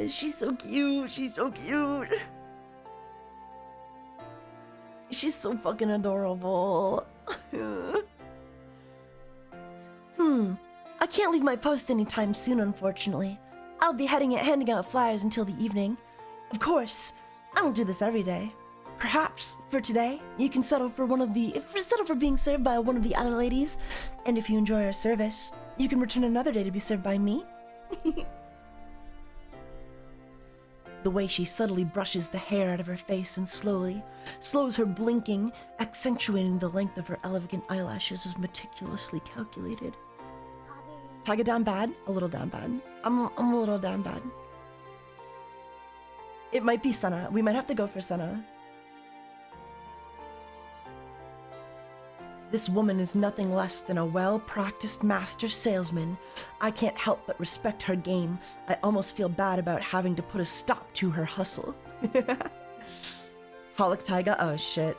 She's so cute. She's so cute. She's so fucking adorable. I can't leave my post anytime soon, unfortunately. I'll be handing out flyers until the evening. Of course, I don't do this every day. Perhaps, for today, you can settle for being served by one of the other ladies, and if you enjoy our service, you can return another day to be served by me. The way she subtly brushes the hair out of her face and slowly slows her blinking, accentuating the length of her elegant eyelashes is meticulously calculated. Taiga down bad? A little down bad. I'm a little down bad. It might be Senna. We might have to go for Senna. This woman is nothing less than a well-practiced master salesman. I can't help but respect her game. I almost feel bad about having to put a stop to her hustle. Holic Taiga? Oh shit.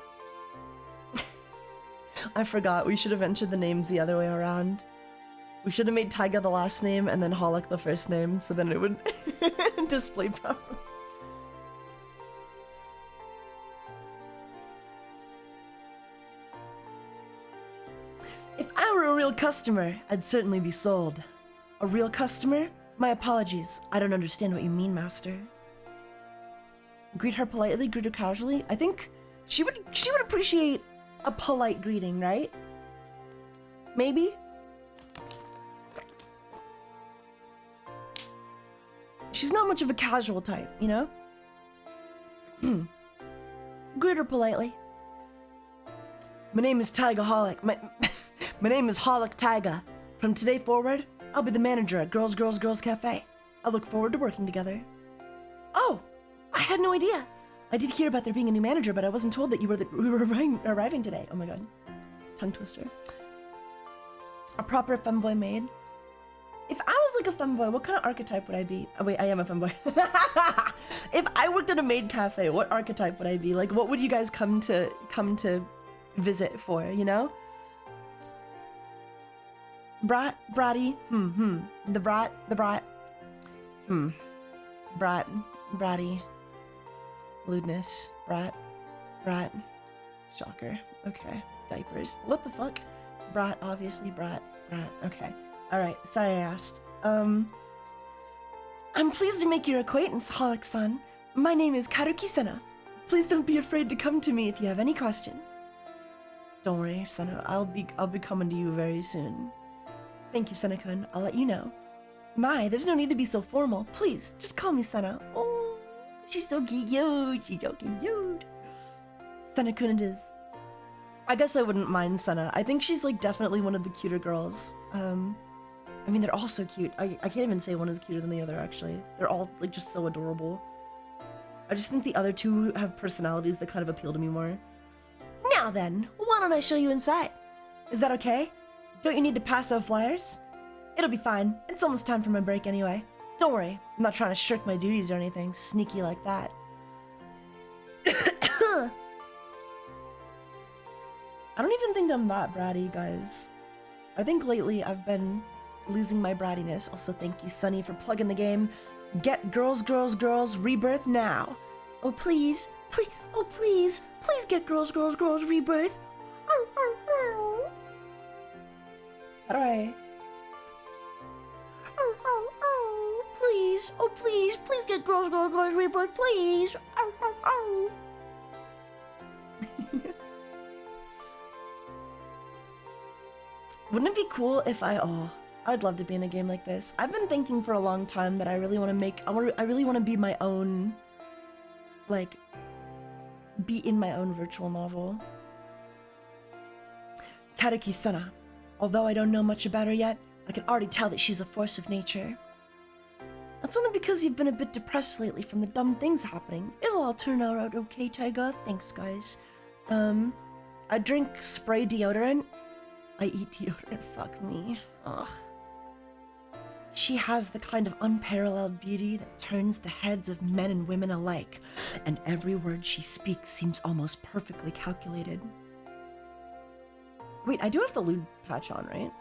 I forgot. We should have entered the names the other way around. We should have made Taiga the last name and then Holic the first name, so then it would display properly. If I were a real customer, I'd certainly be sold. A real customer? My apologies. I don't understand what you mean, master. Greet her politely, greet her casually. I think she would appreciate a polite greeting, right? Maybe? She's not much of a casual type, you know? Greet her politely. My name is TaigaxHolic. My name is Holic Taiga. From today forward, I'll be the manager at Girls Cafe. I look forward to working together. Oh, I had no idea. I did hear about there being a new manager, but I wasn't told that we were arriving today. Oh my god. Tongue twister. A proper femboy maid. If I was like a femboy, what kind of archetype would I be? Oh wait, I am a femboy. If I worked at a maid cafe, what archetype would I be? Like, what would you guys come to visit for, you know? Bratty, the brat, bratty, lewdness, brat, shocker, okay, diapers, what the fuck? Brat, obviously, brat, okay. Alright, sorry I asked. I'm pleased to make your acquaintance, Holic-san. My name is Karuki-sana. Please don't be afraid to come to me if you have any questions. Don't worry, Senna, I'll be coming to you very soon. Thank you, Senna-kun. I'll let you know. My, there's no need to be so formal. Please, just call me Senna. Oh, she's so cute. She's so cute. Senna-kun it is. I guess I wouldn't mind Senna. I think she's like definitely one of the cuter girls. I mean, they're all so cute. I can't even say one is cuter than the other, actually. They're all like just so adorable. I just think the other two have personalities that kind of appeal to me more. Now then, why don't I show you inside? Is that okay? Don't you need to pass out flyers? It'll be fine. It's almost time for my break anyway. Don't worry, I'm not trying to shirk my duties or anything sneaky like that. I don't even think I'm that bratty, guys. I think lately I've been losing my brattiness. Also, thank you, Sunny, for plugging the game. Get Girls Rebirth now. Oh, please, oh, please get Girls Rebirth. How do I? Please, oh, please get Girls Rebirth, please. Wouldn't it be cool if I'd love to be in a game like this. I've been thinking for a long time that I really want to be my own, like, be in my own virtual novel. Karuki-sana. Although I don't know much about her yet, I can already tell that she's a force of nature. That's only because you've been a bit depressed lately from the dumb things happening. It'll all turn out okay, Taiga. Thanks, guys. I drink spray deodorant. I eat deodorant, fuck me. Ugh. She has the kind of unparalleled beauty that turns the heads of men and women alike, and every word she speaks seems almost perfectly calculated. Wait, I do have the lewd patch on, right?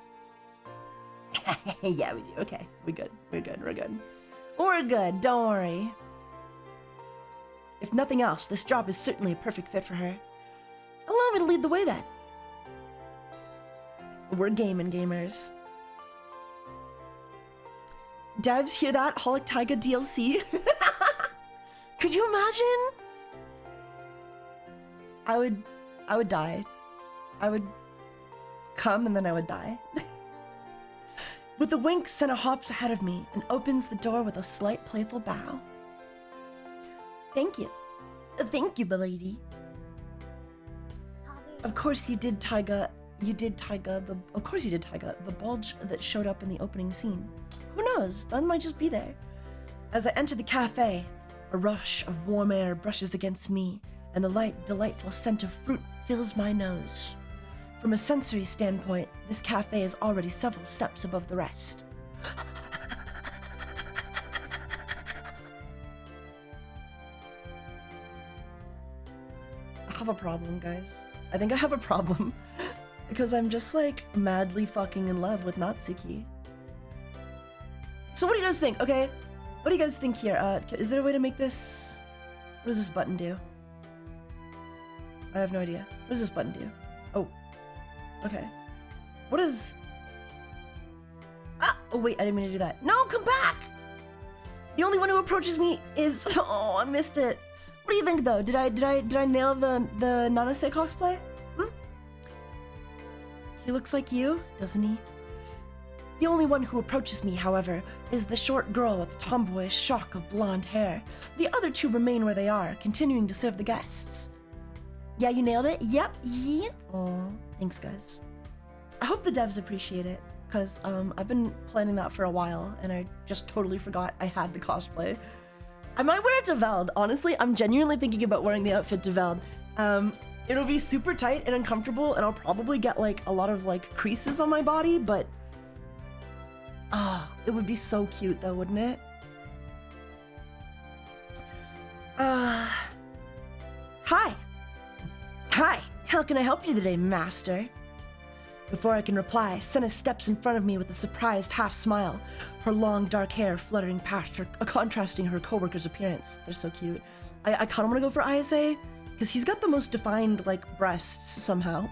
Yeah, we do. Okay, we're good. We're good, don't worry. If nothing else, this job is certainly a perfect fit for her. Allow me to lead the way then. We're gaming, gamers. Devs, hear that? Holic Taiga DLC? Could you imagine? I would die. I would come and then I would die. With a wink, Senna hops ahead of me and opens the door with a slight playful bow. Thank you. Thank you, milady. Of course you did, Taiga. Of course you did, Taiga. The bulge that showed up in the opening scene. Who knows? That might just be there. As I enter the cafe, a rush of warm air brushes against me, and the light, delightful scent of fruit fills my nose. From a sensory standpoint, this cafe is already several steps above the rest. I have a problem, guys. I think I have a problem. Because I'm just like madly fucking in love with Natsuki. So what do you guys think? Okay, what do you guys think here? Is there a way to make this? What does this button do? I have no idea. What does this button do? Oh, okay. What is? Ah! Oh wait, I didn't mean to do that. No, come back! The only one who approaches me is. Oh, I missed it. What do you think though? Did I nail the Nanase cosplay? He looks like you, doesn't he? The only one who approaches me, however, is the short girl with the tomboyish shock of blonde hair. The other two remain where they are, continuing to serve the guests. Yeah, you nailed it? Yep. Oh, thanks, guys. I hope the devs appreciate it, because I've been planning that for a while, and I just totally forgot I had the cosplay. I might wear it to Veld. Honestly, I'm genuinely thinking about wearing the outfit to Veld. It'll be super tight and uncomfortable, and I'll probably get like a lot of like creases on my body, but it would be so cute though, wouldn't it? Hi. Hi, how can I help you today, master? Before I can reply, Senna steps in front of me with a surprised half smile, her long dark hair fluttering past her, contrasting her coworker's appearance. They're so cute. I kind of want to go for ISA, because he's got the most defined, like, breasts, somehow.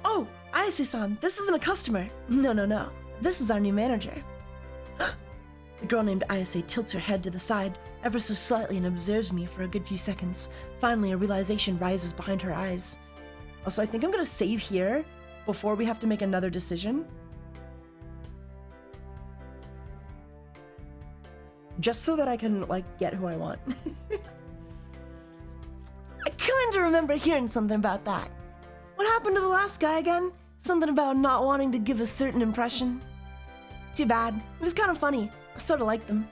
Oh, Ayase-san, this isn't a customer. No. This is our new manager. The girl named Ayase tilts her head to the side, ever so slightly, and observes me for a good few seconds. Finally, a realization rises behind her eyes. Also, I think I'm gonna save here before we have to make another decision. Just so that I can, like, get who I want. I kinda remember hearing something about that. What happened to the last guy again? Something about not wanting to give a certain impression. Too bad. It was kind of funny. I sorta liked them.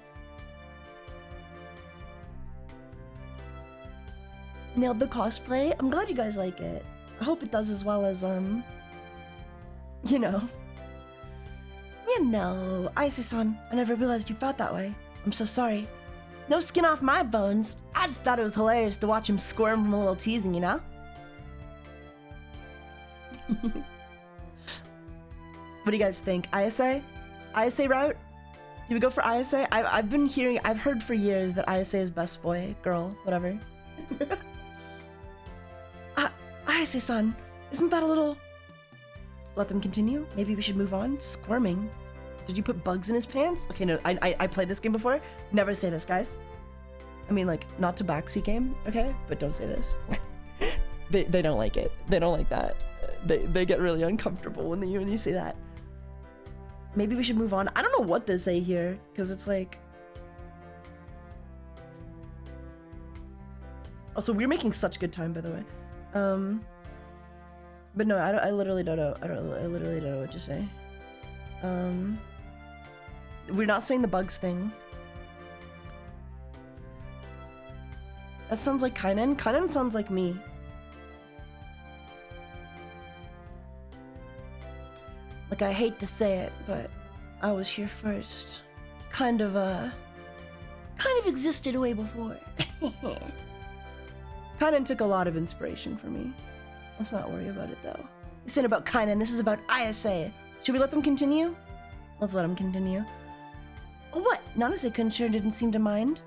Nailed the cosplay. I'm glad you guys like it. I hope it does as well as, you know. Ayase-san, I never realized you felt that way. I'm so sorry. No skin off my bones. I just thought it was hilarious to watch him squirm from a little teasing, you know? What do you guys think? ISA? ISA route? Do we go for ISA? I've heard for years that ISA is best boy, girl, whatever. Ayase-san, isn't that a little... Let them continue? Maybe we should move on? Squirming. Did you put bugs in his pants? Okay, no, I played this game before. Never say this, guys. I mean, like, not to backseat game, okay? But don't say this. They don't like it. They don't like that. They get really uncomfortable when you say that. Maybe we should move on. I don't know what to say here, because it's like... Also, we're making such good time, by the way. But no, I literally don't know. I literally don't know what to say. We're not saying the bugs thing. That sounds like Kainen. Kainen sounds like me. Like, I hate to say it, but I was here first. Kind of existed way before. Kainen took a lot of inspiration from me. Let's not worry about it though. This ain't about Kaina, and this is about ISA. Should we let them continue? Let's let them continue. Oh, what? Nanase-kun sure didn't seem to mind.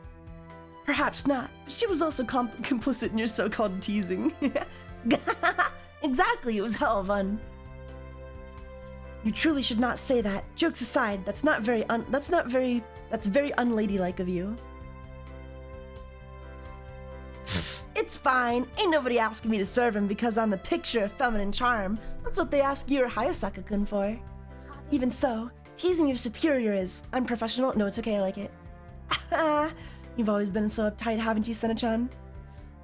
Perhaps not, but she was also complicit in your so-called teasing. Exactly, it was hell of fun. You truly should not say that. Jokes aside, that's very unladylike of you. It's fine. Ain't nobody asking me to serve him because I'm the picture of feminine charm. That's what they ask you or Hayasaka-kun for. Even so, teasing your superior is unprofessional. No, it's okay, I like it. You've always been so uptight, haven't you, Senna-chan?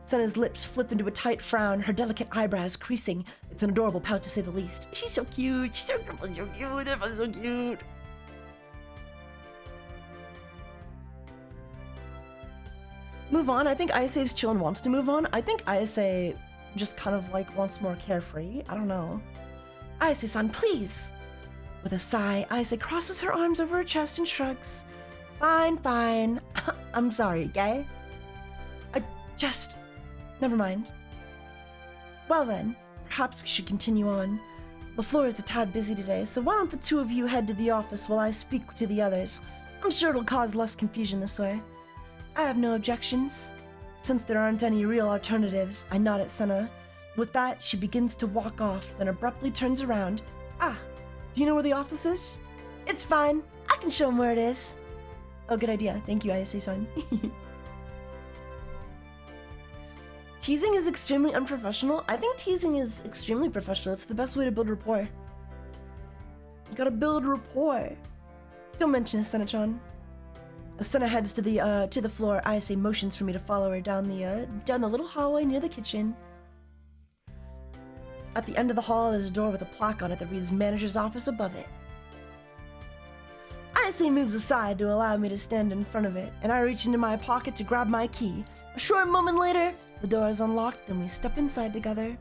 Senna's lips flip into a tight frown, her delicate eyebrows creasing. It's an adorable pout, to say the least. She's so cute. She's so cute. They're so cute. Move on. I think ISA's chill and wants to move on. I think ISA just kind of like wants more carefree. I don't know. ISA-san, please. With a sigh, ISA crosses her arms over her chest and shrugs. Fine, fine. I'm sorry, gay. Never mind. Well then, perhaps we should continue on. The floor is a tad busy today, so why don't the two of you head to the office while I speak to the others? I'm sure it'll cause less confusion this way. I have no objections. Since there aren't any real alternatives, I nod at Senna. With that, she begins to walk off, then abruptly turns around. Ah, do you know where the office is? It's fine. I can show him where it is. Oh, good idea. Thank you, ISA-san. Teasing is extremely unprofessional. I think teasing is extremely professional. It's the best way to build rapport. You gotta build rapport. Don't mention it, Senna-chan. As Senna heads to the floor, ISA motions for me to follow her down the little hallway near the kitchen. At the end of the hall, there's a door with a plaque on it that reads manager's office above it. ISA moves aside to allow me to stand in front of it, and I reach into my pocket to grab my key. A short moment later, the door is unlocked, and we step inside together.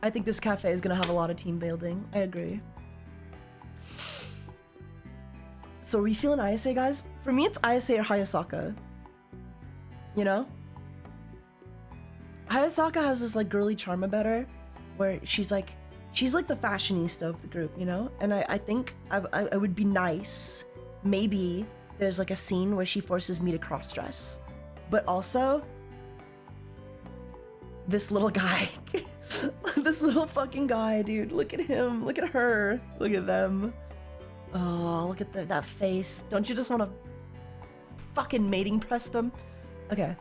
I think this cafe is gonna have a lot of team building. I agree. So are we feeling ISA, guys? For me, it's ISA or Hayasaka. You know? Hayasaka has this like girly charm about her, where she's like the fashionista of the group, you know? And I think I would be nice. Maybe there's like a scene where she forces me to cross-dress. But also, this little guy. This little fucking guy, dude. Look at him. Look at her. Look at them. Oh, look at that face. Don't you just want to fucking mating press them? Okay.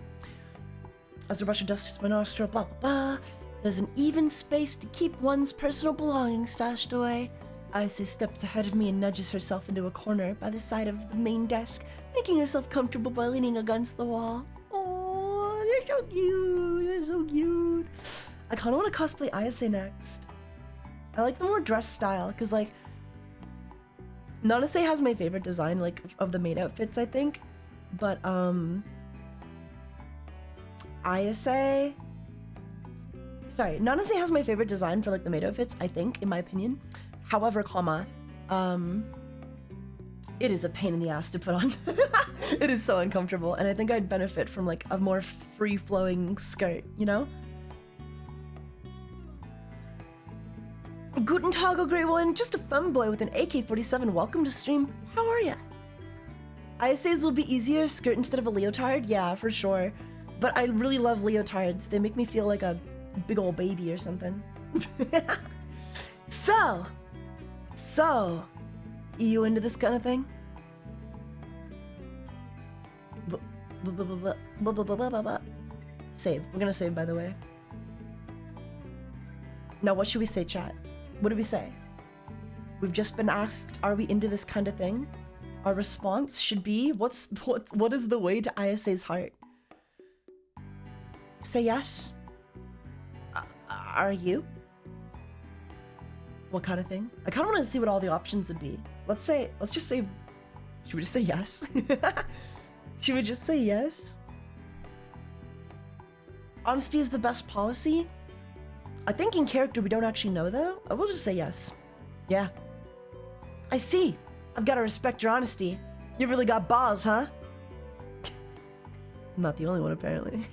As the brush of dust hits my nostril, blah, blah, blah. There's an even space to keep one's personal belongings stashed away. Isa steps ahead of me and nudges herself into a corner by the side of the main desk, making herself comfortable by leaning against the wall. Oh, they're so cute. They're so cute. I kind of want to cosplay Isa next. I like the more dress style, because, like, Nanase has my favorite design, like, of the maid outfits, I think. But, Nanase has my favorite design for, like, the maid outfits, I think, in my opinion. However, it is a pain in the ass to put on. It is so uncomfortable, and I think I'd benefit from, like, a more free-flowing skirt, you know? Guten Tag, oh great one. Just a femboy with an AK-47. Welcome to stream. How are ya? ISAs will be easier. Skirt instead of a leotard? Yeah, for sure. But I really love leotards. They make me feel like a big old baby or something. So, you into this kind of thing? Save. We're gonna save, by the way. Now, what should we say, chat? What do we say? We've just been asked, are we into this kind of thing? Our response should be, what is the way to ISA's heart? Say yes. Are you? What kind of thing? I kind of want to see what all the options would be. Let's just say, should we just say yes? Should we just say yes? Honesty is the best policy? I think in character we don't actually know though. I will just say yes. Yeah. I see. I've got to respect your honesty. You really got balls, huh? I'm not the only one, apparently.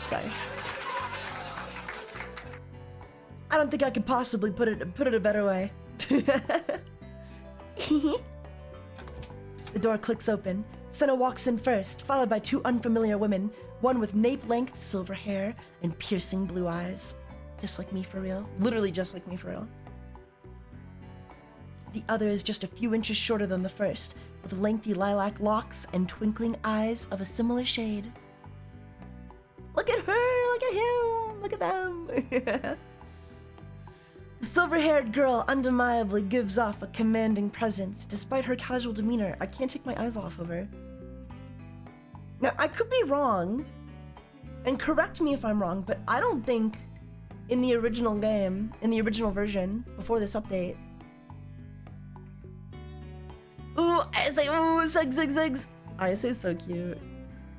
Sorry. I don't think I could possibly put it a better way. The door clicks open. Senna walks in first, followed by two unfamiliar women, one with nape-length silver hair and piercing blue eyes. Just like me for real. Literally just like me for real. The other is just a few inches shorter than the first, with lengthy lilac locks and twinkling eyes of a similar shade. Look at her! Look at him! Look at them! The silver-haired girl undeniably gives off a commanding presence. Despite her casual demeanor, I can't take my eyes off of her. Now, I could be wrong, and correct me if I'm wrong, but I don't think in the original game, in the original version, before this update... Ooh, ISA, ooh, Zigs. ISA is so cute.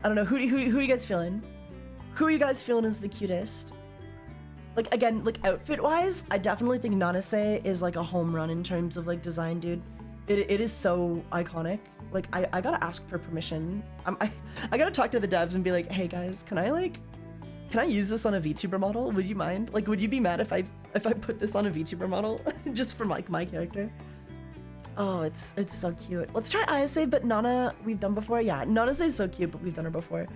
I don't know, who are you guys feeling? Who are you guys feeling is the cutest? Like, again, like, outfit-wise, I definitely think Nanase is, like, a home run in terms of, like, design, dude. It is so iconic. Like, I gotta ask for permission. I gotta talk to the devs and be like, hey, guys, can I use this on a VTuber model? Would you mind? Like, would you be mad if I put this on a VTuber model? Just for, like, my character? Oh, it's so cute. Let's try ISA, but Nana, we've done before. Yeah, Nanase is so cute, but we've done her before.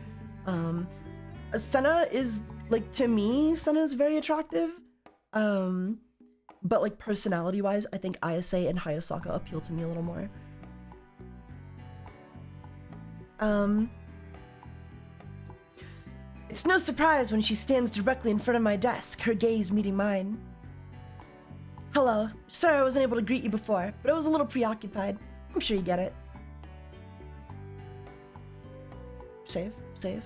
Senna is... Like, to me, Senna is very attractive, but, like, personality-wise, I think Ayase and Hayasaka appeal to me a little more. It's no surprise when she stands directly in front of my desk, her gaze meeting mine. Hello. Sorry I wasn't able to greet you before, but I was a little preoccupied. I'm sure you get it. Save. Save.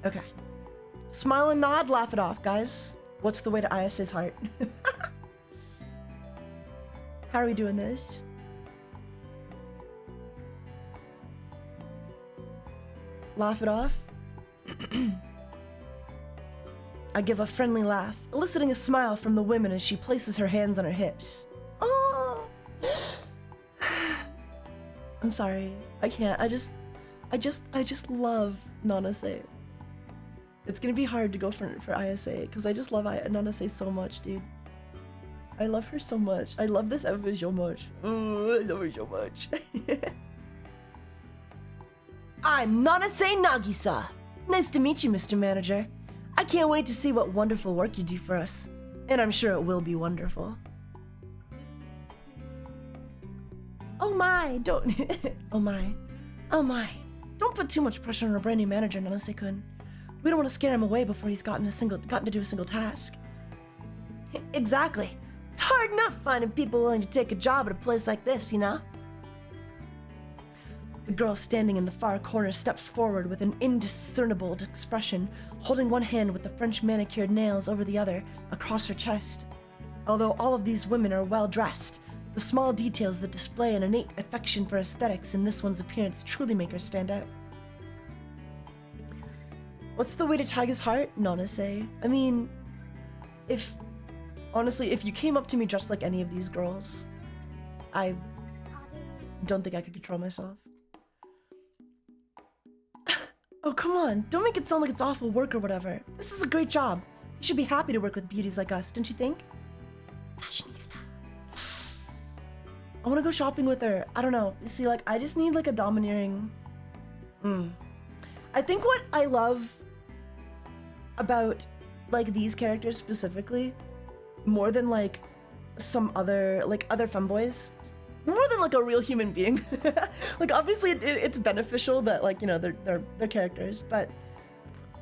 Okay. Smile and nod, laugh it off, guys. What's the way to IS's heart? How are we doing this? Laugh it off. I give a friendly laugh, eliciting a smile from the women as she places her hands on her hips. Oh. I'm sorry. I can't. I just love Nanase. It's gonna be hard to go for ISA because I just love Nanase so much, dude. I love her so much. I love this outfit so much. Oh, I love her so much. I'm Nanase Nagisa. Nice to meet you, Mr. Manager. I can't wait to see what wonderful work you do for us. And I'm sure it will be wonderful. Oh my, don't... oh my. Don't put too much pressure on our brand new manager, Nanase-kun. We don't want to scare him away before he's gotten to do a single task. Exactly. It's hard enough finding people willing to take a job at a place like this, you know? The girl standing in the far corner steps forward with an indiscernible expression, holding one hand with the French manicured nails over the other across her chest. Although all of these women are well dressed, the small details that display an innate affection for aesthetics in this one's appearance truly make her stand out. What's the way to Taiga's heart? Nanase. I mean, honestly, if you came up to me dressed like any of these girls, I don't think I could control myself. Oh, come on. Don't make it sound like it's awful work or whatever. This is a great job. You should be happy to work with beauties like us, don't you think? Fashionista. I want to go shopping with her. I don't know. You see, like, I just need, like, a domineering... I think what I love about, like, these characters specifically, more than, like, some other, like, other femboys, more than, like, a real human being. Like, obviously, it's beneficial that, like, you know, they're characters, but...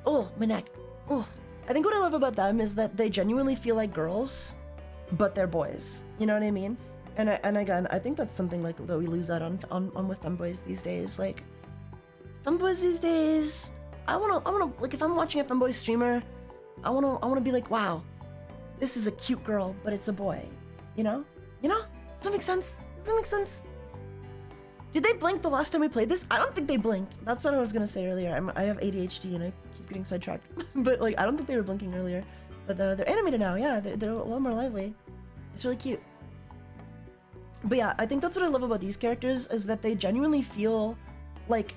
Oh, my neck. Oh. I think what I love about them is that they genuinely feel like girls, but they're boys. You know what I mean? And again, I think that's something, like, that we lose out on with femboys these days. Like, femboys these days, I wanna, like, if I'm watching a femboy streamer, I wanna be like, wow, this is a cute girl, but it's a boy. You know? You know? Does that make sense? Does that make sense? Did they blink the last time we played this? I don't think they blinked. That's what I was gonna say earlier. I have ADHD and I keep getting sidetracked. But, like, I don't think they were blinking earlier. But they're animated now, yeah. They're a lot more lively. It's really cute. But yeah, I think that's what I love about these characters, is that they genuinely feel like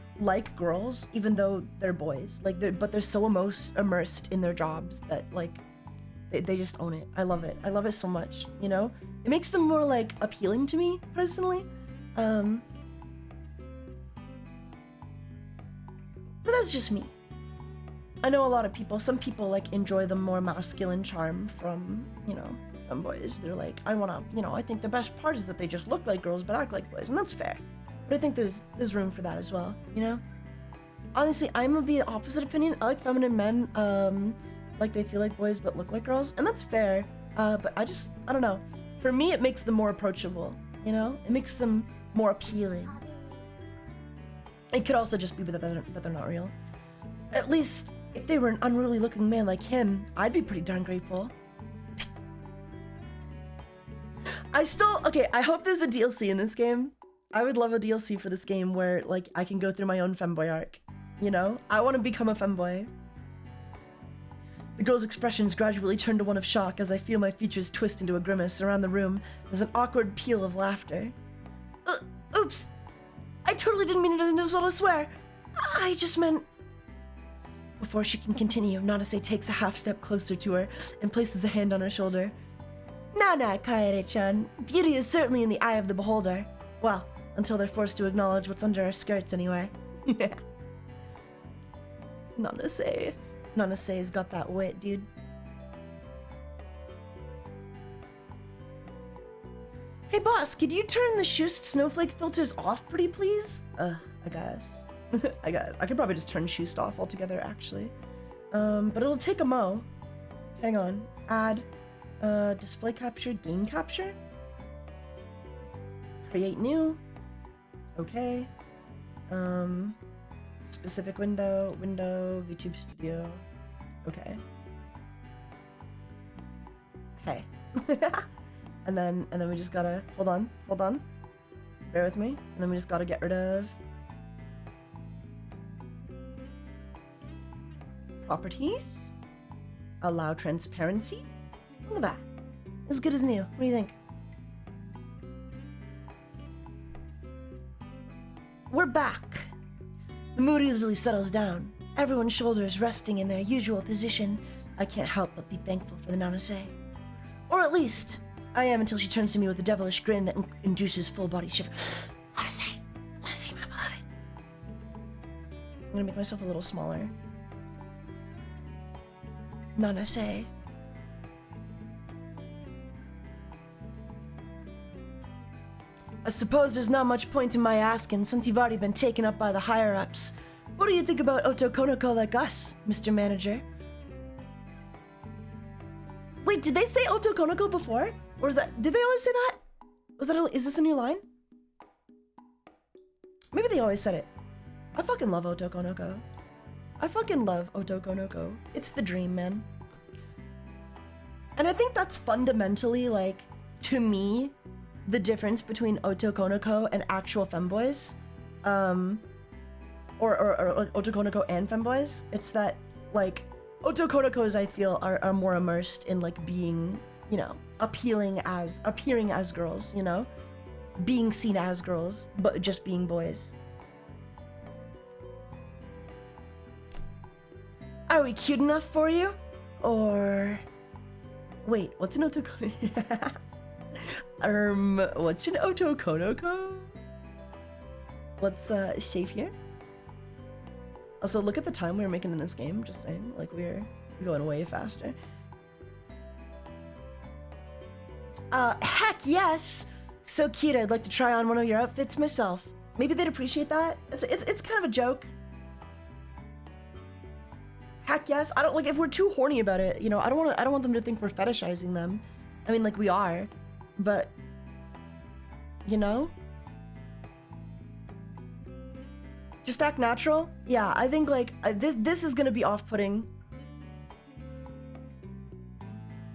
girls, even though they're boys. Like they're so immersed in their jobs that like they just own it. I love it. I love it so much, you know? It makes them more like appealing to me personally. But that's just me. I know a lot of people, some people like enjoy the more masculine charm from, you know, femboys. They're like, I wanna, you know, I think the best part is that they just look like girls but act like boys, and that's fair. But I think there's room for that as well, you know? Honestly, I'm of the opposite opinion. I like feminine men, like they feel like boys but look like girls, and that's fair. But I don't know. For me, it makes them more approachable, you know? It makes them more appealing. It could also just be that they're not real. At least, if they were an unruly looking man like him, I'd be pretty darn grateful. Okay, I hope there's a DLC in this game. I would love a DLC for this game where, like, I can go through my own femboy arc. You know? I want to become a femboy. The girl's expressions gradually turn to one of shock as I feel my features twist into a grimace. Around the room, there's an awkward peal of laughter. Oops! I totally didn't mean it as I swear. I just meant... Before she can continue, Nanase takes a half step closer to her and places a hand on her shoulder. Nah, Kaede-chan. Beauty is certainly in the eye of the beholder. Well, until they're forced to acknowledge what's under our skirts anyway. Yeah. Nanase's got that wit, dude. Hey boss, could you turn the Shoost snowflake filters off pretty please? I guess. I could probably just turn Shoost off altogether actually. But it'll take a mo. Hang on. Add display capture, game capture. Create new. Okay. Specific window, VTube Studio. Okay. Hey. and then we just gotta hold on. Bear with me. And then we just gotta get rid of properties. Allow transparency. Look at that. As good as new. What do you think? We're back. The mood easily settles down, everyone's shoulders resting in their usual position. I can't help but be thankful for the Nanase. Or at least, I am until she turns to me with a devilish grin that induces full body shiver. Nanase, my beloved. I'm gonna make myself a little smaller. Nanase. I suppose there's not much point in my asking since you've already been taken up by the higher-ups. What do you think about Otokonoko like us, Mr. Manager? Wait, did they say Otokonoko before? Or is that, did they always say that? Is this a new line? Maybe they always said it. I fucking love Otokonoko. It's the dream, man. And I think that's fundamentally, like, to me, the difference between Otokonoko and actual femboys, or Otokonoko and femboys. It's that, like, Otokonokos, I feel, are more immersed in, like, being, you know, appearing as girls, you know? Being seen as girls, but just being boys. Are we cute enough for you? Or... Wait, what's an Otokonoko? What's an Otokonoko? Let's save here. Also, look at the time we were making in this game, just saying. Like, we're going way faster. Heck yes! So cute, I'd like to try on one of your outfits myself. Maybe they'd appreciate that. It's kind of a joke. Heck yes, I don't, like, if we're too horny about it, you know, I don't want them to think we're fetishizing them. I mean, like, we are, but, you know? Just act natural? Yeah, I think, like, this is gonna be off-putting.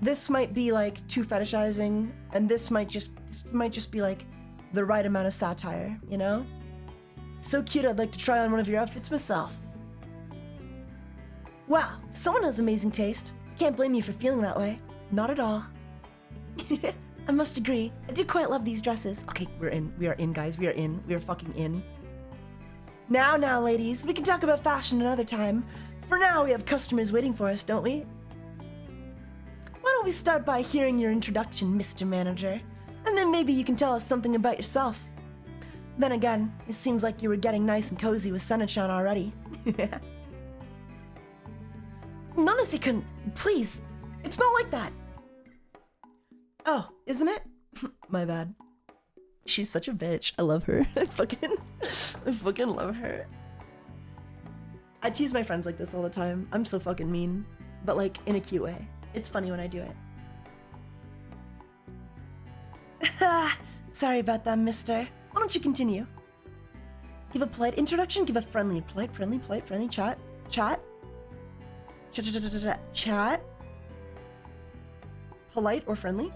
This might be, like, too fetishizing, and this might just be, like, the right amount of satire, you know? So cute, I'd like to try on one of your outfits myself. Wow, someone has amazing taste. Can't blame you for feeling that way. Not at all. I must agree. I do quite love these dresses. Okay, we're in. We are in, guys. We are in. We are fucking in. Now, ladies, we can talk about fashion another time. For now, we have customers waiting for us, don't we? Why don't we start by hearing your introduction, Mr. Manager? And then maybe you can tell us something about yourself. Then again, it seems like you were getting nice and cozy with Senna-chan already. Nanase-kun, please. It's not like that. Oh, isn't it? My bad. She's such a bitch. I love her. I fucking love her. I tease my friends like this all the time. I'm so fucking mean. But like, in a cute way. It's funny when I do it. Sorry about that, mister. Why don't you continue? Give a polite introduction, give a friendly chat. Chat. Polite or friendly?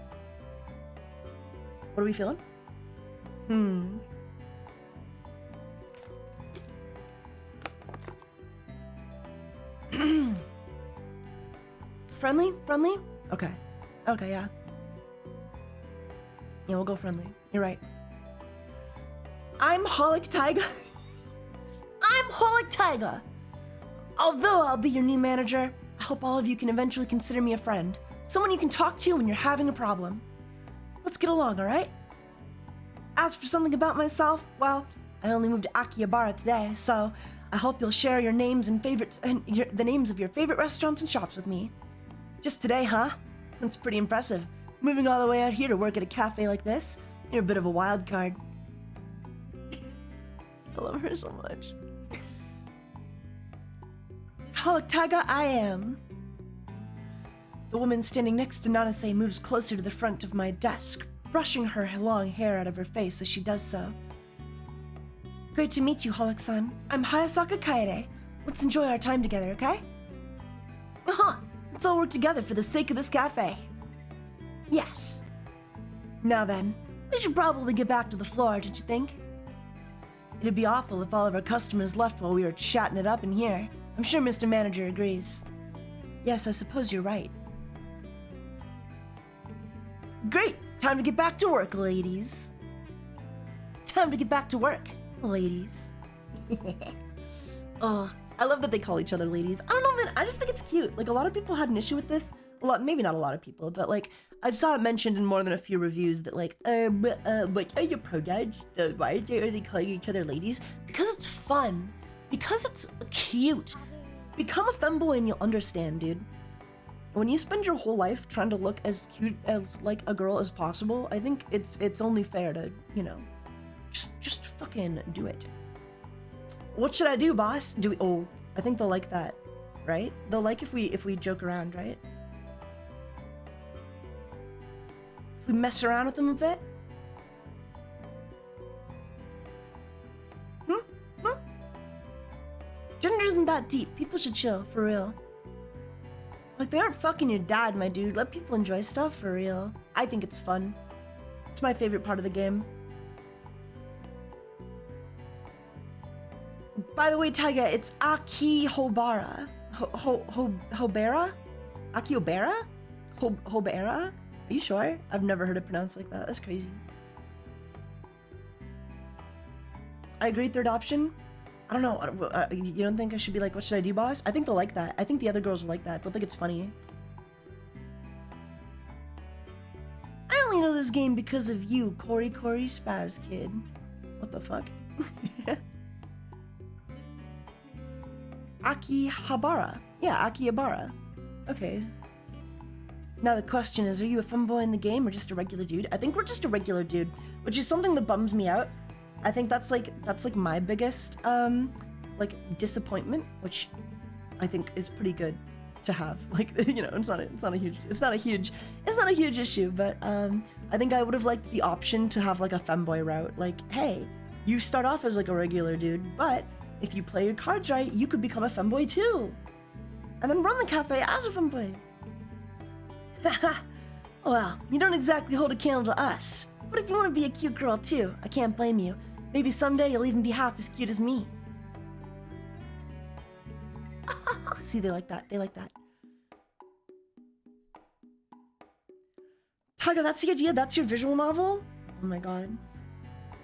What are we feeling? Friendly? Friendly? Okay. Okay, yeah. Yeah, we'll go friendly. You're right. I'm Holic Taiga. I'm Holic Taiga. Although I'll be your new manager, I hope all of you can eventually consider me a friend. Someone you can talk to when you're having a problem. Let's get along, alright? As for something about myself, well, I only moved to Akihabara today, so I hope you'll share your names and the names of your favorite restaurants and shops with me. Just today, huh? That's pretty impressive. Moving all the way out here to work at a cafe like this, you're a bit of a wild card. I love her so much. Holic Taiga, I am. The woman standing next to Nanase moves closer to the front of my desk, brushing her long hair out of her face as she does so. Great to meet you, Holic-san. I'm Hayasaka Kaede. Let's enjoy our time together, okay? Let's all work together for the sake of this cafe. Yes. Now then, we should probably get back to the floor, did you think? It'd be awful if all of our customers left while we were chatting it up in here. I'm sure Mr. Manager agrees. Yes, I suppose you're right. Great! Time to get back to work, ladies. Time to get back to work, ladies. Oh, I love that they call each other ladies. I don't know, man. I just think it's cute. Like, a lot of people had an issue with this. Maybe not a lot of people, but like, I saw it mentioned in more than a few reviews that like, are you pro dads? Why are they calling each other ladies? Because it's fun. Because it's cute. Become a femboy and you'll understand, dude. When you spend your whole life trying to look as cute as like a girl as possible, I think it's only fair to, you know, just fucking do it. What should I do, boss? Oh, I think they'll like that, right? They'll like if we joke around, right? If we mess around with them a bit? Gender isn't that deep. People should chill, for real. Like, they aren't fucking your dad, my dude. Let people enjoy stuff, for real. I think it's fun. It's my favorite part of the game. By the way, Taiga, it's Akihabara. Hobara? Akihabara? Hobara? Are you sure? I've never heard it pronounced like that. That's crazy. I agree, third option. I don't know. You don't think I should be like, what should I do, boss? I think they'll like that. I think the other girls will like that. They'll think it's funny. I only know this game because of you, Cory Spaz Kid. What the fuck? Akihabara. Yeah, Akihabara. Okay. Now the question is, are you a femboy in the game or just a regular dude? I think we're just a regular dude, which is something that bums me out. I think that's like my biggest like disappointment, which I think is pretty good to have. Like, you know, it's not a huge issue, but I think I would have liked the option to have like a femboy route. Like, hey, you start off as like a regular dude, but if you play your cards right, you could become a femboy too, and then run the cafe as a femboy. Well, you don't exactly hold a candle to us, but if you want to be a cute girl too, I can't blame you. Maybe someday you'll even be half as cute as me. See, they like that. They like that. Taiga, that's the idea? That's your visual novel? Oh my god.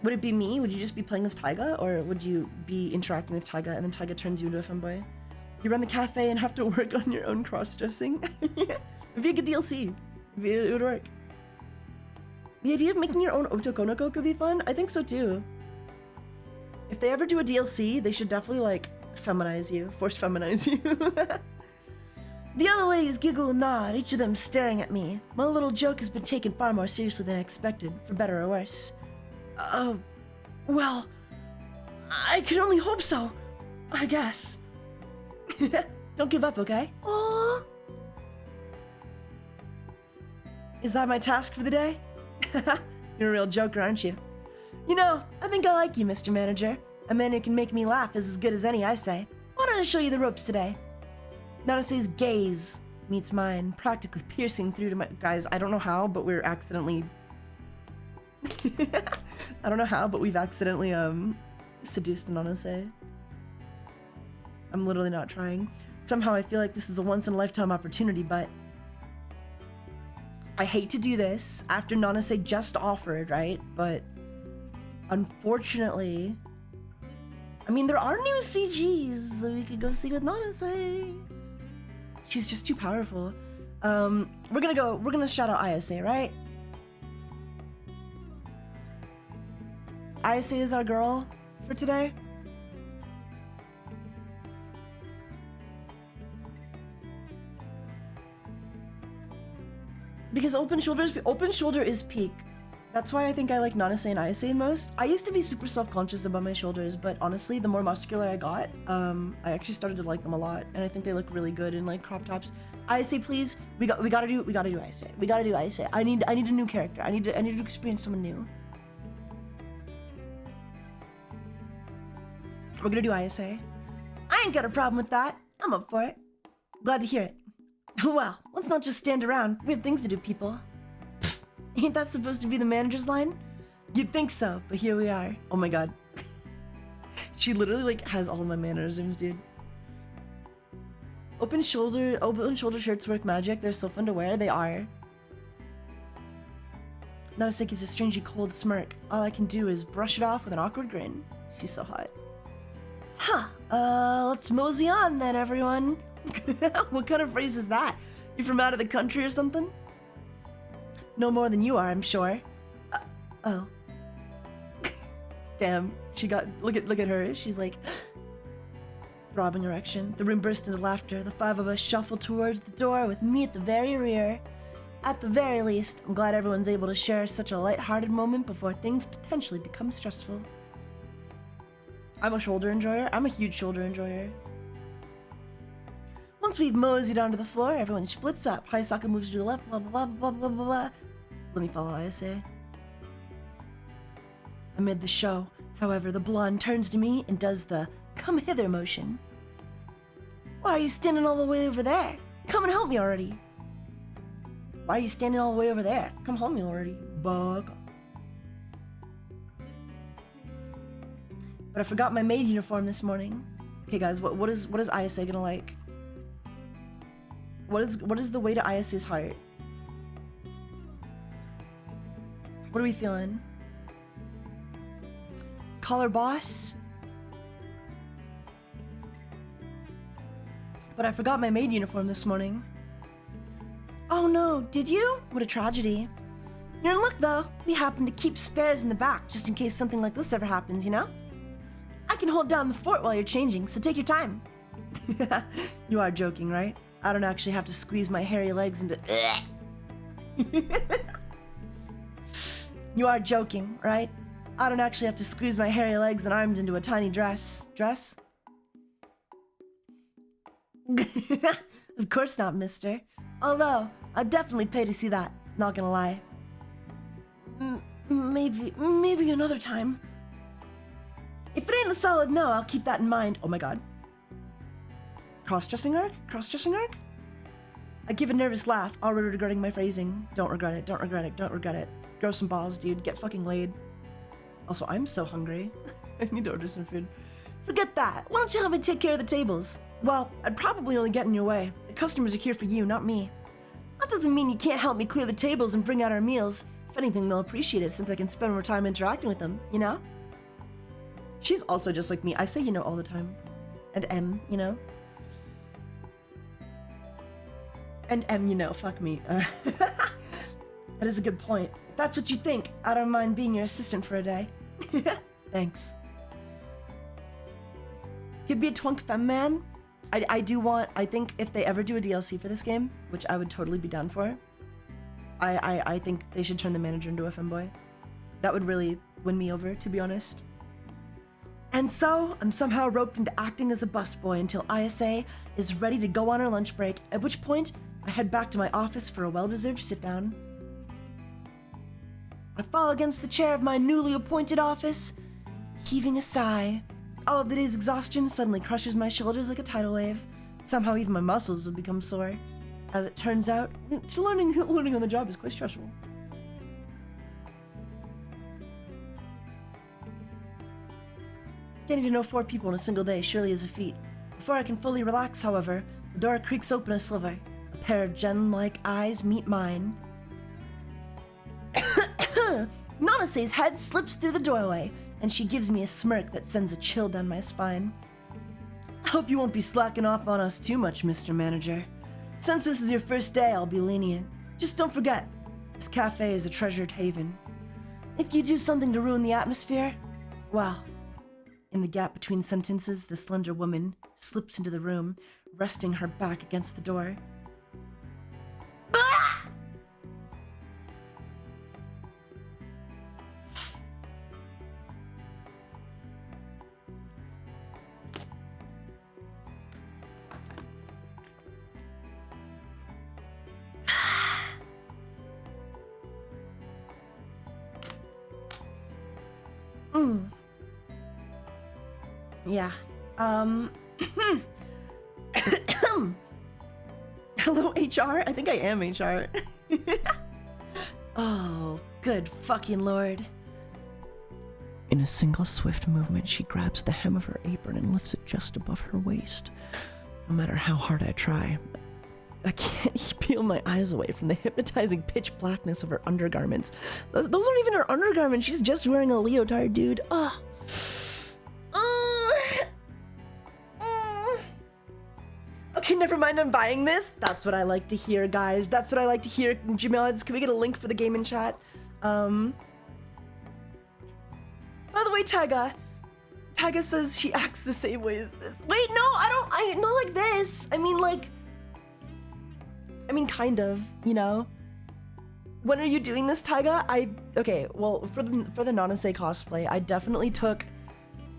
Would it be me? Would you just be playing as Taiga? Or would you be interacting with Taiga and then Taiga turns you into a femboy? You run the cafe and have to work on your own cross-dressing? It'd be a good DLC. It would work. The idea of making your own otokonoko could be fun? I think so too. If they ever do a DLC, they should definitely like feminize you. Force feminize you. The other ladies giggle and nod, each of them staring at me. My little joke has been taken far more seriously than I expected, for better or worse. Well, I can only hope so, I guess. Don't give up, okay? Aww. Is that my task for the day? You're a real joker, aren't you? You know, I think I like you, Mr. Manager. A man who can make me laugh is as good as any, I say. Why don't I show you the ropes today? Nanase's gaze meets mine, practically piercing through to my... Guys, I don't know how, but we're accidentally... I don't know how, but we've accidentally, seduced Nanase. I'm literally not trying. Somehow I feel like this is a once-in-a-lifetime opportunity, but... I hate to do this after Nanase just offered, right? But... unfortunately... I mean, there are new CGs that we could go see with Nanase. She's just too powerful. We're gonna shout out ISA, right? ISA is our girl for today. Because open shoulder is peak. That's why I think I like Nanase and Ayase most. I used to be super self-conscious about my shoulders, but honestly, the more muscular I got, I actually started to like them a lot, and I think they look really good in like crop tops. Ayase, please, we gotta do Ayase. We gotta do Ayase. I need a new character. I need to experience someone new. We're gonna do Ayase. I ain't got a problem with that. I'm up for it. Glad to hear it. Well, let's not just stand around. We have things to do, people. Ain't that supposed to be the manager's line? You'd think so, but here we are. Oh my god. She literally like has all of my mannerisms, dude. Open shoulder shirts work magic. They're so fun to wear. They are. Nanase gives a strangely cold smirk. All I can do is brush it off with an awkward grin. She's so hot. Huh. Let's mosey on then, everyone. What kind of phrase is that? You from out of the country or something? No more than you are, I'm sure. Oh. Damn, she got, look at her, she's like, throbbing erection. The room burst into laughter. The five of us shuffled towards the door with me at the very rear. At the very least, I'm glad everyone's able to share such a light-hearted moment before things potentially become stressful. I'm a shoulder enjoyer. I'm a huge shoulder enjoyer. Once we've moseyed onto the floor, everyone splits up. Hayasaka moves to the left, blah, blah, blah, blah, blah, blah. Let me follow Ayase. Amid the show, however, the blonde turns to me and does the come hither motion. Why are you standing all the way over there? Come and help me already. Why are you standing all the way over there? Come help me already, bug. But I forgot my maid uniform this morning. Okay guys, what is Ayase gonna like? What is the way to Ayase's heart? What are we feeling? Call her boss? But I forgot my maid uniform this morning. Oh no, did you? What a tragedy. You're in luck though. We happen to keep spares in the back just in case something like this ever happens, you know? I can hold down the fort while you're changing, so take your time. You are joking, right? I don't actually have to squeeze my hairy legs into... You are joking, right? I don't actually have to squeeze my hairy legs and arms into a tiny dress. Dress? Of course not, mister. Although, I'd definitely pay to see that, not gonna lie. Maybe another time. If it ain't a solid no, I'll keep that in mind. Oh my god. Cross-dressing arc? Cross-dressing arc? I give a nervous laugh, already regretting my phrasing. Don't regret it, don't regret it, don't regret it. Grow some balls, dude. Get fucking laid. Also, I'm so hungry. I need to order some food. Forget that. Why don't you help me take care of the tables? Well, I'd probably only get in your way. The customers are here for you, not me. That doesn't mean you can't help me clear the tables and bring out our meals. If anything, they'll appreciate it since I can spend more time interacting with them, you know? She's also just like me. I say you know all the time. And you know? And you know, fuck me. That is a good point. If that's what you think, I don't mind being your assistant for a day. Thanks. Could be a twunk femme man. I think if they ever do a DLC for this game, which I would totally be down for, I think they should turn the manager into a femboy. That would really win me over, to be honest. And so, I'm somehow roped into acting as a busboy until ISA is ready to go on her lunch break, at which point, I head back to my office for a well-deserved sit-down. I fall against the chair of my newly appointed office, heaving a sigh. All of the day's exhaustion suddenly crushes my shoulders like a tidal wave. Somehow even my muscles will become sore. As it turns out, learning on the job is quite stressful. Getting to know 4 people in a single day surely is a feat. Before I can fully relax, however, the door creaks open a sliver. A pair of gem-like eyes meet mine. Nanase's head slips through the doorway, and she gives me a smirk that sends a chill down my spine. I hope you won't be slacking off on us too much, Mr. Manager. Since this is your first day, I'll be lenient. Just don't forget, this cafe is a treasured haven. If you do something to ruin the atmosphere, well... In the gap between sentences, the slender woman slips into the room, resting her back against the door. Ah! Yeah. Hello, HR? I think I am HR. Oh, good fucking lord. In a single swift movement, she grabs the hem of her apron and lifts it just above her waist. No matter how hard I try, I can't peel my eyes away from the hypnotizing pitch blackness of her undergarments. Those aren't even her undergarments. She's just wearing a leotard, dude. Ugh. Okay, never mind, I'm buying this. That's what I like to hear, guys. That's what I like to hear. Jamil, can we get a link for the game in chat? By the way, Taiga says she acts the same way as this. Wait, no, not like this. I mean, kind of, you know? When are you doing this, Taiga? Okay, well, for the Nanase cosplay, I definitely took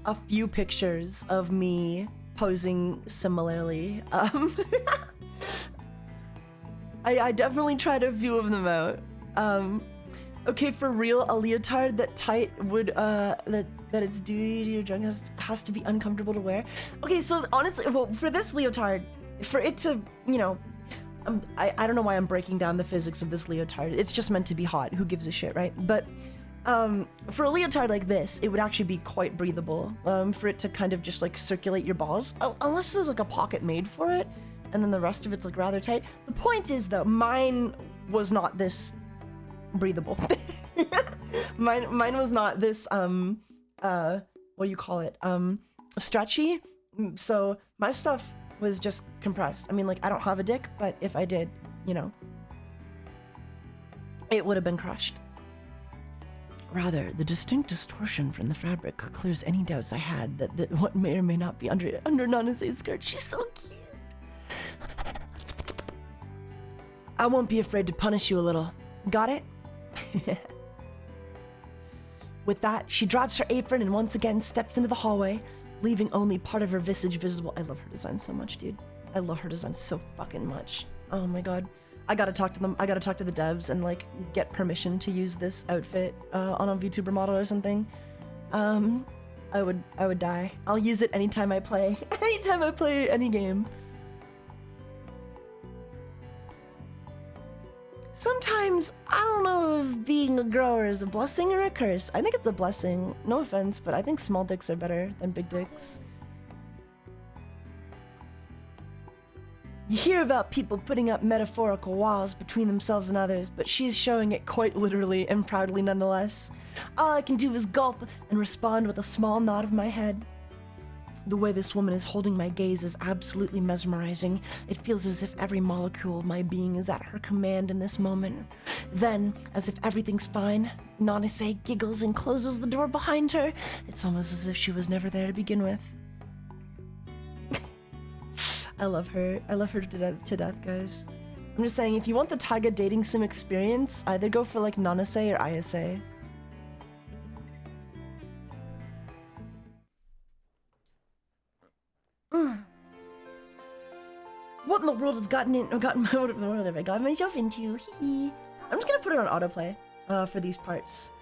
a few pictures of me posing similarly. I definitely tried a few of them out. Okay, for real, a leotard that tight would that it's due to your junk has to be uncomfortable to wear. Okay, so honestly, well, for this leotard, for it to, you know, I don't know why I'm breaking down the physics of this leotard. It's just meant to be hot. Who gives a shit, right? But for a leotard like this, it would actually be quite breathable. For it to kind of just like circulate your balls, unless there's like a pocket made for it, and then the rest of it's like rather tight. The point is though, mine was not this breathable. mine was not this what do you call it? Stretchy. So my stuff was just compressed. I mean, like, I don't have a dick, but if I did, you know, it would have been crushed. Rather, the distinct distortion from the fabric clears any doubts I had that what may or may not be under Nanase's skirt. She's so cute. I won't be afraid to punish you a little. Got it? With that, she drops her apron and once again steps into the hallway, leaving only part of her visage visible. I love her design so much, dude. I love her design so fucking much. Oh my god. I gotta talk to them. I gotta talk to the devs and like get permission to use this outfit on a VTuber model or something. I would die. I'll use it anytime I play. Anytime I play any game. Sometimes I don't know if being a grower is a blessing or a curse. I think it's a blessing. No offense, but I think small dicks are better than big dicks. You hear about people putting up metaphorical walls between themselves and others, but she's showing it quite literally and proudly nonetheless. All I can do is gulp and respond with a small nod of my head. The way this woman is holding my gaze is absolutely mesmerizing. It feels as if every molecule of my being is at her command in this moment. Then, as if everything's fine, Nanase giggles and closes the door behind her. It's almost as if she was never there to begin with. I love her. I love her to death, guys. I'm just saying, if you want the Taiga dating sim experience, either go for like Nanase or ISA. What in the world has what in the world have I gotten myself into? Hee. I'm just gonna put it on autoplay for these parts.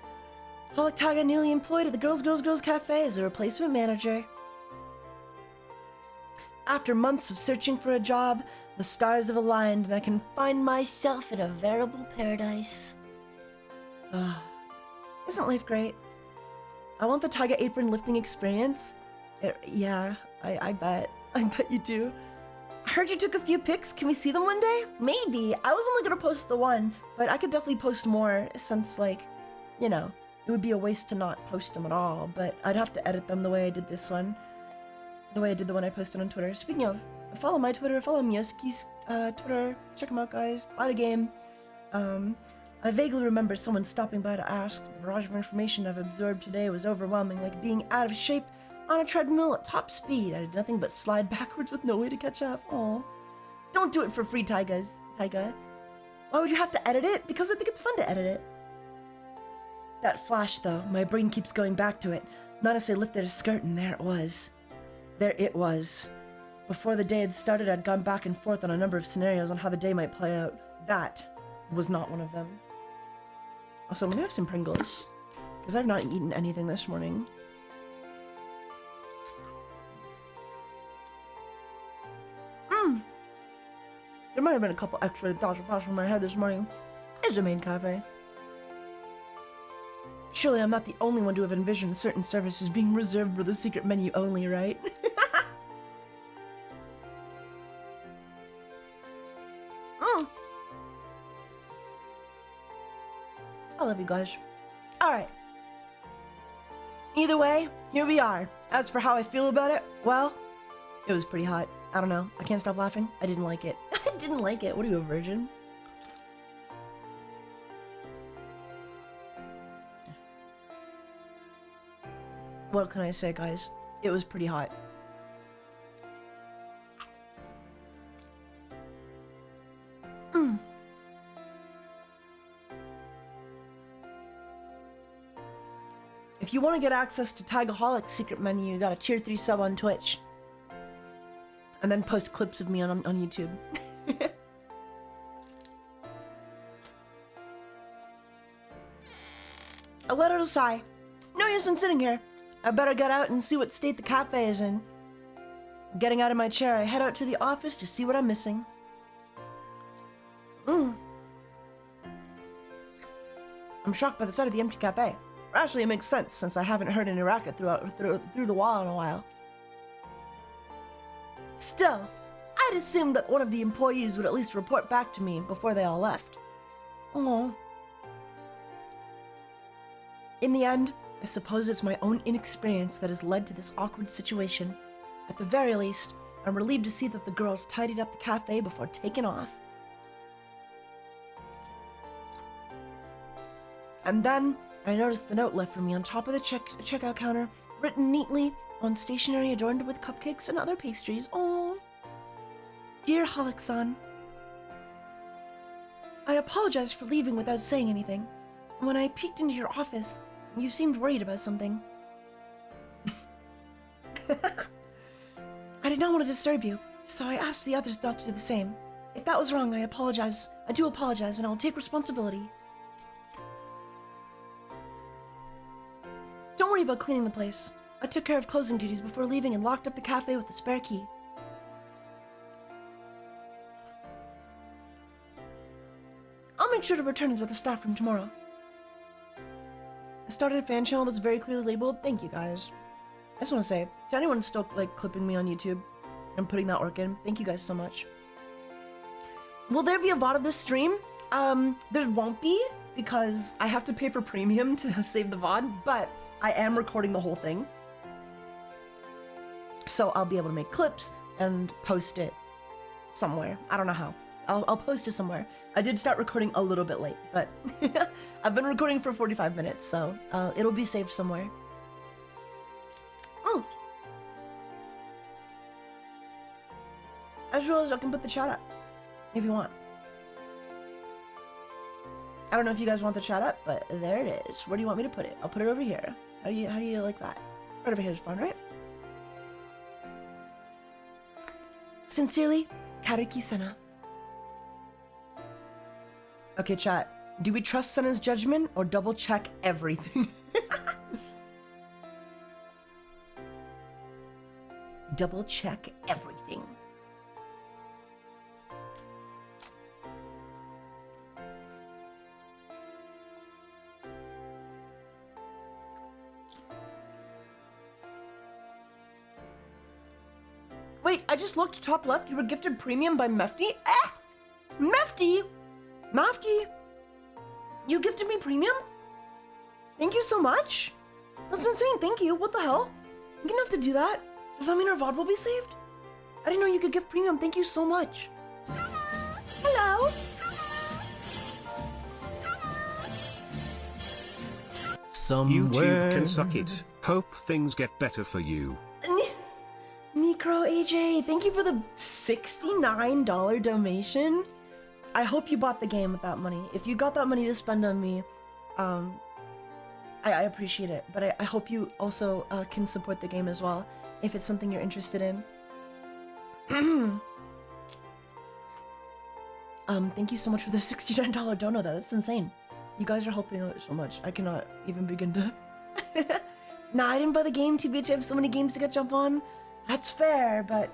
Holic Taiga newly employed at the Girls Cafe as a replacement manager. After months of searching for a job, the stars have aligned and I can find myself in a veritable paradise. Isn't life great? I want the Taiga apron lifting experience. Yeah, I bet. I bet you do. I heard you took a few pics. Can we see them one day? Maybe. I was only gonna post the one, but I could definitely post more since, like, you know, it would be a waste to not post them at all, but I'd have to edit them the way I did this one. The way I did the one I posted on Twitter. Speaking of, follow my Twitter, follow Miyoski's Twitter. Check them out, guys. Buy the game. I vaguely remember someone stopping by to ask. The barrage of information I've absorbed today was overwhelming, like being out of shape on a treadmill at top speed. I did nothing but slide backwards with no way to catch up. Aw. Don't do it for free, Taiga. Why would you have to edit it? Because I think it's fun to edit it. That flash, though, my brain keeps going back to it. Nanase lifted her skirt and there it was. There it was. Before the day had started, I'd gone back and forth on a number of scenarios on how the day might play out. That was not one of them. Also, let me have some Pringles, because I've not eaten anything this morning. There might have been a couple extra thoughts that passed through my head this morning. It's a main cafe. Surely I'm not the only one to have envisioned certain services being reserved for the secret menu only, right? I love you guys. Alright. Either way, here we are. As for how I feel about it, well, it was pretty hot. I don't know. I can't stop laughing. I didn't like it. I didn't like it. What are you, a virgin? What can I say, guys? It was pretty hot. If you want to get access to TaigaxHolic's secret menu, you got a tier 3 sub on Twitch. And then post clips of me on YouTube. I let out a sigh. No use in sitting here. I better get out and see what state the cafe is in. Getting out of my chair, I head out to the office to see what I'm missing. I'm shocked by the sight of the empty cafe. Actually, it makes sense since I haven't heard any racket through the wall in a while. Still, I'd assumed that one of the employees would at least report back to me before they all left. Oh. In the end, I suppose it's my own inexperience that has led to this awkward situation. At the very least, I'm relieved to see that the girls tidied up the cafe before taking off. And then, I noticed the note left for me on top of the checkout counter, written neatly on stationery adorned with cupcakes and other pastries. Oh, dear Holic-san, I apologize for leaving without saying anything. When I peeked into your office, you seemed worried about something. I did not want to disturb you, so I asked the others not to do the same. If that was wrong, I apologize. I do apologize, and I will take responsibility. Don't worry about cleaning the place. I took care of closing duties before leaving and locked up the cafe with the spare key. I'll make sure to return it to the staff room tomorrow. I started a fan channel that's very clearly labeled. Thank you, guys. I just want to say, to anyone still, clipping me on YouTube and putting that work in, thank you guys so much. Will there be a VOD of this stream? There won't be, because I have to pay for premium to save the VOD, but I am recording the whole thing. So I'll be able to make clips and post it somewhere. I don't know how. I'll post it somewhere. I did start recording a little bit late, but I've been recording for 45 minutes, so it'll be saved somewhere. Mm. I just realized I can put the chat up if you want. I don't know if you guys want the chat up, but there it is. Where do you want me to put it? I'll put it over here. How do you like that? Right over here is fun, right? Sincerely, Karuki-sana. Okay, chat. Do we trust Sana's judgment or double check everything? Double check everything. Wait, I just looked top left. You were gifted premium by Mefty? Eh? Mefty? Mafty? You gifted me premium? Thank you so much. That's insane. Thank you. What the hell? You didn't have to do that. Does that mean our VOD will be saved? I didn't know you could gift premium. Thank you so much. Hello. Somewhere. YouTube can suck it. Hope things get better for you. Necro AJ, thank you for the $69 donation. I hope you bought the game with that money. If you got that money to spend on me, I appreciate it. But I hope you also can support the game as well, if it's something you're interested in. Thank you so much for the $69 dono, though. That's insane. You guys are helping out so much. I cannot even begin to... Nah, I didn't buy the game, TBH. I have so many games to get jump on. That's fair, but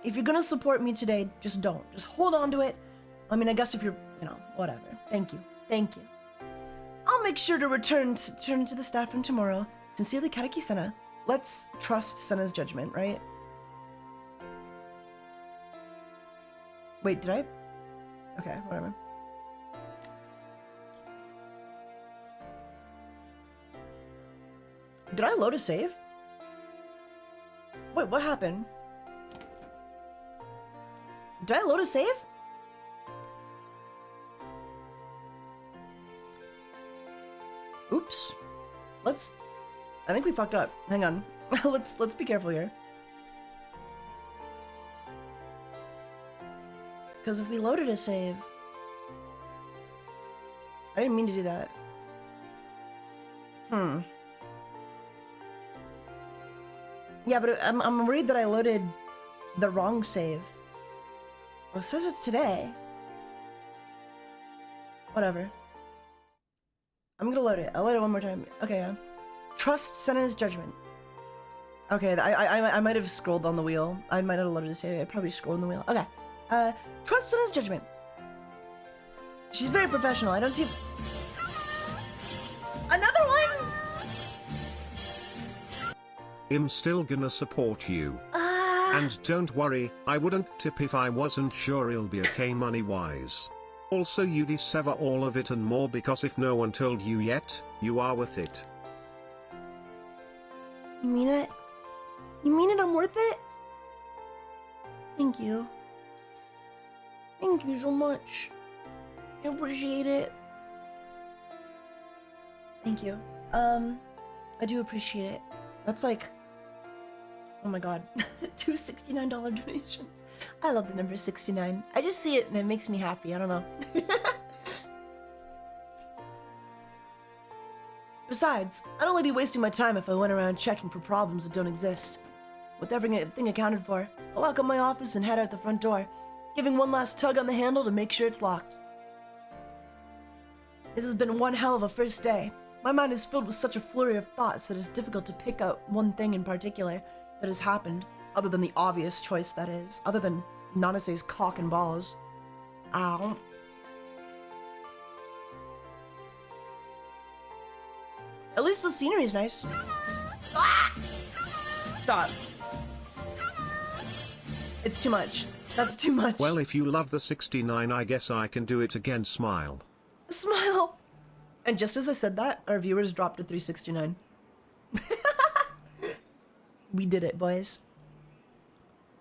if you're gonna support me today, just don't. Just hold on to it. I mean, I guess if you're, whatever. Thank you. Thank you. I'll make sure to return to the staff room tomorrow. Sincerely, Karuki-sana. Let's trust Sena's judgment, right? Wait, did I? Okay, whatever. Did I load a save? Wait, what happened? Did I load a save? Oops. I think we fucked up. Hang on. let's be careful here. Because if we loaded a save... I didn't mean to do that. Yeah, but I'm worried that I loaded the wrong save. Oh, it says it's today. Whatever. I'm gonna load it. I'll load it one more time. Okay, yeah. Trust Sena's judgment. Okay, I might have scrolled on the wheel. I might have loaded a save. I probably scrolled on the wheel. Okay. Trust Sena's judgment. She's very professional. I don't see... Another one? I'm still gonna support you. And don't worry, I wouldn't tip if I wasn't sure it'll be okay money-wise. Also you deserve all of it and more because if no one told you yet, you are worth it. You mean it? You mean it? I'm worth it? Thank you. Thank you so much. I appreciate it. Thank you. I do appreciate it. That's like... Oh my god. 2 $69 donations. I love the number 69. I just see it and it makes me happy. I don't know. Besides, I'd only be wasting my time if I went around checking for problems that don't exist. With everything accounted for, I'll lock up my office and head out the front door, giving one last tug on the handle to make sure it's locked. This has been one hell of a first day. My mind is filled with such a flurry of thoughts that it's difficult to pick out one thing in particular that has happened, other than the obvious choice that is, other than Nanase's cock and balls. Ow. At least the scenery's nice. Ah! Stop. It's too much. That's too much. Well, if you love the 69, I guess I can do it again. Smile. Smile. And just as I said that, our viewers dropped to 369. We did it, boys.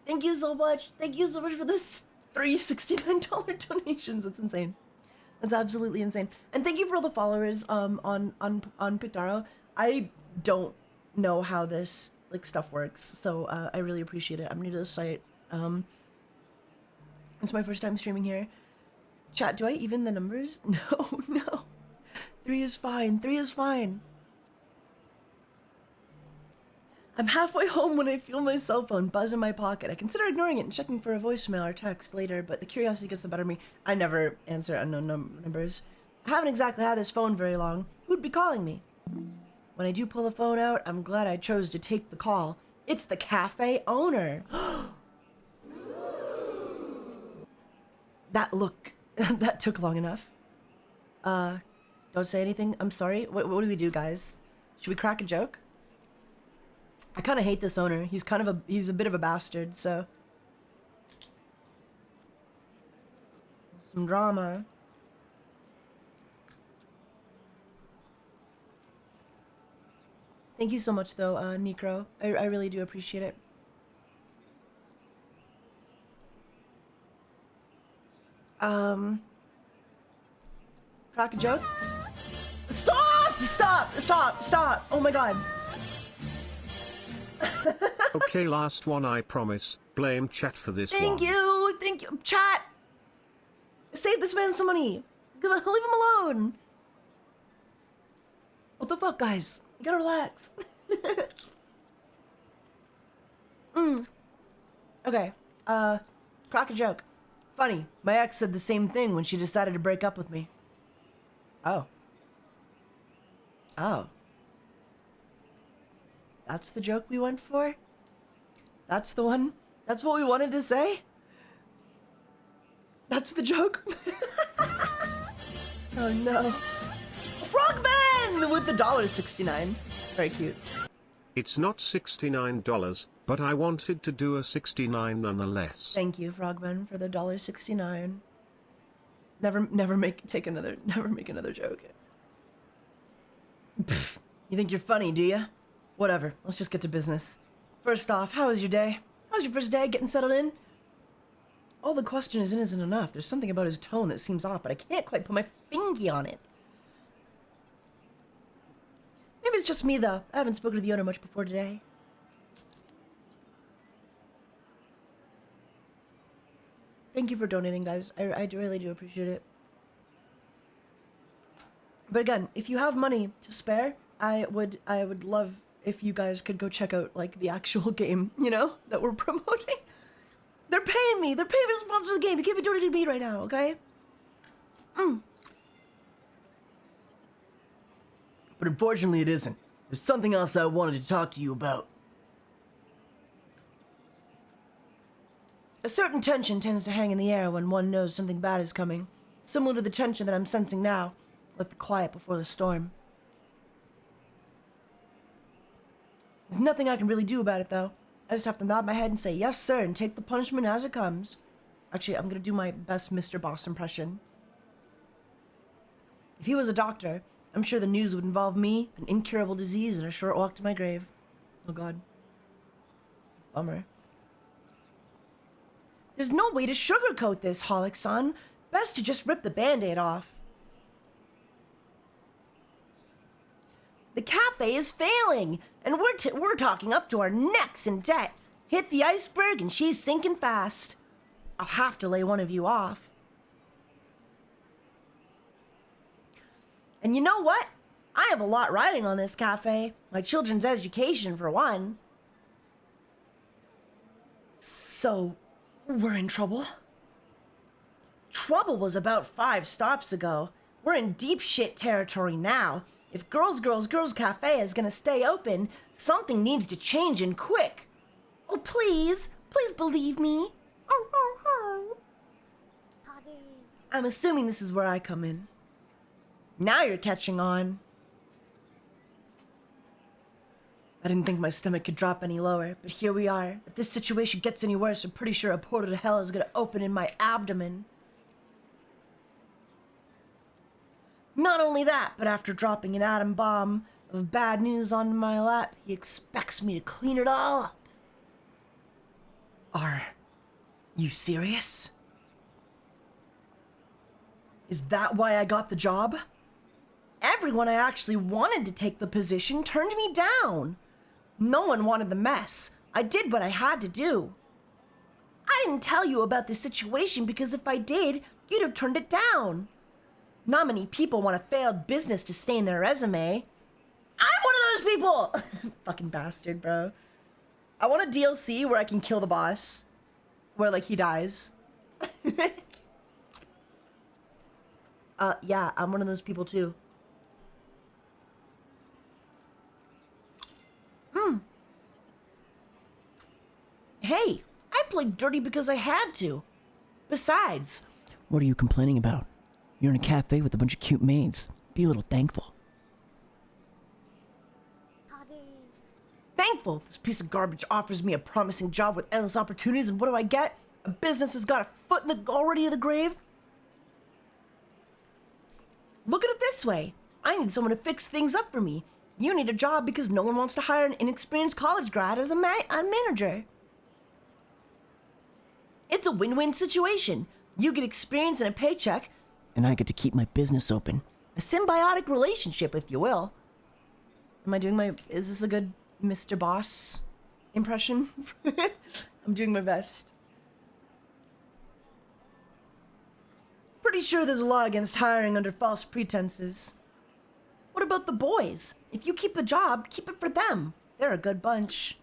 Thank you so much. Thank you so much for this $369 donations. That's insane. That's absolutely insane. And thank you for all the followers on Pictaro. I don't know how this like stuff works, so I really appreciate it. I'm new to the site. It's my first time streaming here. Chat, do I even the numbers? No, no. 3 is fine. 3 is fine. I'm halfway home when I feel my cell phone buzz in my pocket. I consider ignoring it and checking for a voicemail or text later, but the curiosity gets the better of me. I never answer unknown numbers. I haven't exactly had this phone very long. Who'd be calling me? When I do pull the phone out, I'm glad I chose to take the call. It's the cafe owner. That took long enough. Don't say anything. I'm sorry. What do we do, guys? Should we crack a joke? I kind of hate this owner. He's a bit of a bastard, so. Some drama. Thank you so much, though, Necro. I really do appreciate it. Crack a joke? Stop! Stop! Stop! Stop! Oh my god. Okay, last one, I promise. Blame chat for this one. Thank you! Thank you! Chat! Save this man some money! Leave him alone! What the fuck, guys? You gotta relax. Okay, crack a joke. Funny, my ex said the same thing when she decided to break up with me. Oh. Oh. That's the joke we went for? That's the one? That's what we wanted to say? That's the joke? Oh no. Frogman with the $1.69. Very cute. It's not $69, but I wanted to do a 69 nonetheless. Thank you, Frogman, for the $1.69. Never make another joke. Pfft, you think you're funny, do you? Whatever, let's just get to business. First off, how was your day? How's your first day getting settled in? All the question isn't enough. There's something about his tone that seems off, but I can't quite put my finger on it. Maybe it's just me, though. I haven't spoken to the owner much before today. Thank you for donating, guys. I really do appreciate it. But again, if you have money to spare, I would love if you guys could go check out, like, the actual game, you know, that we're promoting. They're paying me. They're paying me to sponsor the game. You can't be donating to me right now, okay? But unfortunately, it isn't. There's something else I wanted to talk to you about. A certain tension tends to hang in the air when one knows something bad is coming, similar to the tension that I'm sensing now, like the quiet before the storm. There's nothing I can really do about it, though. I just have to nod my head and say, yes, sir, and take the punishment as it comes. Actually, I'm gonna do my best Mr. Boss impression. If he was a doctor, I'm sure the news would involve me, an incurable disease, and a short walk to my grave. Oh, God. Bummer. There's no way to sugarcoat this, Holic, son. Best to just rip the Band-Aid off. The cafe is failing, and we're talking up to our necks in debt. Hit the iceberg, and she's sinking fast. I'll have to lay one of you off. And you know what? I have a lot riding on this cafe. My children's education, for one. So, we're in trouble? Trouble was about 5 stops ago. We're in deep shit territory now. If Girls Cafe is gonna stay open, something needs to change and quick. Oh, please believe me. I'm assuming this is where I come in. Now you're catching on. I didn't think my stomach could drop any lower, but here we are. If this situation gets any worse, I'm pretty sure a portal to hell is gonna open in my abdomen. Not only that, but after dropping an atom bomb of bad news onto my lap, he expects me to clean it all up. Are you serious? Is that why I got the job? Everyone I actually wanted to take the position turned me down. No one wanted the mess. I did what I had to do. I didn't tell you about this situation because if I did, you'd have turned it down. Not many people want a failed business to stay in their resume. I'm one of those people! Fucking bastard, bro. I want a DLC where I can kill the boss. Where, like, he dies. Yeah, I'm one of those people, too. Hey, I played dirty because I had to. Besides, what are you complaining about? You're in a cafe with a bunch of cute maids. Be a little thankful. Thankful? This piece of garbage offers me a promising job with endless opportunities, and what do I get? A business has got a foot already in the grave? Look at it this way. I need someone to fix things up for me. You need a job because no one wants to hire an inexperienced college grad as a manager. It's a win-win situation. You get experience and a paycheck, and I get to keep my business open. A symbiotic relationship, if you will. Is this a good Mr. Boss impression? I'm doing my best. Pretty sure there's a law against hiring under false pretenses. What about the boys? If you keep the job, keep it for them. They're a good bunch.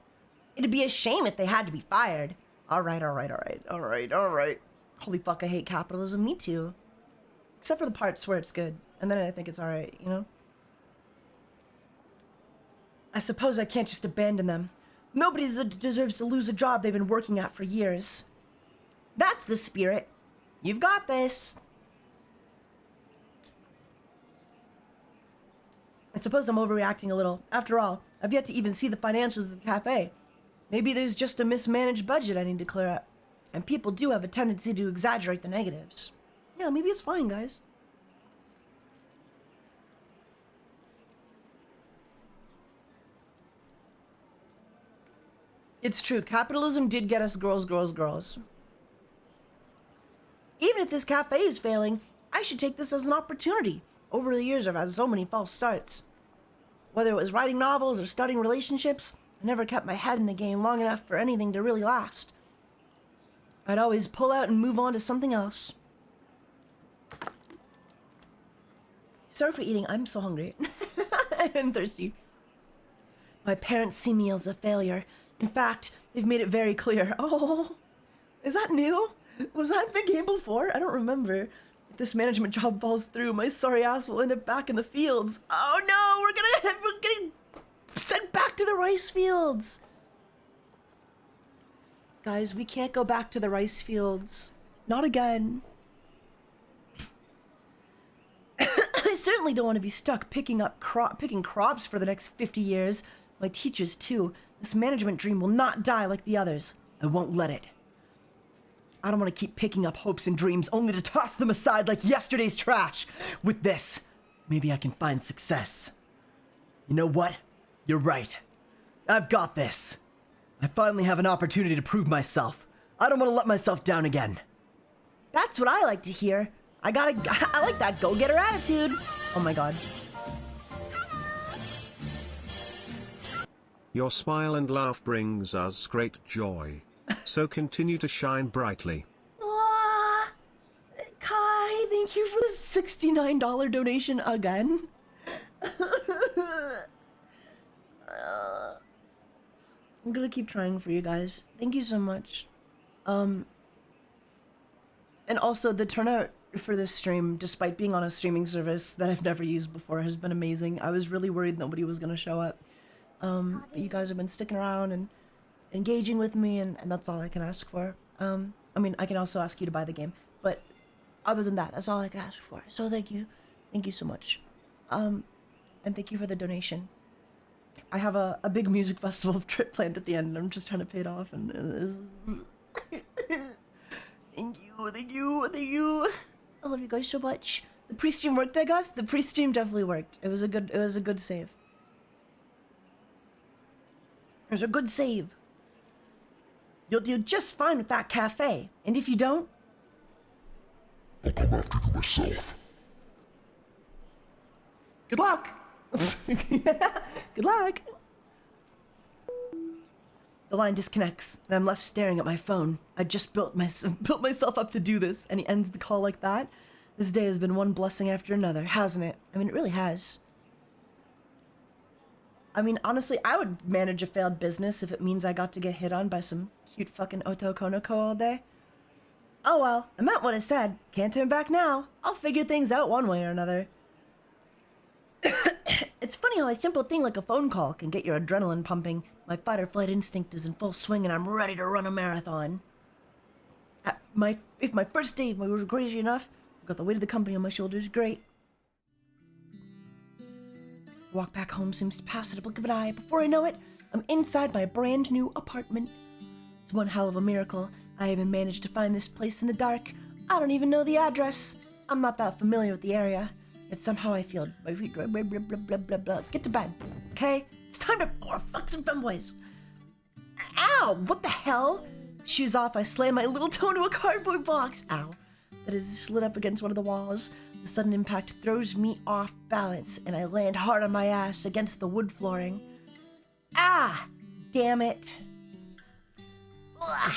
It'd be a shame if they had to be fired. All right. Holy fuck, I hate capitalism. Me too. Except for the parts where it's good. And then I think it's all right, you know? I suppose I can't just abandon them. Nobody deserves to lose a job they've been working at for years. That's the spirit. You've got this. I suppose I'm overreacting a little. After all, I've yet to even see the financials of the cafe. Maybe there's just a mismanaged budget I need to clear up. And people do have a tendency to exaggerate the negatives. Yeah, maybe it's fine, guys. It's true, capitalism did get us girls. Even if this cafe is failing, I should take this as an opportunity. Over the years, I've had so many false starts. Whether it was writing novels or studying relationships, I never kept my head in the game long enough for anything to really last. I'd always pull out and move on to something else. Sorry for eating, I'm so hungry. And thirsty. My parents see me as a failure. In fact, they've made it very clear. Oh, is that new? Was that the game before? I don't remember. If this management job falls through, my sorry ass will end up back in the fields. Oh no, we're getting sent back to the rice fields. Guys, we can't go back to the rice fields. Not again. I certainly don't want to be stuck picking crops for the next 50 years. My teachers, too. This management dream will not die like the others. I won't let it. I don't want to keep picking up hopes and dreams only to toss them aside like yesterday's trash. With this, maybe I can find success. You know what? You're right. I've got this. I finally have an opportunity to prove myself. I don't want to let myself down again. That's what I like to hear. I like that go-getter attitude. Oh my god. Your smile and laugh brings us great joy. So continue to shine brightly. Aww. Kai, thank you for the $69 donation again. I'm gonna keep trying for you guys. Thank you so much. And also the turnout for this stream, despite being on a streaming service that I've never used before, has been amazing. I was really worried nobody was gonna show up. But you guys have been sticking around and engaging with me, and that's all I can ask for. I mean, I can also ask you to buy the game, but other than that, that's all I can ask for. So thank you so much. And thank you for the donation. I have a big music festival trip planned at the end, and I'm just trying to pay it off, and thank you. I love you guys so much. The pre-stream worked, I guess? The pre-stream definitely worked. It was a good save. It was a good save. You'll do just fine with that cafe, and if you don't, I'll come after you myself. good luck. Good luck. The line disconnects, and I'm left staring at my phone. I just built myself up to do this, and he ends the call like that. This day has been one blessing after another, hasn't it? I mean, it really has. I mean, honestly, I would manage a failed business if it means I got to get hit on by some cute fucking Oto Konoko all day. Oh well, I meant what I said. Can't turn back now. I'll figure things out one way or another. It's funny how a simple thing like a phone call can get your adrenaline pumping. My fight or flight instinct is in full swing and I'm ready to run a marathon. If my first day was crazy enough, I've got the weight of the company on my shoulders, great. Walk back home seems to pass at a blink of an eye. Before I know it, I'm inside my brand new apartment. It's one hell of a miracle. I even managed to find this place in the dark. I don't even know the address. I'm not that familiar with the area. Yet somehow I feel blah, blah, blah, blah, blah, blah, blah. Get to bed, okay? It's time to fuck some femboys. Ow! What the hell? Shoes off, I slam my little toe into a cardboard box. Ow. That is slid up against one of the walls. The sudden impact throws me off balance, and I land hard on my ass against the wood flooring. Ah! Damn it. Ugh.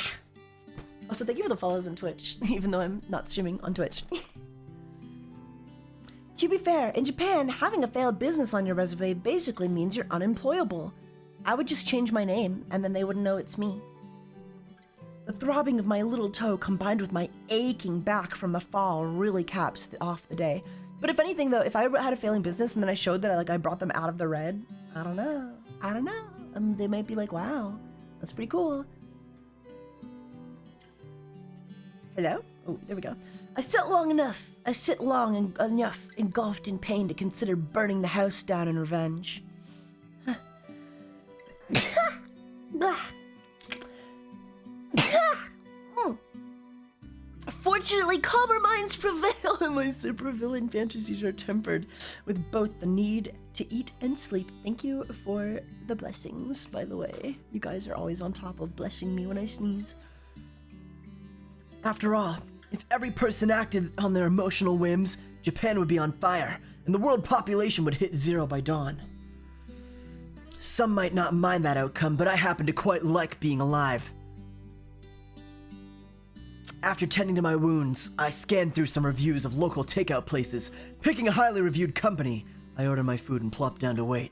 Also, thank you for the follows on Twitch, even though I'm not streaming on Twitch. To be fair, in Japan, having a failed business on your resume basically means you're unemployable. I would just change my name, and then they wouldn't know it's me. The throbbing of my little toe combined with my aching back from the fall really caps off the day. But if anything, though, if I had a failing business and then I showed that I brought them out of the red, I don't know. They might be like, wow, that's pretty cool. Hello? Oh, there we go. I sit long enough engulfed in pain to consider burning the house down in revenge. Fortunately, calmer minds prevail, and my supervillain fantasies are tempered with both the need to eat and sleep. Thank you for the blessings, by the way. You guys are always on top of blessing me when I sneeze. After all, if every person acted on their emotional whims, Japan would be on fire, and the world population would hit zero by dawn. Some might not mind that outcome, but I happen to quite like being alive. After tending to my wounds, I scanned through some reviews of local takeout places. Picking a highly reviewed company, I ordered my food and plopped down to wait.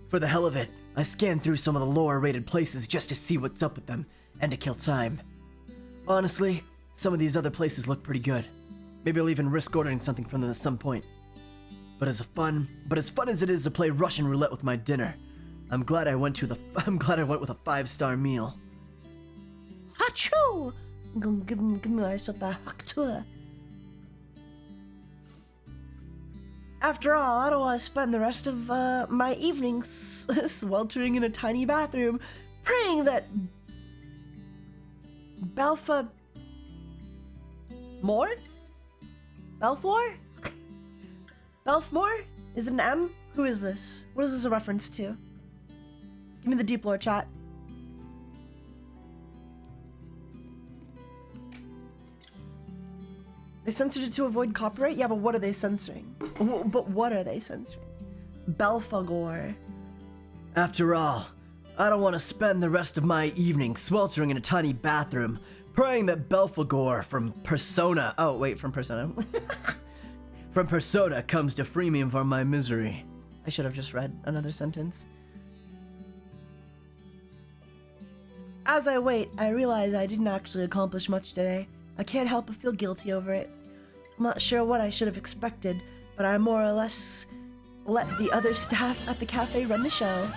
For the hell of it, I scanned through some of the lower rated places just to see what's up with them, and to kill time. Honestly, some of these other places look pretty good. Maybe I'll even risk ordering something from them at some point. But as fun as it is to play Russian roulette with my dinner, I'm glad I went with a 5-star meal. Achoo! I'm gonna give myself a haktua. After all, I don't want to spend the rest of my evenings sweltering in a tiny bathroom, praying that Belfort? Is it an M? Who is this? What is this a reference to? Give me the deep lore, chat. They censored it to avoid copyright? Yeah, but what are they censoring? Belfagor. After all, I don't want to spend the rest of my evening sweltering in a tiny bathroom, praying that Belfagor from Persona... Oh, wait, from Persona. From Persona comes to free me from my misery. I should have just read another sentence. As I wait, I realize I didn't actually accomplish much today. I can't help but feel guilty over it. I'm not sure what I should have expected, but I more or less let the other staff at the cafe run the show.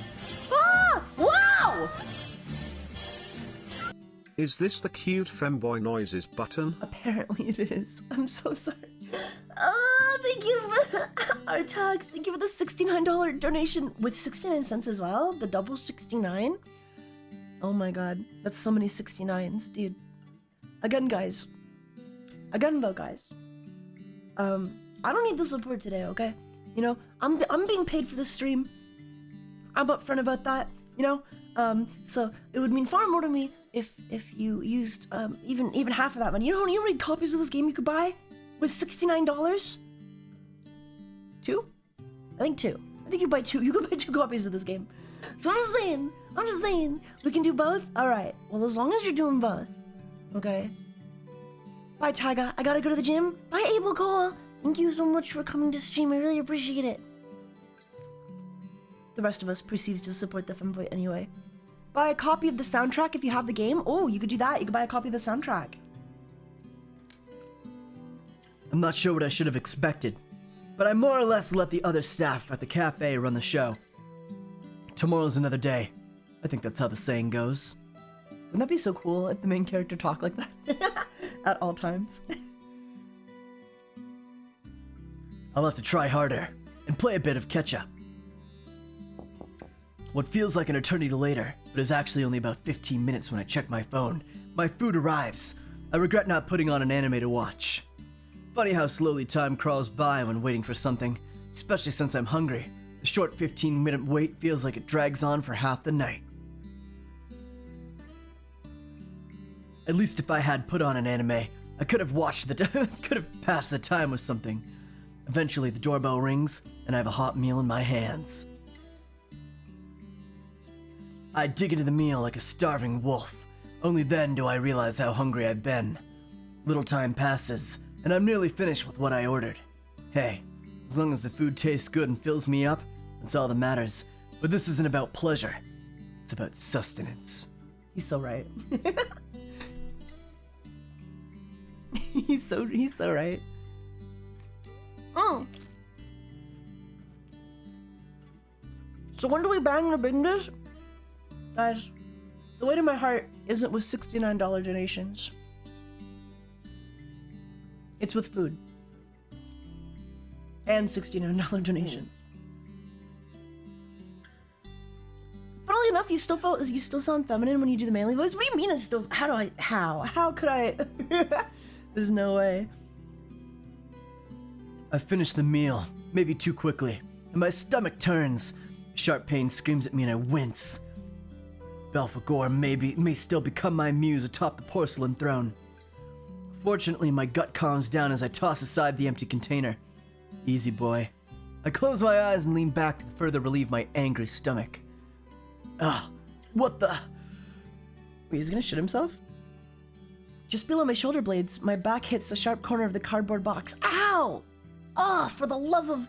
Ah! Wow! Is this the cute femboy noises button? Apparently it is. I'm so sorry. Oh, thank you for... Our tags, thank you for the $69 donation with 69 cents as well. The double 69. Oh my god, that's so many 69s, dude. Again, guys. Again, though, guys. I don't need the support today, okay? You know, I'm being paid for this stream. I'm upfront about that, you know? So it would mean far more to me if you used even half of that money. You know how many copies of this game you could buy with $69? 2? I think 2. I think you buy 2. You could buy 2 copies of this game. So I'm just saying, we can do both? Alright, well, as long as you're doing both. Okay? Bye, Taiga. I gotta go to the gym. Bye, Abel Cole. Thank you so much for coming to stream. I really appreciate it. The rest of us proceeds to support the fanboy anyway. Buy a copy of the soundtrack if you have the game. Oh, you could do that. You could buy a copy of the soundtrack. I'm not sure what I should have expected, but I more or less let the other staff at the cafe run the show. Tomorrow's another day. I think that's how the saying goes. Wouldn't that be so cool if the main character talked like that at all times? I'll have to try harder and play a bit of catch-up. What feels like an eternity later, but is actually only about 15 minutes when I check my phone. My food arrives. I regret not putting on an anime to watch. Funny how slowly time crawls by when waiting for something, especially since I'm hungry. The short 15-minute wait feels like it drags on for half the night. At least if I had put on an anime, I could have could have passed the time with something. Eventually the doorbell rings, and I have a hot meal in my hands. I dig into the meal like a starving wolf. Only then do I realize how hungry I've been. Little time passes, and I'm nearly finished with what I ordered. Hey, as long as the food tastes good and fills me up, that's all that matters. But this isn't about pleasure. It's about sustenance. He's so right. he's so right. So when do we bang the business? Guys, the weight of my heart isn't with $69 donations. It's with food. And $69 donations. Funnily enough, you still sound feminine when you do the manly voice. What do you mean it's still, how could I? There's no way. I finish the meal, maybe too quickly, and my stomach turns. Sharp pain screams at me and I wince. Belphegor may still become my muse atop the porcelain throne. Fortunately, my gut calms down as I toss aside the empty container. Easy, boy. I close my eyes and lean back to further relieve my angry stomach. Ah, what the? Wait, he's gonna shit himself? Just below my shoulder blades, my back hits the sharp corner of the cardboard box. Ow! Oh, for the love of...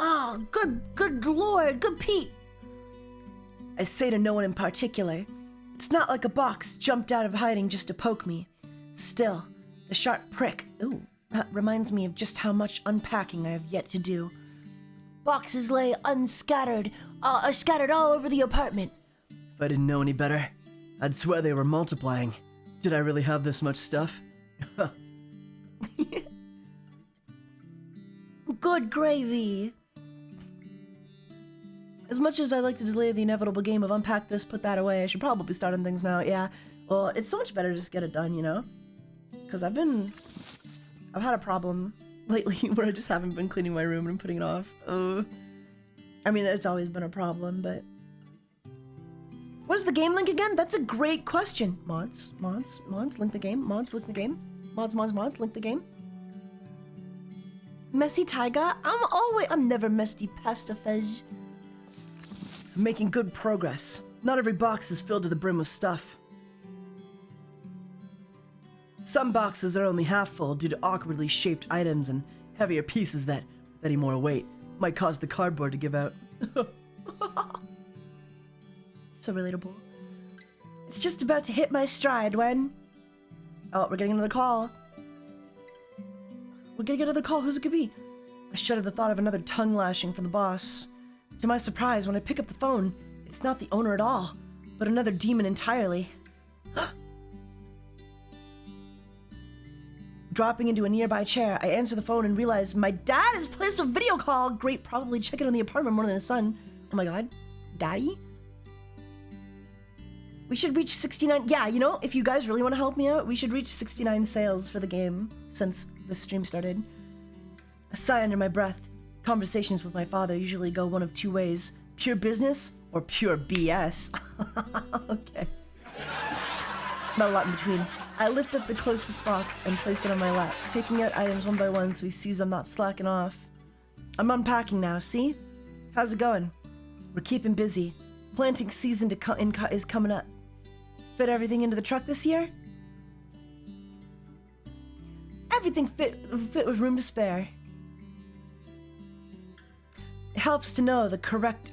Oh, good lord, good Pete! I say to no one in particular. It's not like a box jumped out of hiding just to poke me. Still, the sharp prick, ooh, that reminds me of just how much unpacking I have yet to do. Boxes lay scattered all over the apartment. If I didn't know any better, I'd swear they were multiplying. Did I really have this much stuff? Good gravy. As much as I like to delay the inevitable game of unpack this, put that away, I should probably be starting things now, yeah. Well, it's so much better to just get it done, you know? Because I've had a problem lately where I just haven't been cleaning my room and putting it off. I mean, it's always been a problem, but... What is the game link again? That's a great question. Mods, link the game. Mods, link the game. Mods, link the game. Messy Taiga? I'm never messy pastafez. I'm making good progress. Not every box is filled to the brim with stuff. Some boxes are only half full due to awkwardly shaped items and heavier pieces that, with any more weight, might cause the cardboard to give out. So relatable. It's just about to hit my stride when... Oh, we're getting another call. We're gonna get another call. Who's it could be? I shudder at the thought of another tongue lashing from the boss. To my surprise, when I pick up the phone, it's not the owner at all, but another demon entirely. dropping into a nearby chair. I answer the phone and realize my dad has placed a video call. Great, probably checking on the apartment more than his son. Oh my god. Daddy? We should reach 69. Yeah, you know, if you guys really want to help me out, we should reach 69 sales for the game since the stream started. A sigh under my breath. Conversations with my father usually go one of two ways. Pure business or pure BS. Okay. Not a lot in between. I lift up the closest box and place it on my lap, taking out items one by one so he sees I'm not slacking off. I'm unpacking now, see? How's it going? We're keeping busy. Planting season is coming up. Fit everything into the truck this year? Everything fit with room to spare. It helps to know the correct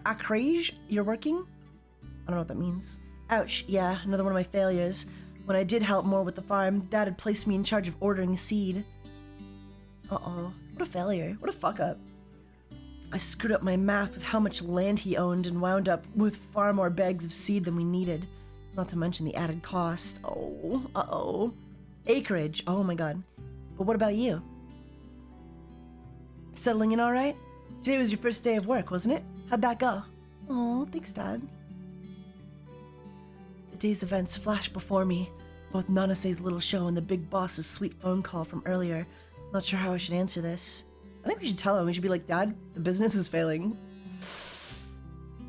acreage you're working. I don't know what that means. Ouch, yeah, another one of my failures. When I did help more with the farm, Dad had placed me in charge of ordering seed. Uh-oh, what a failure, what a fuck up. I screwed up my math with how much land he owned and wound up with far more bags of seed than we needed. Not to mention the added cost. Oh, uh-oh. Acreage, oh my god. But what about you? Settling in all right? Today was your first day of work, wasn't it? How'd that go? Oh, thanks, Dad. The day's events flashed before me. Both Nanase's little show and the big boss's sweet phone call from earlier. Not sure how I should answer this. I think we should tell him. We should be like, Dad, the business is failing.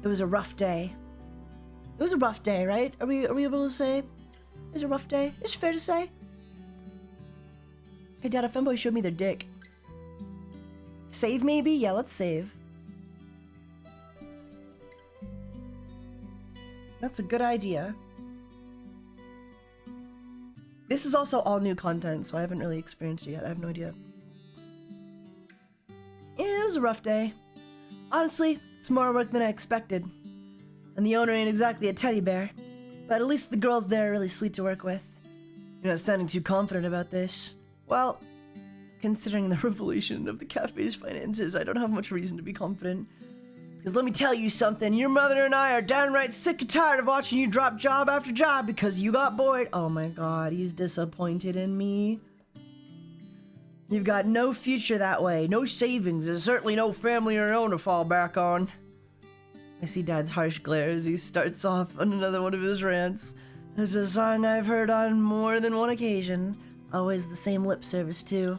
It was a rough day. It was a rough day, right? Are we able to say it was a rough day? It's fair to say. Hey, Dad, a femboy showed me their dick. Save maybe? Yeah, let's save. That's a good idea. This is also all new content, so I haven't really experienced it yet. I have no idea. Yeah, it was a rough day. Honestly, it's more work than I expected. And the owner ain't exactly a teddy bear. But at least the girls there are really sweet to work with. You're not sounding too confident about this. Well, considering the revelation of the cafe's finances, I don't have much reason to be confident. Because let me tell you something, your mother and I are downright sick and tired of watching you drop job after job because you got bored. Oh my god, he's disappointed in me. You've got no future that way, no savings, and certainly no family or own to fall back on. I see Dad's harsh glare as he starts off on another one of his rants. It's a song I've heard on more than one occasion. Always the same lip service, too.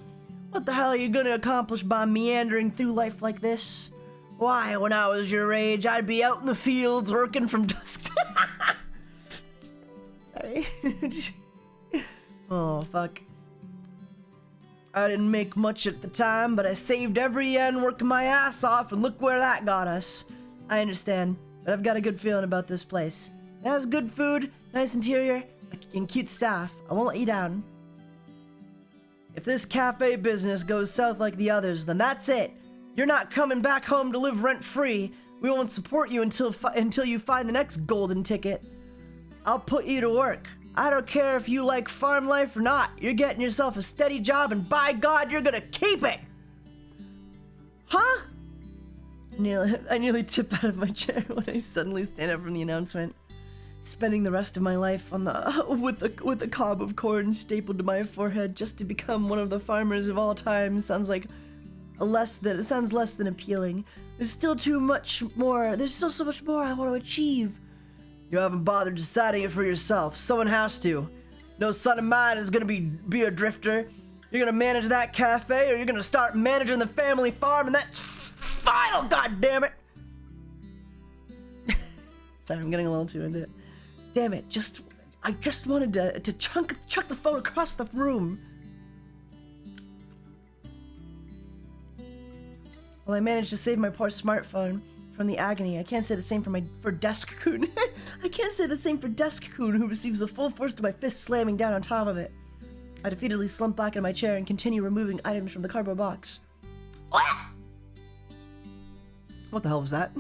What the hell are you gonna accomplish by meandering through life like this? Why, when I was your age, I'd be out in the fields working from dusk to... Sorry. Oh, fuck. I didn't make much at the time, but I saved every yen working my ass off, and look where that got us. I understand, but I've got a good feeling about this place. It has good food, nice interior, and cute staff. I won't let you down. If this cafe business goes south like the others, then that's it. You're not coming back home to live rent-free. We won't support you until you find the next golden ticket. I'll put you to work. I don't care if you like farm life or not. You're getting yourself a steady job, and by God, you're gonna keep it! Huh? I nearly tip out of my chair when I suddenly stand up from the announcement. Spending the rest of my life on with a cob of corn stapled to my forehead just to become one of the farmers of all time sounds like it sounds less than appealing. There's still so much more I want to achieve. You haven't bothered deciding it for yourself. Someone has to. No son of mine is gonna be a drifter. You're gonna manage that cafe, or you're gonna start managing the family farm, and that's final. God damn it! Sorry, I'm getting a little too into it. Damn it! I just wanted to chuck the phone across the room. Well, I managed to save my poor smartphone from the agony. I can't say the same for Desk-kun. I can't say the same for Desk-kun, who receives the full force of my fist slamming down on top of it. I defeatedly slump back in my chair and continue removing items from the cardboard box. What the hell was that?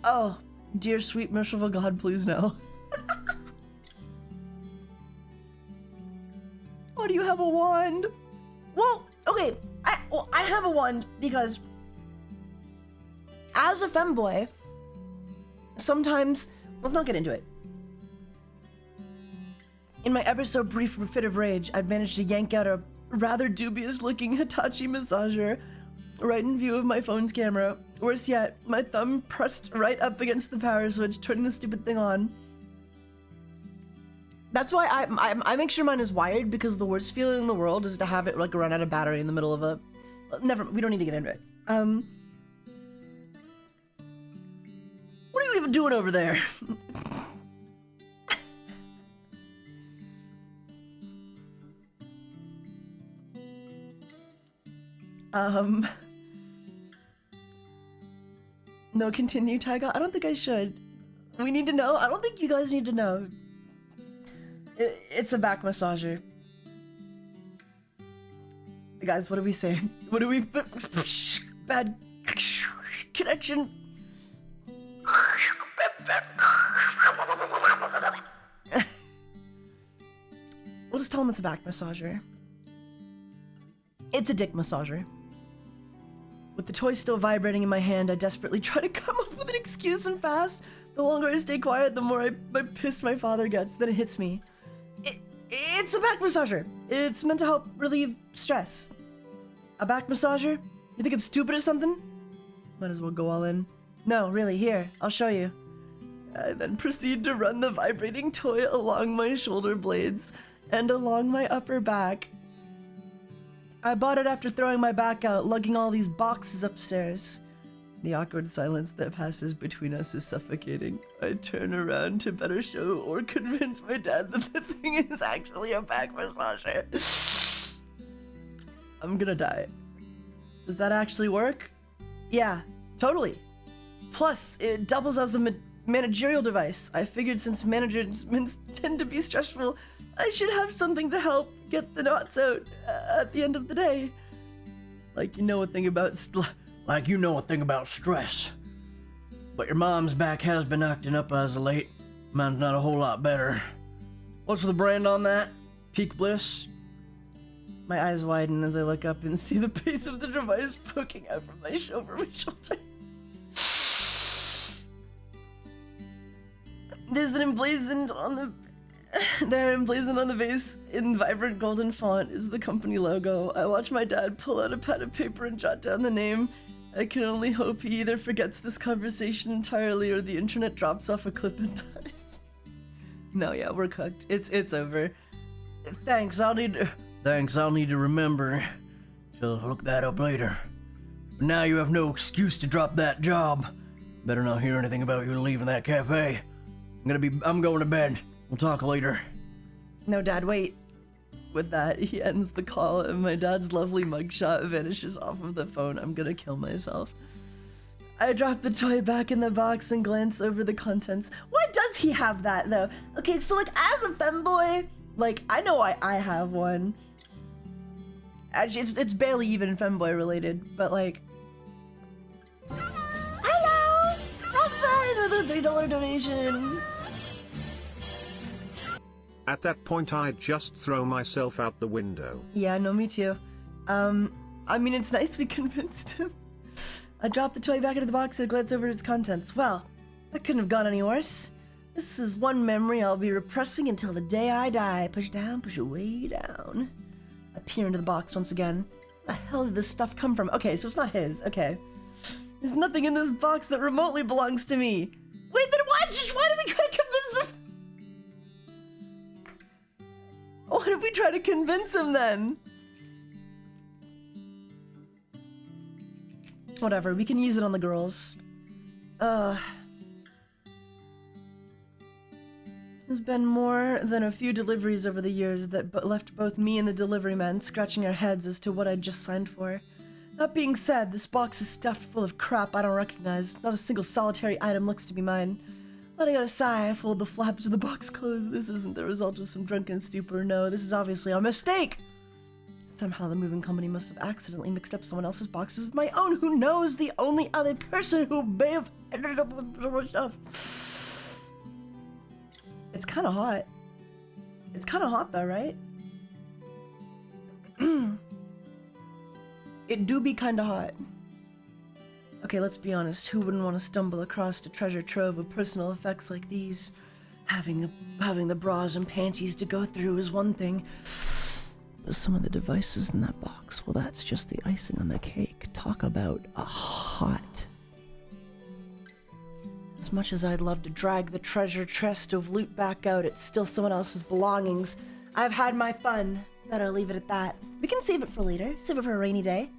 Oh, dear sweet merciful God, please no. Why do you have a wand? Well, okay, I have a wand because as a femboy, sometimes, let's not get into it. In my ever so brief fit of rage, I'd managed to yank out a rather dubious looking Hitachi massager right in view of my phone's camera. Worse yet, my thumb pressed right up against the power switch, turning the stupid thing on. That's why I make sure mine is wired, because the worst feeling in the world is to have it like run out of battery in the middle of a... we don't need to get into it. What are you even doing over there? No, continue, Taiga. I don't think I should. We need to know. I don't think you guys need to know. It's a back massager. Guys, what are we saying? What are we... Bad connection. We'll just tell him it's a back massager. It's a dick massager. With the toy still vibrating in my hand, I desperately try to come up with an excuse and fast. The longer I stay quiet, the more I pissed my father gets. Then it hits me. It's a back massager. It's meant to help relieve stress. A back massager? You think I'm stupid or something? Might as well go all in. No, really, here, I'll show you. I then proceed to run the vibrating toy along my shoulder blades and along my upper back. I bought it after throwing my back out, lugging all these boxes upstairs. The awkward silence that passes between us is suffocating. I turn around to better show or convince my dad that the thing is actually a back massager. I'm gonna die. Does that actually work? Yeah, totally. Plus, it doubles as a managerial device. I figured since managements tend to be stressful, I should have something to help get the knots out at the end of the day. Like you know a thing about stress. But your mom's back has been acting up as of late. Mine's not a whole lot better. What's the brand on that? Peak Bliss? My eyes widen as I look up and see the base of the device poking out from my shoulder. There's an emblazoned on the base in vibrant golden font is the company logo. I watch my dad pull out a pad of paper and jot down the name. I can only hope he either forgets this conversation entirely or the internet drops off a clip and dies. No, yeah, we're cooked. It's over. Thanks, I'll need to remember to look that up later. But now you have no excuse to drop that job. Better not hear anything about you leaving that cafe. I'm going to bed. We'll talk later. No, Dad, wait. With that, he ends the call and my dad's lovely mugshot vanishes off of the phone. I'm gonna kill myself. I drop the toy back in the box and glance over the contents. Why does he have that, though? Okay, so, like, as a femboy, like, I know I have one. Actually, it's barely even femboy related, but, like... Hello! Have fun with a $3 donation! At that point I'd just throw myself out the window. Yeah, no, me too. I mean, it's nice we convinced him. I dropped the toy back into the box and glanced over its contents. Well, that couldn't have gone any worse. This is one memory I'll be repressing until the day I die. Push down, push it way down. I peer into the box once again. Where the hell did this stuff come from? Okay, so it's not his. Okay. There's nothing in this box that remotely belongs to me. Wait, then why did we try to convince him? Why did we try to convince him then? Whatever, we can use it on the girls. There's been more than a few deliveries over the years that left both me and the delivery man scratching our heads as to what I'd just signed for. That being said, this box is stuffed full of crap I don't recognize. Not a single solitary item looks to be mine. Letting out a sigh, I fold the flaps of the box closed. This isn't the result of some drunken stupor. No, this is obviously a mistake. Somehow the moving company must have accidentally mixed up someone else's boxes with my own. Who knows? The only other person who may have ended up with so much stuff. It's kind of hot. It's kind of hot though, right? It do be kinda hot. Okay, let's be honest. Who wouldn't want to stumble across a treasure trove of personal effects like these? Having the bras and panties to go through is one thing. But some of the devices in that box, well, that's just the icing on the cake. Talk about a hot. As much as I'd love to drag the treasure chest of loot back out, it's still someone else's belongings. I've had my fun. Better leave it at that. We can save it for later. Save it for a rainy day.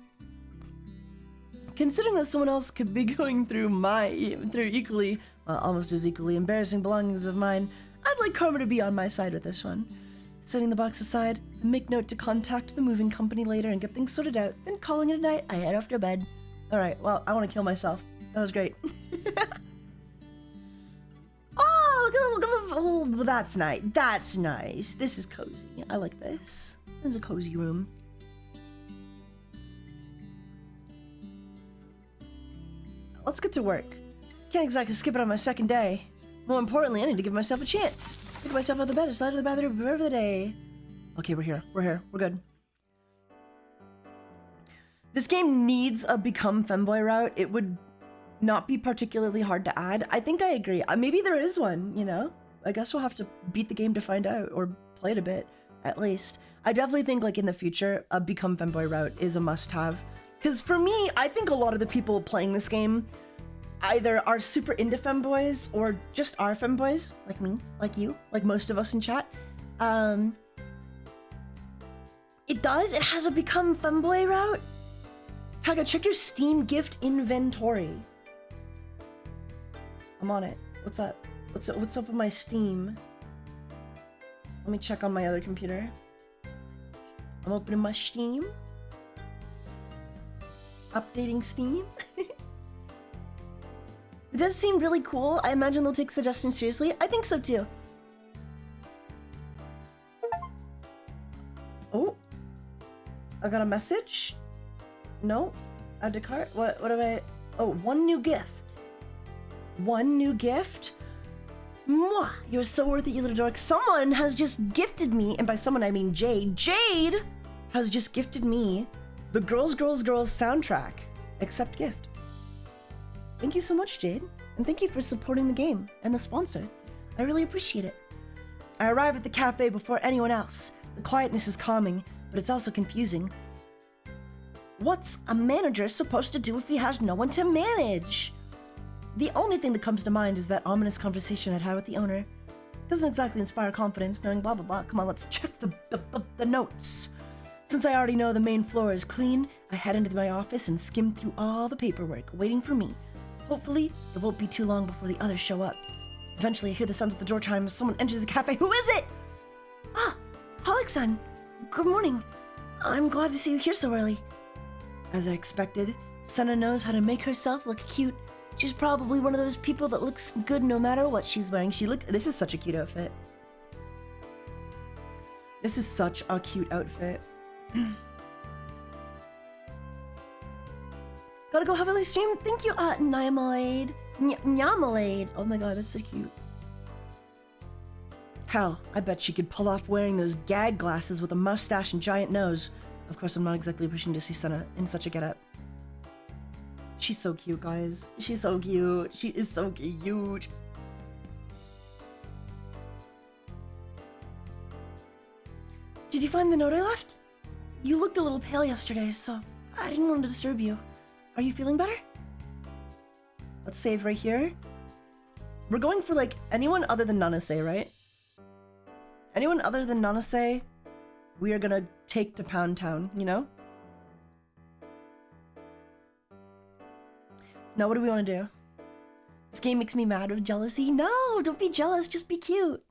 Considering that someone else could be going through equally, well, almost as equally embarrassing belongings of mine, I'd like karma to be on my side with this one. Setting the box aside, make note to contact the moving company later and get things sorted out, then calling it a night, I head off to bed. Alright, well, I want to kill myself. That was great. Oh, that's nice. That's nice. This is cozy. I like this. This is a cozy room. Let's get to work. Can't exactly skip it on my second day. More importantly, I need to give myself a chance. Pick myself out of the bed, decide to the bathroom, prepare for the day. Okay, we're here. We're good. This game needs a become femboy route. It would not be particularly hard to add. I think I agree. Maybe there is one, you know? I guess we'll have to beat the game to find out, or play it a bit, at least. I definitely think, like, in the future, a become femboy route is a must-have. Because for me, I think a lot of the people playing this game either are super into femboys or just are femboys, like me, like you, like most of us in chat. It has a become femboy route. Taiga, check your Steam gift inventory. I'm on it. What's up? What's up with my Steam? Let me check on my other computer. I'm opening my Steam. Updating Steam. It does seem really cool. I imagine they'll take suggestions seriously. I think so too. Oh, I got a message. No, add to cart. What do I? Oh, one new gift. One new gift. Mwah! You're so worth it, you little dork. Someone has just gifted me, and by someone I mean Jade. Jade has just gifted me the Girls, Girls, Girls soundtrack. Accept gift. Thank you so much, Jade, and thank you for supporting the game and the sponsor. I really appreciate it. I arrive at the cafe before anyone else. The quietness is calming, but it's also confusing. What's a manager supposed to do if he has no one to manage? The only thing that comes to mind is that ominous conversation I'd had with the owner. Doesn't exactly inspire confidence knowing blah blah blah. Come on, let's check the notes. Since I already know the main floor is clean, I head into my office and skim through all the paperwork waiting for me. Hopefully, it won't be too long before the others show up. Eventually, I hear the sounds of the door chime as someone enters the cafe. Who is it? Ah, Holic-san. Good morning. I'm glad to see you here so early. As I expected, Senna knows how to make herself look cute. She's probably one of those people that looks good no matter what she's wearing. This is such a cute outfit. This is such a cute outfit. Gotta go heavily stream. Thank you, Nyamalade. Nyamalade. Oh my god, that's so cute. Hell, I bet she could pull off wearing those gag glasses with a mustache and giant nose. Of course, I'm not exactly wishing to see Senna in such a getup. She's so cute, guys. She's so cute. She is so cute. Did you find the note I left? You looked a little pale yesterday, so I didn't want to disturb you. Are you feeling better? Let's save right here. We're going for, like, anyone other than Nanase, right? Anyone other than Nanase, we are gonna take to Pound Town, you know? Now, what do we want to do? This game makes me mad with jealousy. No, don't be jealous, just be cute.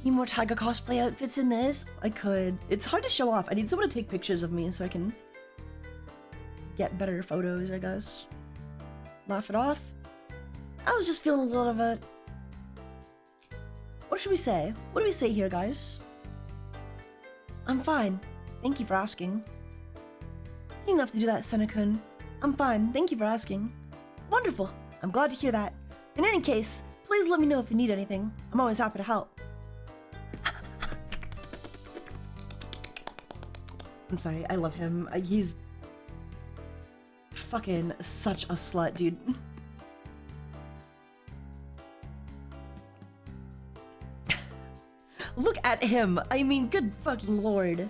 Need more Taiga cosplay outfits in this? I could. It's hard to show off. I need someone to take pictures of me so I can get better photos, I guess. Laugh it off. I was just feeling a little of it. What should we say? What do we say here, guys? I'm fine. Thank you for asking. You didn't have to do that, Senna-kun. I'm fine. Thank you for asking. Wonderful. I'm glad to hear that. In any case, please let me know if you need anything. I'm always happy to help. I'm sorry, I love him. He's fucking such a slut, dude. Look at him. I mean, good fucking lord.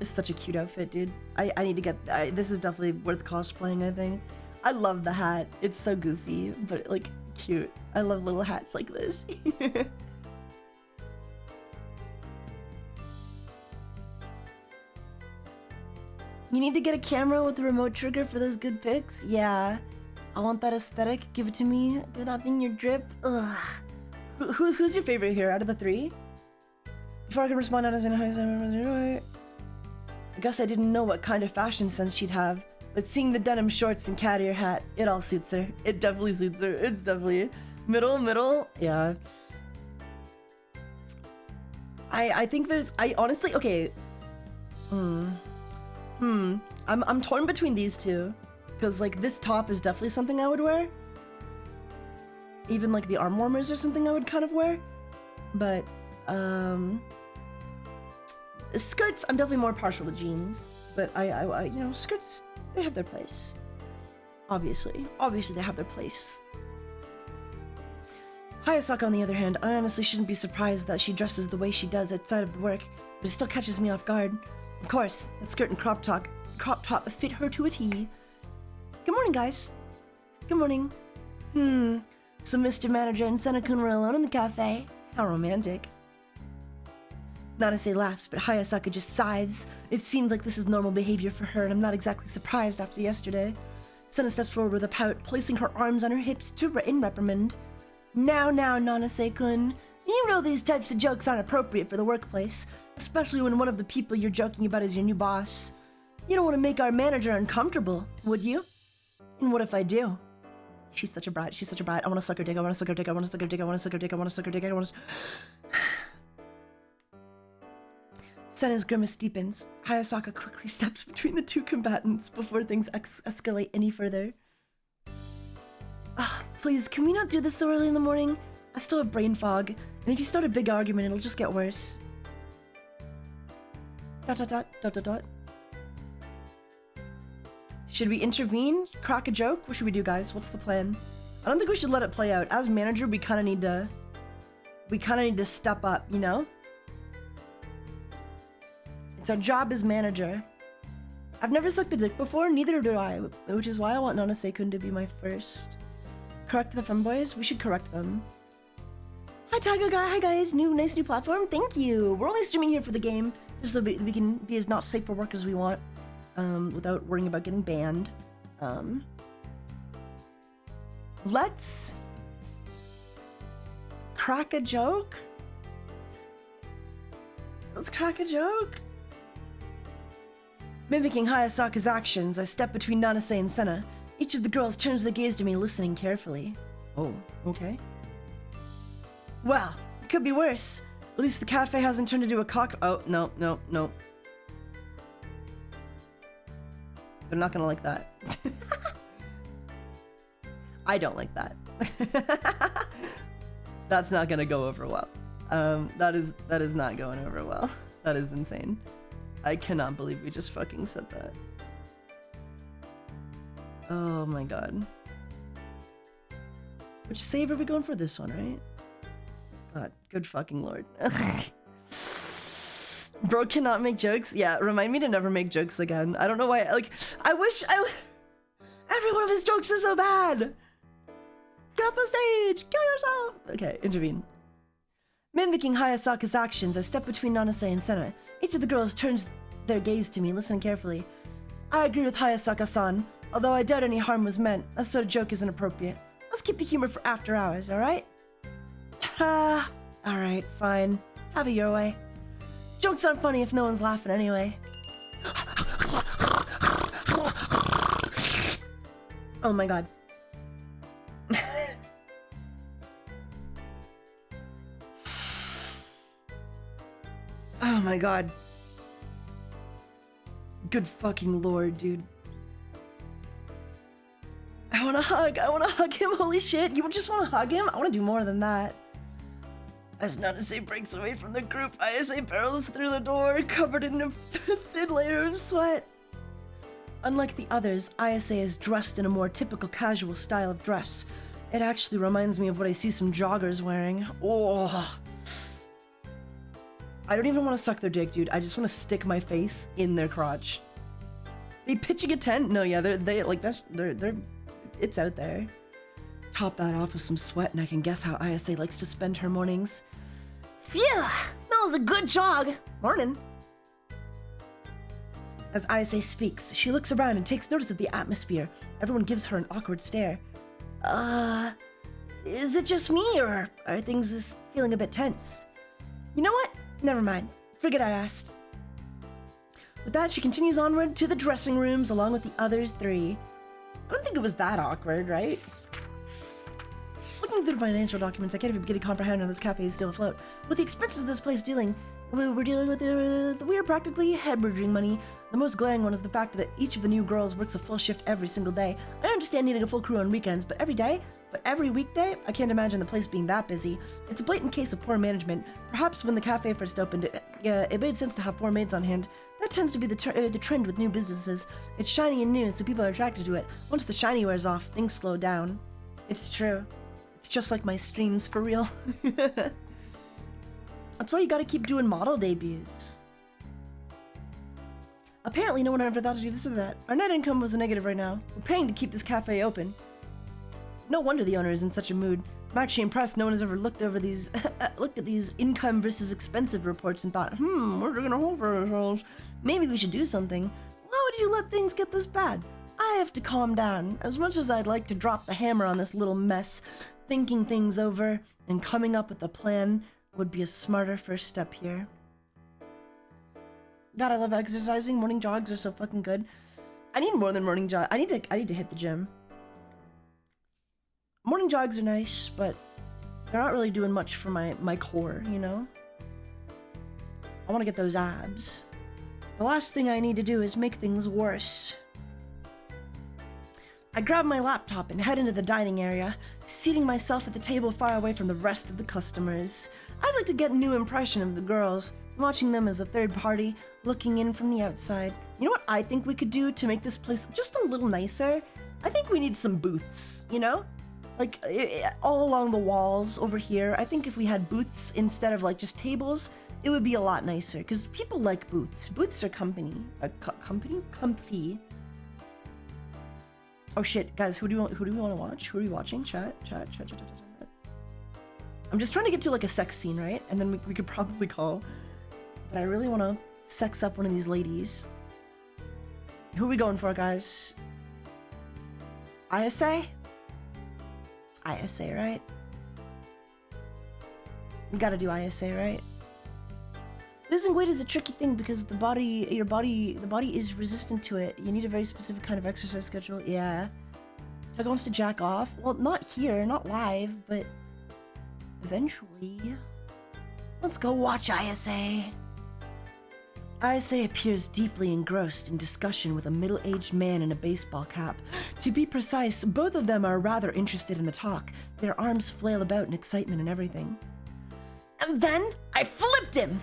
It's such a cute outfit, dude. I need to get... this is definitely worth cosplaying, I think. I love the hat. It's so goofy, but, like, cute. I love little hats like this. You need to get a camera with a remote trigger for those good pics? Yeah. I want that aesthetic. Give it to me. Do that thing, your drip. Ugh. Who's your favorite here out of the three? Before I can respond, I guess I didn't know what kind of fashion sense she'd have, but seeing the denim shorts and cat ear hat, it all suits her. It definitely suits her. It's definitely middle. Yeah. I think there's... I honestly... Okay. I'm torn between these two. Because, like, this top is definitely something I would wear. Even, like, the arm warmers or something I would kind of wear. But, skirts, I'm definitely more partial to jeans. But I you know, skirts, they have their place. Obviously they have their place. Hayasaka, on the other hand, I honestly shouldn't be surprised that she dresses the way she does outside of the work, but it still catches me off guard. Of course, that skirt and crop top fit her to a T. Good morning, guys. Good morning. So Mr. Manager and Senna-kun were alone in the cafe. How romantic. Nanase laughs, but Hayasaka just sighs. It seems like this is normal behavior for her, and I'm not exactly surprised after yesterday. Senna steps forward with a pout, placing her arms on her hips in reprimand. Now, Nanase-kun. You know these types of jokes aren't appropriate for the workplace, especially when one of the people you're joking about is your new boss. You don't want to make our manager uncomfortable, would you? And what if I do? She's such a brat. I want to suck her dick. I want to suck her dick. I want to suck her dick. I want to suck her dick. I want to suck her dick. I want to... Senna's grimace deepens. Hayasaka quickly steps between the two combatants before things escalate any further. Please, can we not do this so early in the morning? I still have brain fog, and if you start a big argument, it'll just get worse. ... Should we intervene? Crack a joke? What should we do, guys? What's the plan? I don't think we should let it play out. As manager, we kind of need to step up, you know? It's our job as manager. I've never sucked a dick before, neither do I, which is why I want Nanase-kun to be my first. Correct the femboys? We should correct them. Hi, Taiga guy. Hi, guys. Nice new platform. Thank you. We're only streaming here for the game, just so we can be as not safe for work as we want, without worrying about getting banned. Let's crack a joke. Let's crack a joke. Mimicking Hayasaka's actions, I step between Nanase and Senna. Each of the girls turns their gaze to me, listening carefully. Oh, okay. Well, it could be worse. At least the cafe hasn't turned into a cock... Oh, no. They're not gonna like that. I don't like that. That's not gonna go over well. That is not going over well. That is insane. I cannot believe we just fucking said that. Oh my god. Which save are we going for? This one, right? God, good fucking lord. Bro cannot make jokes? Yeah, remind me to never make jokes again. I don't know why, like, every one of his jokes is so bad! Get off the stage! Kill yourself! Okay, intervene. Mimicking Hayasaka's actions, I step between Nanase and Senna. Each of the girls turns their gaze to me, listening carefully. I agree with Hayasaka-san. Although I doubt any harm was meant, that sort of joke isn't appropriate. Let's keep the humor for after hours, alright? Alright, fine. Have it your way. Jokes aren't funny if no one's laughing anyway. Oh my god. Oh my god. Good fucking lord, dude. I wanna hug him, holy shit. You just wanna hug him? I wanna do more than that. As Nanase breaks away from the group, ISA barrels through the door, covered in a thin layer of sweat. Unlike the others, ISA is dressed in a more typical casual style of dress. It actually reminds me of what I see some joggers wearing. Oh, I don't even want to suck their dick, dude. I just want to stick my face in their crotch. They pitching a tent? No, yeah, they're it's out there. Top that off with some sweat, and I can guess how ISA likes to spend her mornings. Phew, that was a good jog. Morning. As ISA speaks, she looks around and takes notice of the atmosphere. Everyone gives her an awkward stare. Is it just me, or are things just feeling a bit tense? You know what? Never mind. Forget I asked. With that, she continues onward to the dressing rooms along with the others three. I don't think it was that awkward, right? Looking through the financial documents, I can't even begin to comprehend how this cafe is still afloat. With the expenses of this place we're dealing with, we are practically hemorrhaging money. The most glaring one is the fact that each of the new girls works a full shift every single day. I understand needing a full crew on weekends, but every weekday, I can't imagine the place being that busy. It's a blatant case of poor management. Perhaps when the cafe first opened, it made sense to have 4 maids on hand. That tends to be the trend with new businesses. It's shiny and new, so people are attracted to it. Once the shiny wears off, things slow down. It's true. It's just like my streams, for real. That's why you gotta keep doing model debuts. Apparently no one ever thought to do this or that. Our net income was a negative right now. We're paying to keep this cafe open. No wonder the owner is in such a mood. I'm actually impressed no one has ever looked at these income versus expensive reports and thought, what are we gonna hold for ourselves? Maybe we should do something. Why would you let things get this bad? I have to calm down. As much as I'd like to drop the hammer on this little mess, thinking things over and coming up with a plan would be a smarter first step here. God, I love exercising. Morning jogs are so fucking good. I need more than morning jog. I need to hit the gym. Morning jogs are nice, but they're not really doing much for my core, you know? I want to get those abs. The last thing I need to do is make things worse. I grab my laptop and head into the dining area, seating myself at the table far away from the rest of the customers. I'd like to get a new impression of the girls, watching them as a third party, looking in from the outside. You know what I think we could do to make this place just a little nicer? I think we need some booths, you know? Like, all along the walls over here. I think if we had booths instead of, like, just tables, it would be a lot nicer, because people like booths. Booths are comfy. Oh shit, guys, who do we want to watch? Who are we watching? Chat. I'm just trying to get to, like, a sex scene, right? And then we could probably call. But I really want to sex up one of these ladies. Who are we going for, guys? ISA? ISA, right? We gotta do ISA, right? Losing weight is a tricky thing because the body is resistant to it. You need a very specific kind of exercise schedule. Yeah. Taiga wants to jack off. Well, not here, not live, but eventually. Let's go watch ISA. ISA appears deeply engrossed in discussion with a middle-aged man in a baseball cap. To be precise, both of them are rather interested in the talk. Their arms flail about in excitement and everything. And then I flipped him!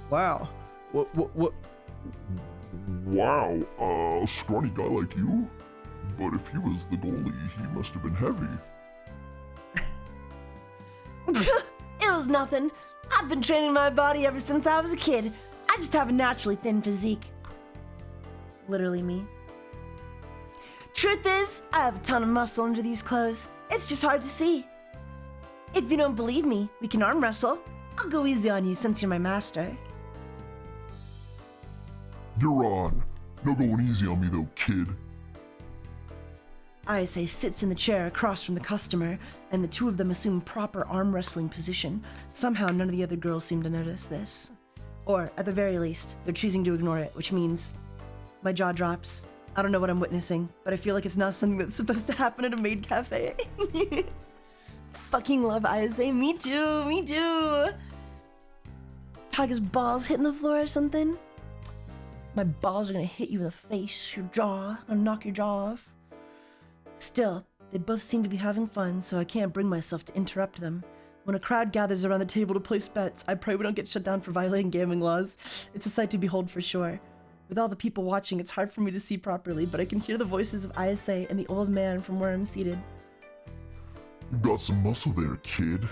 Wow. What? Wow, a scrawny guy like you? But if he was the goalie, he must have been heavy. It was nothing. I've been training my body ever since I was a kid. I just have a naturally thin physique. Literally me. Truth is, I have a ton of muscle under these clothes. It's just hard to see. If you don't believe me, we can arm wrestle. I'll go easy on you since you're my master. You're on. No going easy on me though, kid. ISA sits in the chair across from the customer, and the two of them assume proper arm wrestling position. Somehow none of the other girls seem to notice this. Or, at the very least, they're choosing to ignore it, which means my jaw drops. I don't know what I'm witnessing, but I feel like it's not something that's supposed to happen at a maid cafe. Fucking love ISA. Me too. Taiga's balls hitting the floor or something? My balls are gonna hit you in the face, your jaw. I'm gonna knock your jaw off. Still, they both seem to be having fun, so I can't bring myself to interrupt them. When a crowd gathers around the table to place bets, I pray we don't get shut down for violating gambling laws. It's a sight to behold for sure. With all the people watching, it's hard for me to see properly, but I can hear the voices of ISA and the old man from where I'm seated. You got some muscle there, kid.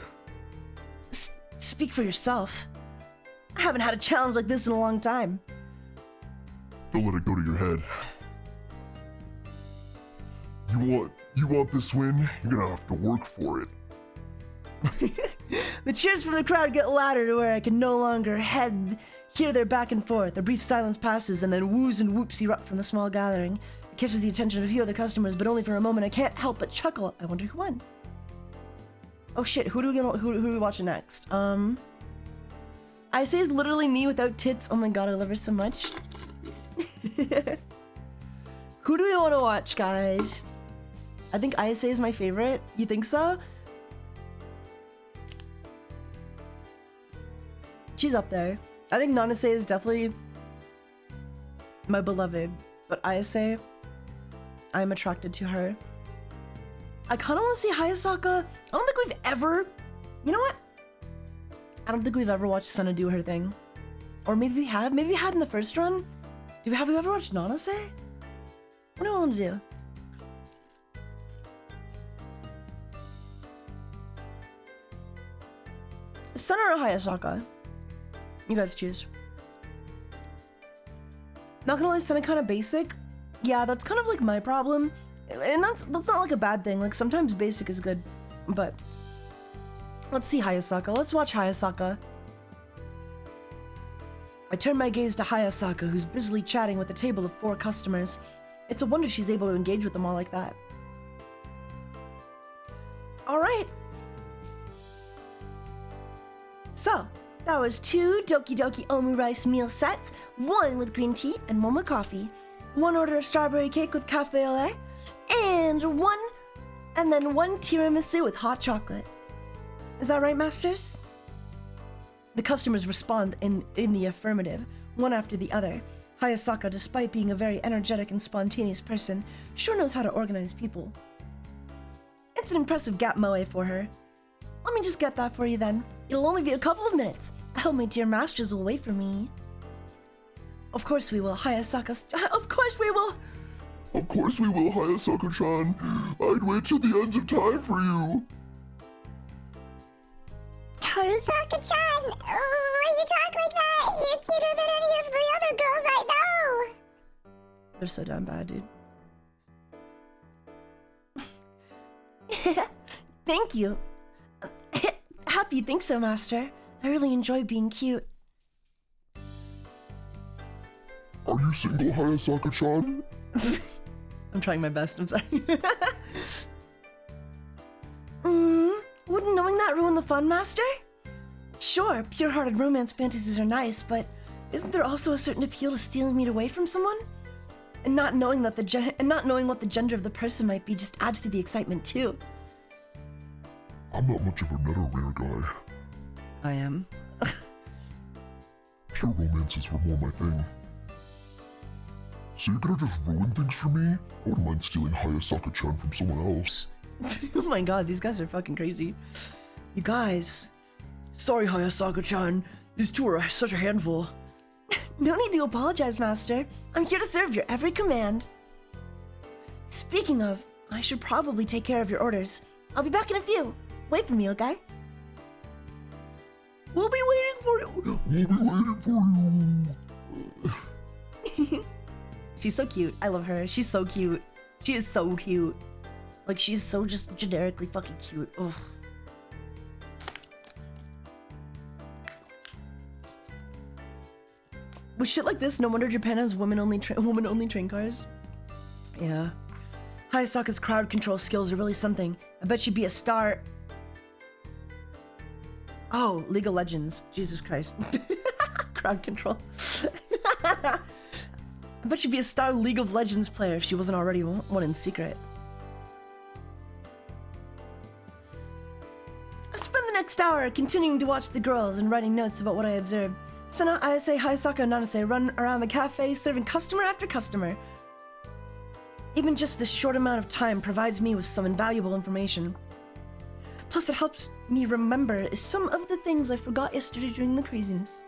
Speak for yourself. I haven't had a challenge like this in a long time. Don't let it go to your head. You want this win? You're gonna have to work for it. The cheers from the crowd get louder to where I can no longer hear their back and forth. A brief silence passes, and then woos and whoops erupt from the small gathering. It catches the attention of a few other customers, but only for a moment. I can't help but chuckle. I wonder who won. Oh shit, who are we watching next? I say is literally me without tits. Oh my god, I love her so much. Who do we want to watch, guys? I think ISA is my favorite. You think so? She's up there. I think Nanase is definitely my beloved, but ISA, I'm attracted to her. I kind of want to see Hayasaka. I don't think we've ever... You know what? I don't think we've ever watched Sana do her thing. Or maybe we have. Maybe we had in the first run. Have we ever watched Nanase? What do I want to do? Sana or Hayasaka? You guys choose. Not gonna lie, Sana kind of basic. Yeah, that's kind of like my problem. And that's not like a bad thing. Like sometimes basic is good. But let's see Hayasaka. Let's watch Hayasaka. I turn my gaze to Hayasaka, who's busily chatting with a table of 4 customers. It's a wonder she's able to engage with them all like that. Alright. So, that was 2 Doki Doki Omu rice meal sets, 1 with green tea and 1 with coffee, 1 order of strawberry cake with cafe au lait, and then 1 tiramisu with hot chocolate. Is that right, masters? The customers respond in the affirmative, one after the other. Hayasaka, despite being a very energetic and spontaneous person, sure knows how to organize people. It's an impressive gap moe for her. Let me just get that for you then. It'll only be a couple of minutes. I hope my dear masters will wait for me. Of course we will, Hayasaka. Of course we will. Of course we will, Hayasaka-chan. I'd wait till the end of time for you. Hayasaka-chan, why you talk like that? You're cuter than any of the other girls I know. They're so damn bad, dude. Thank you. Happy you think so, Master. I really enjoy being cute. Are you single, Hayasaka-chan? I'm trying my best, I'm sorry. Wouldn't knowing that ruin the fun, Master? Sure, pure-hearted romance fantasies are nice, but isn't there also a certain appeal to stealing meat away from someone? And not knowing what the gender of the person might be just adds to the excitement too. I'm not much of a meta-rare guy. I am. Pure romances were more my thing. So you're gonna just ruin things for me? I wouldn't mind stealing Hayasaka-chan from someone else. Oh my god, these guys are fucking crazy. You guys. Sorry, Hayasaka-chan. These 2 are such a handful. No need to apologize, Master. I'm here to serve your every command. Speaking of, I should probably take care of your orders. I'll be back in a few. Wait for me, okay? We'll be waiting for you. We'll be waiting for you. She's so cute. I love her. She's so cute. She is so cute. Like, she's so just generically fucking cute. Ugh. With shit like this, no wonder Japan has woman-only train cars. Yeah. Hayasaka's crowd control skills are really something. I bet she'd be a star. Oh, League of Legends. Jesus Christ. Crowd control. I bet she'd be a star League of Legends player if she wasn't already one in secret. I spend the next hour continuing to watch the girls and writing notes about what I observed. Sana, Ayase, Hayasaka, and Nanase run around the cafe serving customer after customer. Even just this short amount of time provides me with some invaluable information. Plus, it helps me remember some of the things I forgot yesterday during the craziness.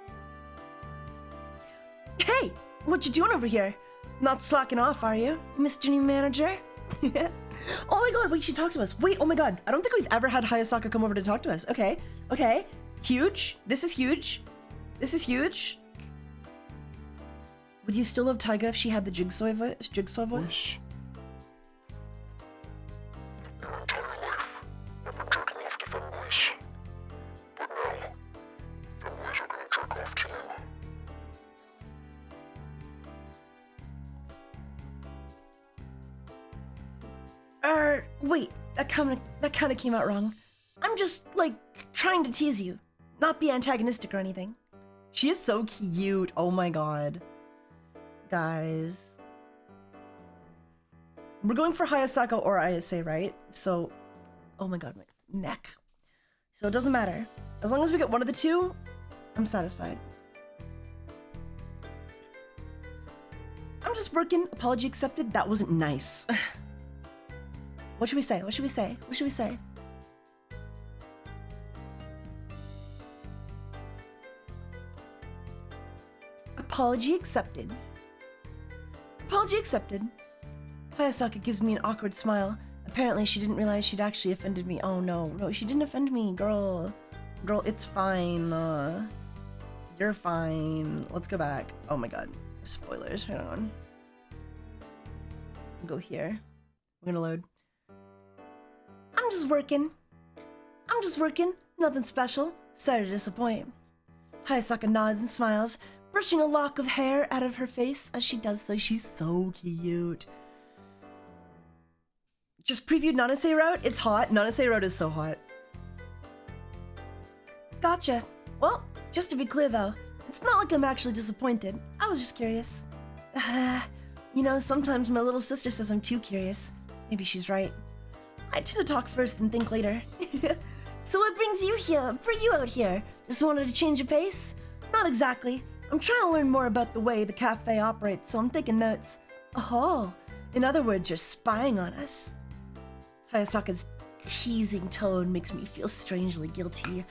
Hey, what you doing over here? Not slacking off, are you, Mr. New Manager? Oh my god, wait, she talked to us. Wait, oh my god, I don't think we've ever had Hayasaka come over to talk to us. Okay, okay, huge. This is huge. This is huge. Would you still love Taiga if she had the jigsaw voice? Jigsaw voice? Your entire life, I've been jerking off to femboys. But now, femboys are gonna jerk off to you. Wait, that kind of came out wrong. I'm just, like, trying to tease you, not be antagonistic or anything. She is so cute, oh my god. Guys. We're going for Hayasaka or Ayase, right? So, oh my god, my neck. So it doesn't matter. As long as we get one of the two, I'm satisfied. I'm just working, apology accepted, that wasn't nice. What should we say? What should we say? What should we say? Apology accepted. Apology accepted. Hayasaka gives me an awkward smile. Apparently she didn't realize she'd actually offended me. Oh no, no, she didn't offend me, girl. Girl, it's fine. You're fine. Let's go back. Oh my god. Spoilers, hang on. Go here. We're gonna load. I'm just working. I'm just working. Nothing special. Sorry to disappoint. Hayasaka nods and smiles, brushing a lock of hair out of her face as she does so. She's so cute. Just previewed Nanase route. It's hot. Nanase route is so hot. Gotcha. Well, just to be clear though, it's not like I'm actually disappointed. I was just curious. You know, sometimes my little sister says I'm too curious. Maybe she's right. I tend to talk first and think later. So what brings you here? Bring you out here? Just wanted to change your pace? Not exactly. I'm trying to learn more about the way the cafe operates, so I'm taking notes. Oh, in other words, you're spying on us. Hayasaka's teasing tone makes me feel strangely guilty.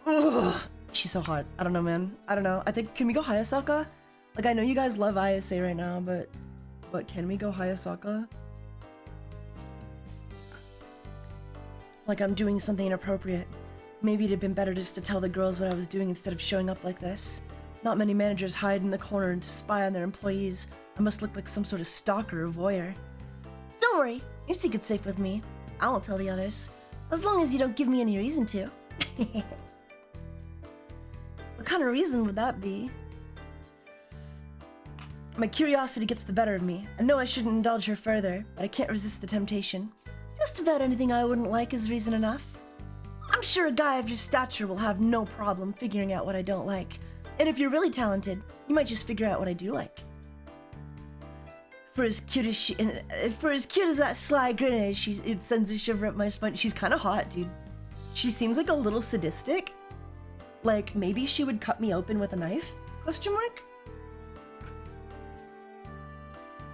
Ugh. She's so hot. I don't know, man. I don't know. I think, can we go Hayasaka? Like, I know you guys love Ayase right now, but can we go Hayasaka? Like I'm doing something inappropriate. Maybe it'd have been better just to tell the girls what I was doing instead of showing up like this. Not many managers hide in the corner to spy on their employees. I must look like some sort of stalker or voyeur. Don't worry, your secret's safe with me. I won't tell the others. As long as you don't give me any reason to. What kind of reason would that be? My curiosity gets the better of me. I know I shouldn't indulge her further, but I can't resist the temptation. Just about anything I wouldn't like is reason enough. I'm sure a guy of your stature will have no problem figuring out what I don't like. And if you're really talented, you might just figure out what I do like. For as cute as that sly grin is, it sends a shiver up my spine. She's kind of hot, dude. She seems like a little sadistic. Like maybe she would cut me open with a knife? Question mark?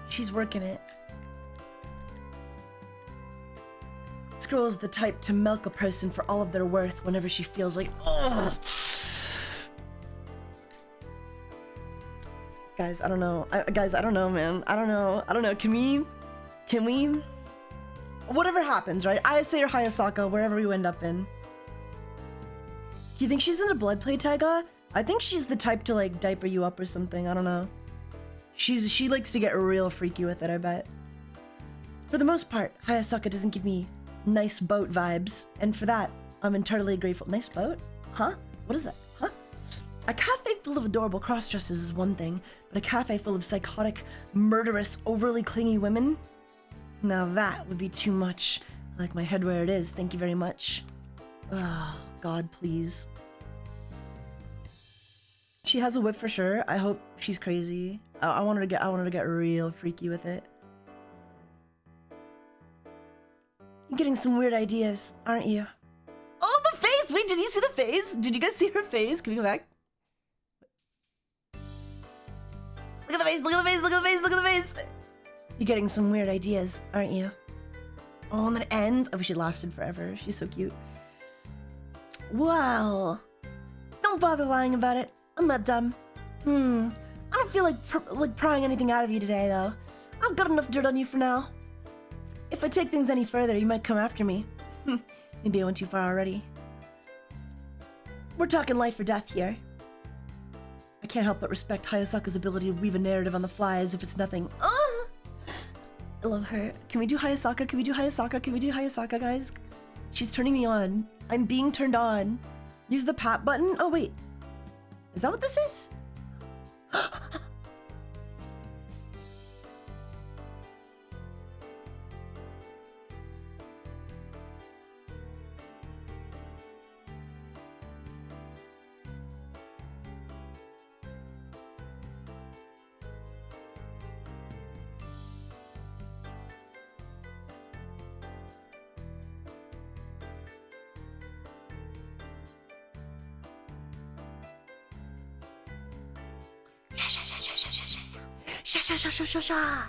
She's working it. This girl is the type to milk a person for all of their worth whenever she feels like, ugh. Guys, I don't know. Guys, I don't know, man. I don't know. Can we? Whatever happens, right? Ayase or Hayasaka, wherever we end up in. Do you think she's into blood play, Taiga? I think she's the type to like diaper you up or something. I don't know. She likes to get real freaky with it, I bet. For the most part, Hayasaka doesn't give me nice boat vibes, and for that, I'm entirely grateful. Nice boat? Huh? What is that? Huh? A cafe full of adorable cross-dressers is one thing, but a cafe full of psychotic, murderous, overly clingy women? Now that would be too much. I like my head where it is, thank you very much. Oh, God, please. She has a whip for sure. I hope she's crazy. I want her to get real freaky with it. You're getting some weird ideas, aren't you? Oh, the face! Wait, did you see the face? Did you guys see her face? Can we go back? Look at the face, look at the face, look at the face, look at the face! You're getting some weird ideas, aren't you? Oh, and then it ends. I wish it lasted forever. She's so cute. Well, don't bother lying about it. I'm not dumb. I don't feel like prying anything out of you today, though. I've got enough dirt on you for now. If I take things any further, you might come after me. Maybe I went too far already. We're talking life or death here. I can't help but respect Hayasaka's ability to weave a narrative on the fly as if it's nothing. Oh! I love her. Can we do Hayasaka? Can we do Hayasaka? Can we do Hayasaka, guys? She's turning me on. I'm being turned on. Use the pat button. Oh, wait. Is that what this is? I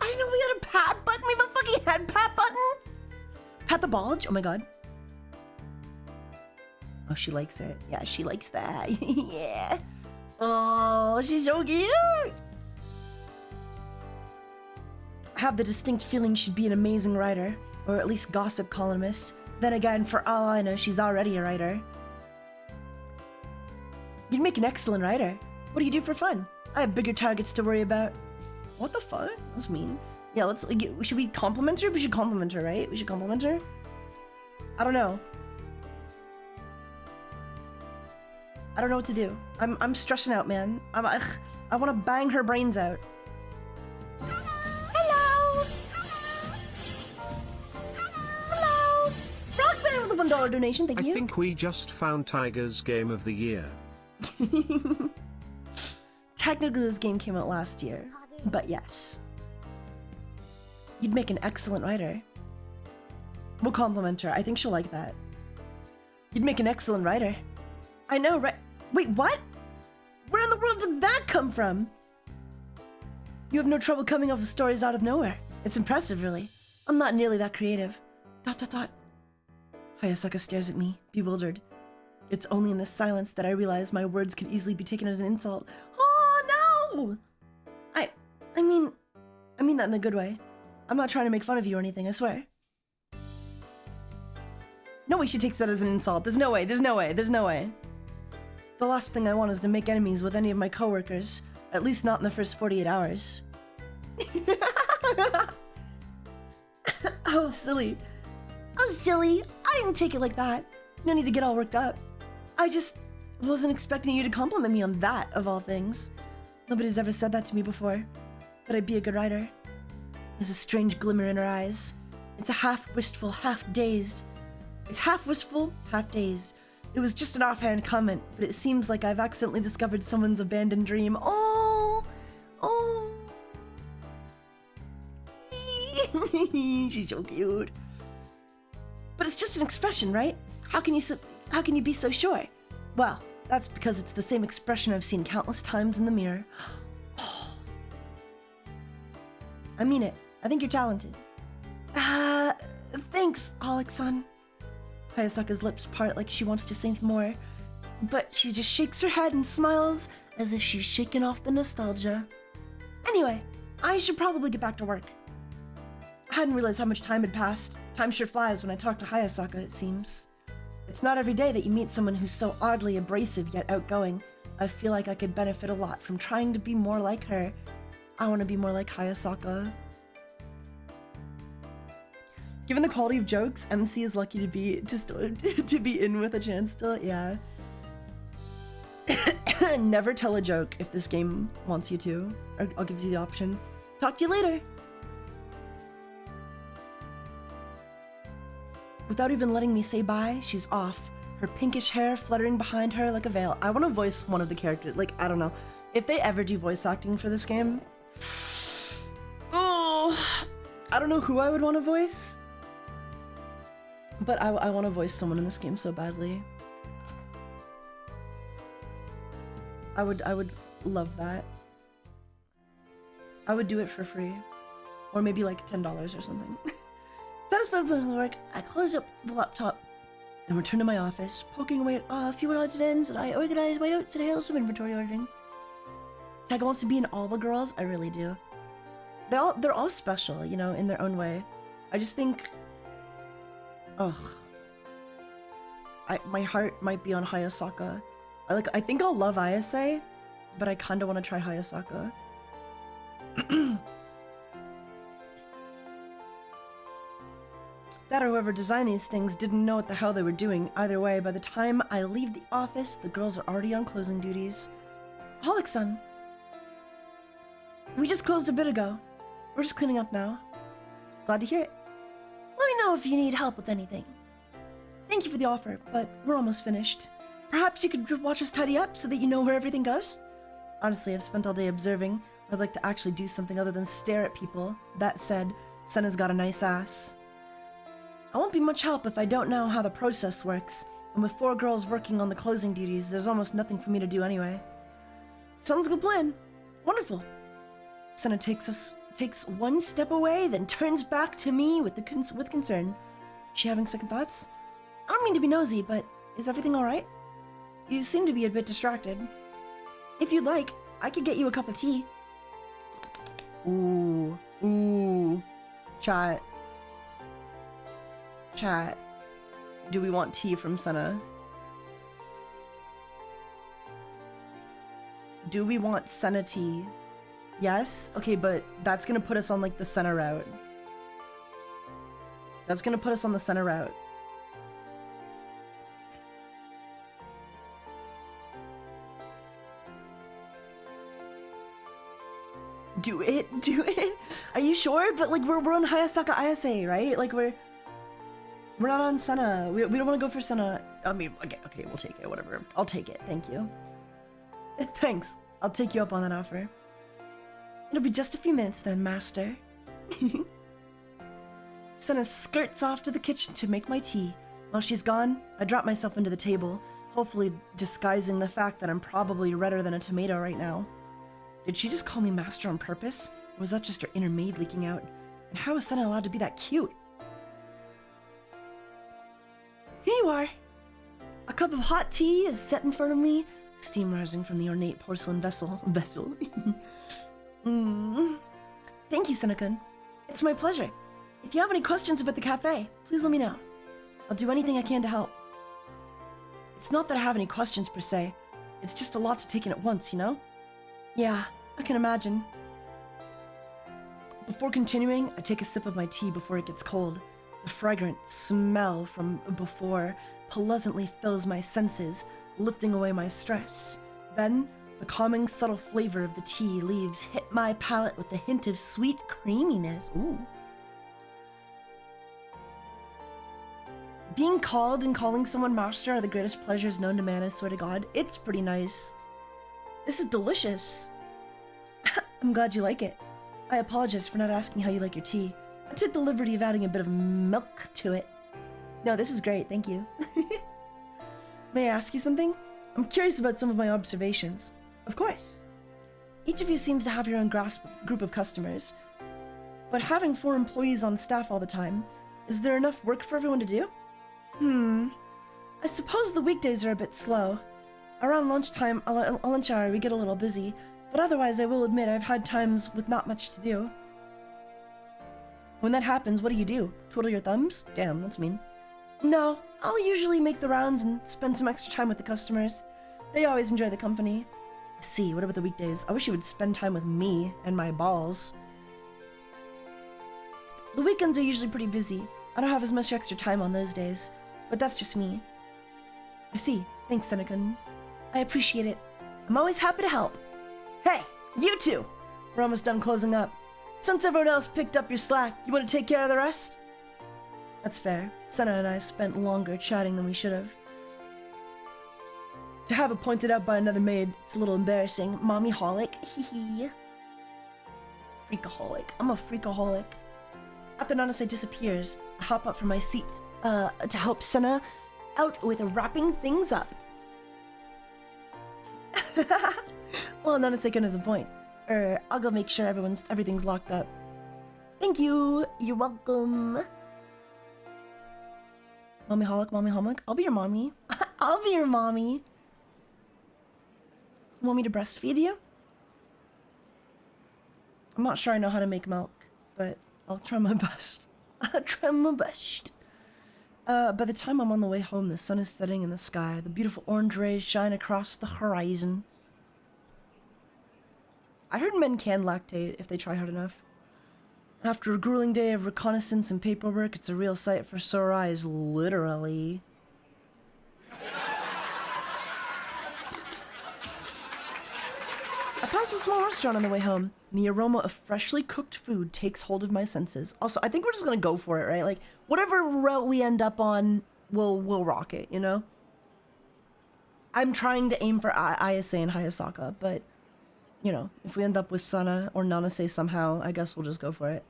didn't know we had a pat button. We have a fucking head pat button. Pat the bulge. Oh my god. Oh, she likes it. Yeah, she likes that. Yeah. Oh, she's so cute. I have the distinct feeling she'd be an amazing writer, or at least gossip columnist. Then again, for all I know, she's already a writer. You'd make an excellent writer. What do you do for fun? I have bigger targets to worry about. What the fuck? That's mean. Yeah, should we compliment her? We should compliment her, right? We should compliment her? I don't know. I don't know what to do. I'm stressing out, man. I want to bang her brains out. Hello! Hello! Rockman with a $1 donation, thank you. I think we just found Tiger's Game of the Year. Technically, this game came out last year, but yes. You'd make an excellent writer. We'll compliment her. I think she'll like that. You'd make an excellent writer. I know, right? Wait, what? Where in the world did that come from? You have no trouble coming up with stories out of nowhere. It's impressive, really. I'm not nearly that creative. ... Hayasaka stares at me, bewildered. It's only in the silence that I realize my words could easily be taken as an insult. Oh, no! I mean that in a good way. I'm not trying to make fun of you or anything, I swear. No way she takes that as an insult. There's no way, there's no way, there's no way. The last thing I want is to make enemies with any of my coworkers. At least not in the first 48 hours. Oh, silly. Oh, silly. I didn't take it like that. No need to get all worked up. I just wasn't expecting you to compliment me on that, of all things. Nobody's ever said that to me before. That I'd be a good writer. There's a strange glimmer in her eyes. It's a half wistful, half dazed. It's half wistful, half dazed. It was just an offhand comment, but it seems like I've accidentally discovered someone's abandoned dream. Oh! Oh! She's so cute. But it's just an expression, right? How can you be so sure? Well, that's because it's the same expression I've seen countless times in the mirror. I mean it. I think you're talented. Thanks, Holic-san. Hayasaka's lips part like she wants to say more, but she just shakes her head and smiles as if she's shaking off the nostalgia. Anyway, I should probably get back to work. I hadn't realized how much time had passed. Time sure flies when I talk to Hayasaka, it seems. It's not every day that you meet someone who's so oddly abrasive yet outgoing. I feel like I could benefit a lot from trying to be more like her. I want to be more like Hayasaka. Given the quality of jokes, MC is lucky to be in with a chance to, yeah. Never tell a joke if this game wants you to. I'll give you the option. Talk to you later. Without even letting me say bye, she's off. Her pinkish hair fluttering behind her like a veil. I want to voice one of the characters. Like, I don't know. If they ever do voice acting for this game, oh, I don't know who I would want to voice. But I want to voice someone in this game so badly. I would love that. I would do it for free. Or maybe like $10 or something. Satisfied with my work, I close up the laptop and return to my office, poking away at a few odds and ends, and I organize my notes and handle some inventory ordering. Taiga wants to be in all the girls? I really do. They're all special, you know, in their own way. I just think... Ugh. My heart might be on Hayasaka. I think I'll love Ayase, but I kinda want to try Hayasaka. That or whoever designed these things didn't know what the hell they were doing. Either way, by the time I leave the office, the girls are already on closing duties. Holic-san. We just closed a bit ago. We're just cleaning up now. Glad to hear it. Let me know if you need help with anything. Thank you for the offer, but we're almost finished. Perhaps you could watch us tidy up so that you know where everything goes? Honestly, I've spent all day observing. I'd like to actually do something other than stare at people. That said, Senna's got a nice ass. I won't be much help if I don't know how the process works, and with 4 girls working on the closing duties, there's almost nothing for me to do anyway. Sounds like a plan. Wonderful. Senna takes one step away, then turns back to me with concern. She having second thoughts? I don't mean to be nosy, but is everything alright? You seem to be a bit distracted. If you'd like, I could get you a cup of tea. Ooh. Chat. Do we want tea from Senna? Do we want Senna tea? Yes? Okay, but that's gonna put us on like the Senna route. That's gonna put us on the Senna route. Do it. Are you sure? But like we're on Hayasaka Ayase, right? Like we're not on Senna. We don't want to go for Senna. I mean, okay, we'll take it. Whatever. I'll take it. Thank you. Thanks. I'll take you up on that offer. It'll be just a few minutes then, master. Senna skirts off to the kitchen to make my tea. While she's gone, I drop myself into the table, hopefully disguising the fact that I'm probably redder than a tomato right now. Did she just call me master on purpose? Or was that just her inner maid leaking out? And how is Senna allowed to be that cute? Here you are. A cup of hot tea is set in front of me, steam rising from the ornate porcelain vessel. Thank you, Senna-kun. It's my pleasure. If you have any questions about the cafe, please let me know. I'll do anything I can to help. It's not that I have any questions per se. It's just a lot to take in at once, you know? Yeah, I can imagine. Before continuing, I take a sip of my tea before it gets cold. The fragrant smell from before pleasantly fills my senses, lifting away my stress. Then, the calming, subtle flavor of the tea leaves hit my palate with a hint of sweet creaminess. Ooh. Being called and calling someone master are the greatest pleasures known to man, I swear to God. It's pretty nice. This is delicious. I'm glad you like it. I apologize for not asking how you like your tea. I took the liberty of adding a bit of milk to it. No, this is great, thank you. May I ask you something? I'm curious about some of my observations. Of course. Each of you seems to have your own group of customers. But having 4 employees on staff all the time, is there enough work for everyone to do? I suppose the weekdays are a bit slow. Around lunchtime, lunch hour, we get a little busy, but otherwise I will admit I've had times with not much to do. When that happens, what do? Twiddle your thumbs? Damn, that's mean. No, I'll usually make the rounds and spend some extra time with the customers. They always enjoy the company. I see, what about the weekdays? I wish you would spend time with me and my balls. The weekends are usually pretty busy. I don't have as much extra time on those days, but that's just me. I see. Thanks, Senna-kun. I appreciate it. I'm always happy to help. Hey, you two! We're almost done closing up. Since everyone else picked up your slack, you want to take care of the rest? That's fair. Senna and I spent longer chatting than we should have. To have it pointed out by another maid, it's a little embarrassing. Mommy-holic, hee. Freakaholic. I'm a freakaholic. After Nanase disappears, I hop up from my seat to help Senna out with wrapping things up. Well, Nanase-kun has a point. I'll go make sure everything's locked up. Thank you. You're welcome. Mommy Holic, Mommy Holic. I'll be your mommy. I'll be your mommy. Want me to breastfeed you? I'm not sure I know how to make milk, but I'll try my best. I'll try my best. By the time I'm on the way home, the sun is setting in the sky. The beautiful orange rays shine across the horizon. I heard men can lactate if they try hard enough. After a grueling day of reconnaissance and paperwork, it's a real sight for sore eyes, literally. I pass a small restaurant on the way home, and the aroma of freshly cooked food takes hold of my senses. Also, I think we're just gonna go for it, right? Like, whatever route we end up on, we'll rock it, you know? I'm trying to aim for Ayase and Hayasaka, but, you know, if we end up with Sana or Nanase somehow, I guess we'll just go for it.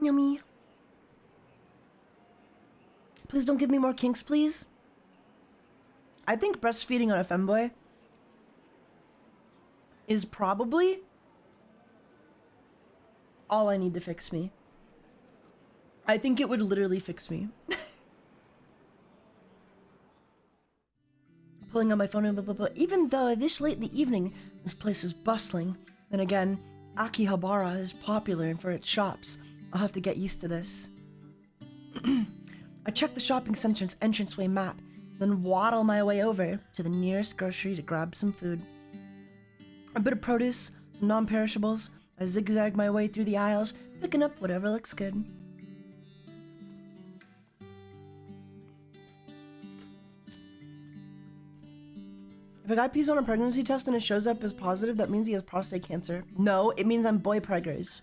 Yummy. Please don't give me more kinks, please. I think breastfeeding on a femboy is probably all I need to fix me. I think it would literally fix me. Pulling on my phone and blah, blah, blah. Even though this late in the evening, this place is bustling. Then again, Akihabara is popular for its shops. I'll have to get used to this. I check the shopping center's entranceway map, then waddle my way over to the nearest grocery to grab some food. A bit of produce, some non-perishables. I zigzag my way through the aisles, picking up whatever looks good. If a guy pees on a pregnancy test and it shows up as positive, that means he has prostate cancer. No, it means I'm boy preggers.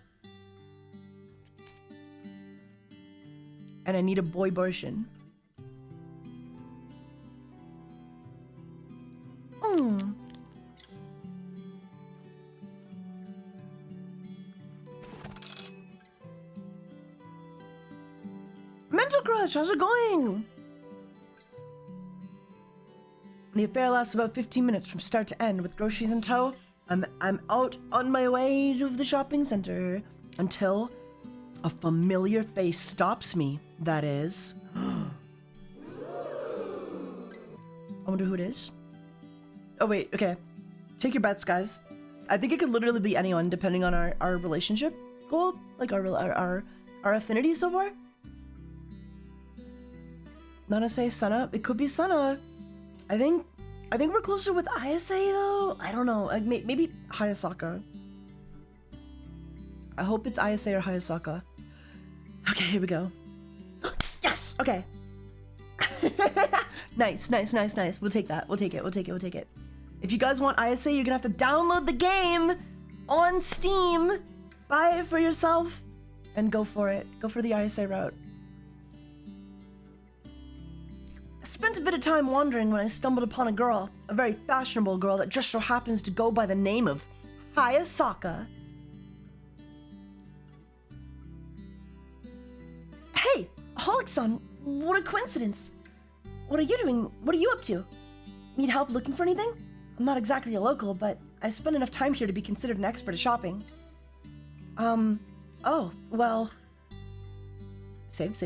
And I need a boy abortion. Mental Crush, how's it going? The affair lasts about 15 minutes from start to end. With groceries in tow, I'm out on my way to the shopping center until a familiar face stops me. That is. I wonder who it is. Oh wait, okay. Take your bets, guys. I think it could literally be anyone depending on our relationship goal, like our affinity so far. Nanase, Sana. It could be Sana. I think we're closer with Ayase though. I don't know. Like, maybe Hayasaka. I hope it's Ayase or Hayasaka. Okay, here we go. Yes. Okay. Nice. We'll take that. We'll take it. If you guys want Ayase, you're gonna have to download the game on Steam, buy it for yourself, and go for it. Go for the Ayase route. I spent a bit of time wandering when I stumbled upon a girl, a very fashionable girl that just so happens to go by the name of Hayasaka. Hey, Holic-san, what a coincidence. What are you doing? What are you up to? Need help looking for anything? I'm not exactly a local, but I spent enough time here to be considered an expert at shopping. Oh, well. Save.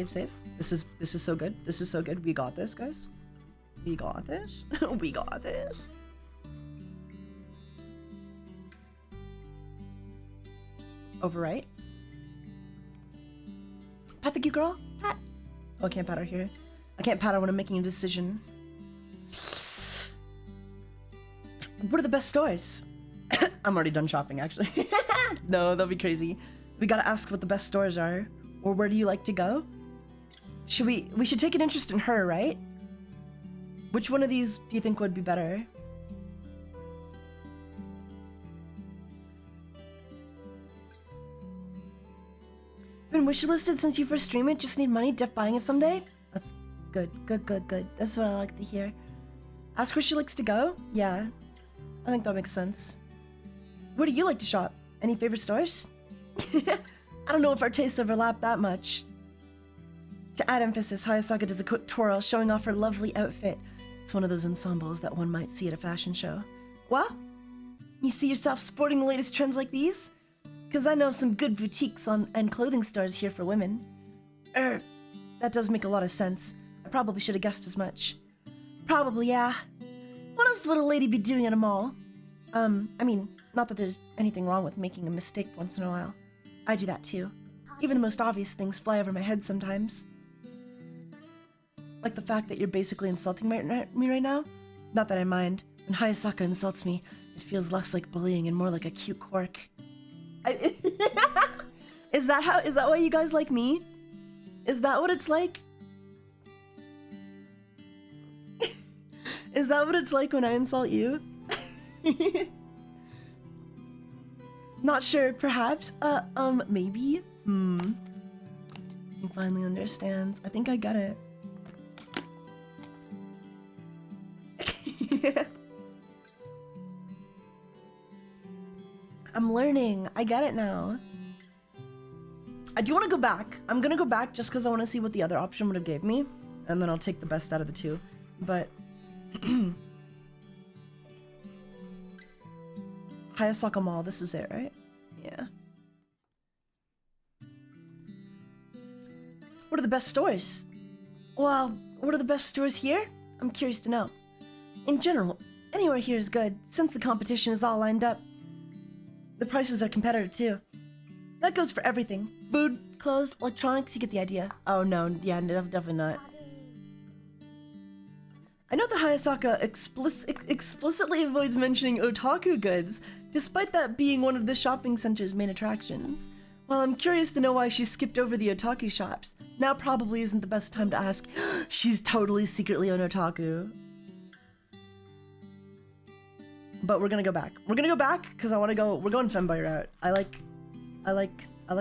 This is so good. This is so good. We got this, guys. We got this. We got this. Overwrite. Pat the cute girl. Pat. Oh, I can't pat her here. I can't pat her when I'm making a decision. What are the best stores? I'm already done shopping, actually. No, that'll be crazy. We gotta ask what the best stores are. Or where do you like to go? We should take an interest in her, right? Which one of these do you think would be better? Been wishlisted since you first streamed it? Just need money, def buying it someday? That's good. That's what I like to hear. Ask where she likes to go? Yeah, I think that makes sense. Where do you like to shop? Any favorite stores? I don't know if our tastes overlap that much. To add emphasis, Hayasaka does a quick twirl, showing off her lovely outfit. It's one of those ensembles that one might see at a fashion show. Well, you see yourself sporting the latest trends like these? Because I know some good boutiques and clothing stores here for women. That does make a lot of sense. I probably should have guessed as much. Probably, yeah. What else would a lady be doing at a mall? I mean, not that there's anything wrong with making a mistake once in a while. I do that too. Even the most obvious things fly over my head sometimes. Like the fact that you're basically insulting me right now? Not that I mind. When Hayasaka insults me, it feels less like bullying and more like a cute quirk. Is that why you guys like me? Is that what it's like? Is that what it's like when I insult you? Not sure, perhaps. Maybe? He finally understands. I think I get it. I'm learning. I get it now. I do want to go back. I'm gonna go back just because I want to see what the other option would have gave me. And then I'll take the best out of the two. But... Hayasaka Mall, this is it, right? Yeah. What are the best stores? Well, what are the best stores here? I'm curious to know. In general, anywhere here is good, since the competition is all lined up. The prices are competitive too. That goes for everything. Food, clothes, electronics, you get the idea. Oh no, yeah, definitely not. I know that Hayasaka explicitly avoids mentioning otaku goods, despite that being one of the shopping center's main attractions. Well, I'm curious to know why she skipped over the otaku shops. Now probably isn't the best time to ask. She's totally secretly an otaku. But we're gonna go back. We're gonna go back because I want to go. We're going femboy route. I like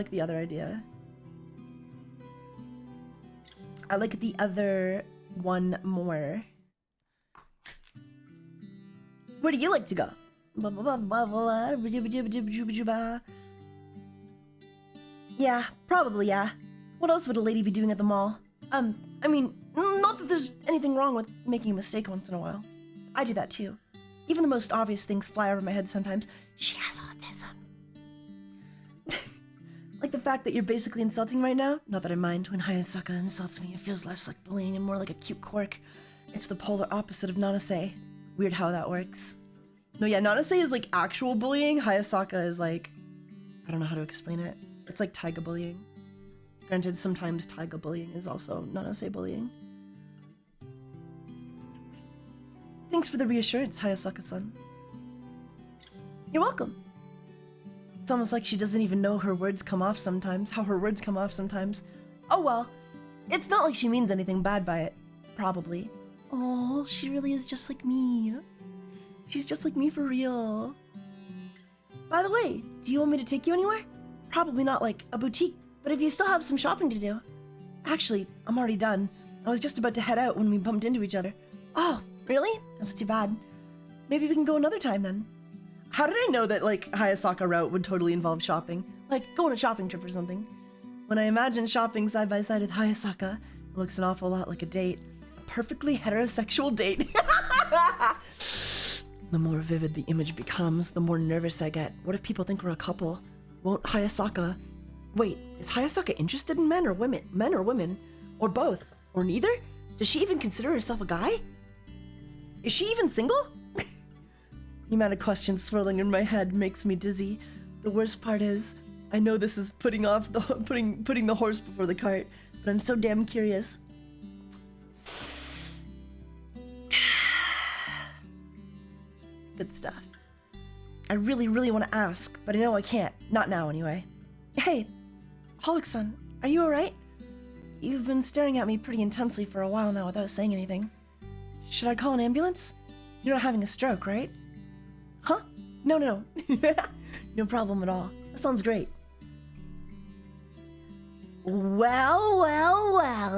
the other idea. I like the other one more. Where do you like to go? Yeah, probably, yeah. What else would a lady be doing at the mall? I mean, not that there's anything wrong with making a mistake once in a while. I do that too. Even the most obvious things fly over my head sometimes. She has autism. Like the fact that you're basically insulting right now? Not that I mind. When Hayasaka insults me, it feels less like bullying and more like a cute quirk. It's the polar opposite of Nanase. Weird how that works. No, yeah, Nanase is like actual bullying. Hayasaka is like... I don't know how to explain it. It's like taiga bullying. Granted, sometimes taiga bullying is also Nanase bullying. Thanks for the reassurance, Hayasaka-san. You're welcome. It's almost like she doesn't even know her words come off sometimes, how her words come off sometimes. Oh well, it's not like she means anything bad by it. Probably. Oh, she really is just like me. She's just like me for real. By the way, do you want me to take you anywhere? Probably not like a boutique, but if you still have some shopping to do. Actually, I'm already done. I was just about to head out when we bumped into each other. Oh, really? That's too bad. Maybe we can go another time then. How did I know that, like, Hayasaka route would totally involve shopping? Like, go on a shopping trip or something. When I imagine shopping side by side with Hayasaka, it looks an awful lot like a date. A perfectly heterosexual date. The more vivid the image becomes, the more nervous I get. What if people think we're a couple? Won't Hayasaka... Wait, is Hayasaka interested in men or women? Men or women? Or both? Or neither? Does she even consider herself a guy? Is she even single? The amount of questions swirling in my head makes me dizzy. The worst part is, I know this is putting the horse before the cart, but I'm so damn curious. Good stuff. I really, really want to ask, but I know I can't. Not now, anyway. Hey, Holic-san, are you alright? You've been staring at me pretty intensely for a while now without saying anything. Should I call an ambulance? You're not having a stroke, right? Huh? No. No problem at all. That sounds great. Well,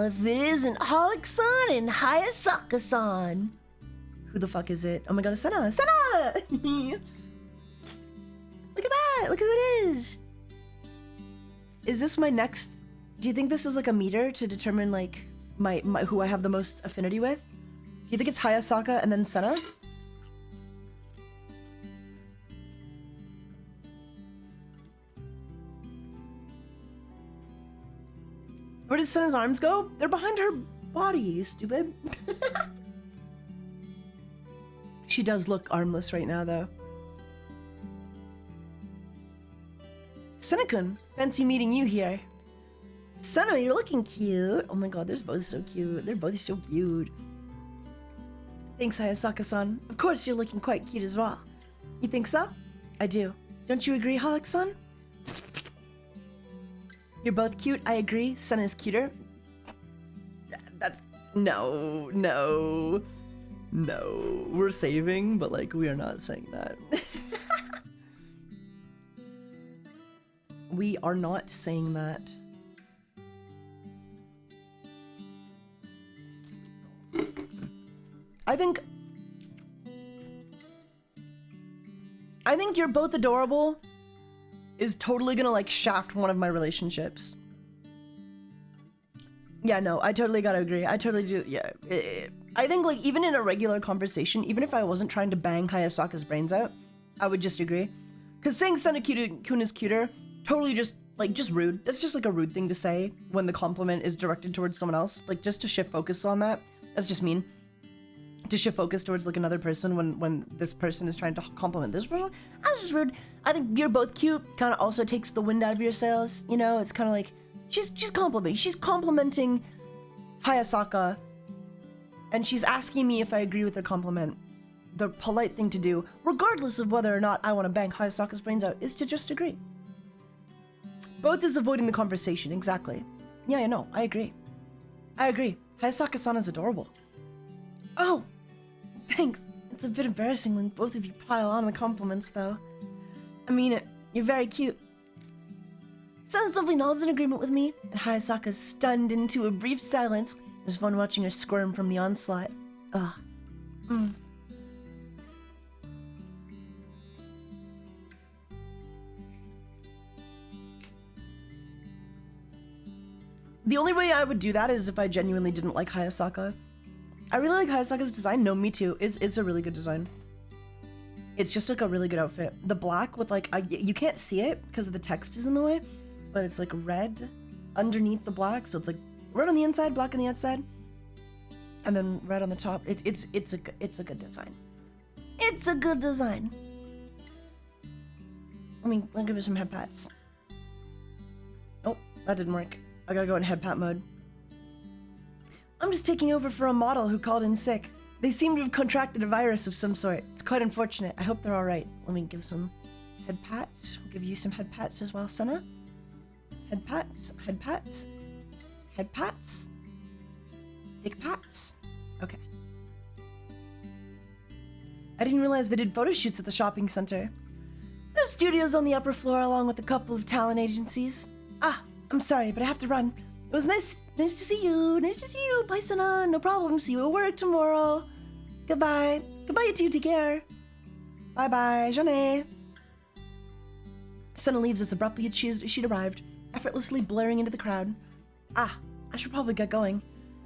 if it isn't Holic-san and Hayasaka-san. Who the fuck is it? Oh my god, it's Senna! Look at that! Look who it is! Is this my next... Do you think this is like a meter to determine like my who I have the most affinity with? Do you think it's Hayasaka and then Senna? Where did Senna's arms go? They're behind her body, you stupid. She does look armless right now, though. Senna-kun, fancy meeting you here. Senna, you're looking cute. Oh my god, they're both so cute. They're both so cute. Thanks, Hayasaka-san. Of course, you're looking quite cute as well. You think so? I do. Don't you agree, Holic-san? You're both cute, I agree. Senna's cuter. That's... No. We're saving, but like, we are not saying that. We are not saying that. I think you're both adorable is totally gonna like shaft one of my relationships. Yeah, no, I totally gotta agree. I totally do. Yeah. I think like even in a regular conversation, even if I wasn't trying to bang Hayasaka's brains out, I would just agree. Because saying Senna-kun is cuter, totally just rude. That's just like a rude thing to say when the compliment is directed towards someone else. Like just to shift focus on that. That's just mean. To shift focus towards like another person when this person is trying to compliment this person. That's just rude. I think you're both cute. Kind of also takes the wind out of your sails. You know, it's kind of like she's complimenting. She's complimenting Hayasaka, and she's asking me if I agree with her compliment. The polite thing to do, regardless of whether or not I want to bang Hayasaka's brains out, is to just agree. Both is avoiding the conversation, exactly. Yeah, I know. I agree. Hayasaka-san is adorable. Oh, thanks. It's a bit embarrassing when both of you pile on the compliments, though. I mean it. You're very cute. Senna simply nods in agreement with me, and Hayasaka's stunned into a brief silence. It was fun watching her squirm from the onslaught. Ugh. The only way I would do that is if I genuinely didn't like Hayasaka. I really like Hayasaka's design. No, me too. It's a really good design. It's just like a really good outfit. The black with like, you can't see it because the text is in the way, but it's like red underneath the black. So it's like red on the inside, black on the outside, and then red on the top. It's a good design. It's a good design. I'll give it some head pats. Oh, that didn't work. I gotta go in head pat mode. I'm just taking over for a model who called in sick. They seem to have contracted a virus of some sort. It's quite unfortunate. I hope they're all right. Let me give some head pats. We'll give you some head pats as well, Senna. Head pats, head pats, head pats, dick pats. Okay. I didn't realize they did photo shoots at the shopping center. There's studios on the upper floor along with a couple of talent agencies. Ah, I'm sorry, but I have to run. It was nice to see you. Nice to see you. Bye, Senna. No problem. See you at work tomorrow. Goodbye. Goodbye, you two. Take care. Bye-bye. Journée. Senna leaves as abruptly as she'd arrived, effortlessly blurring into the crowd. Ah, I should probably get going.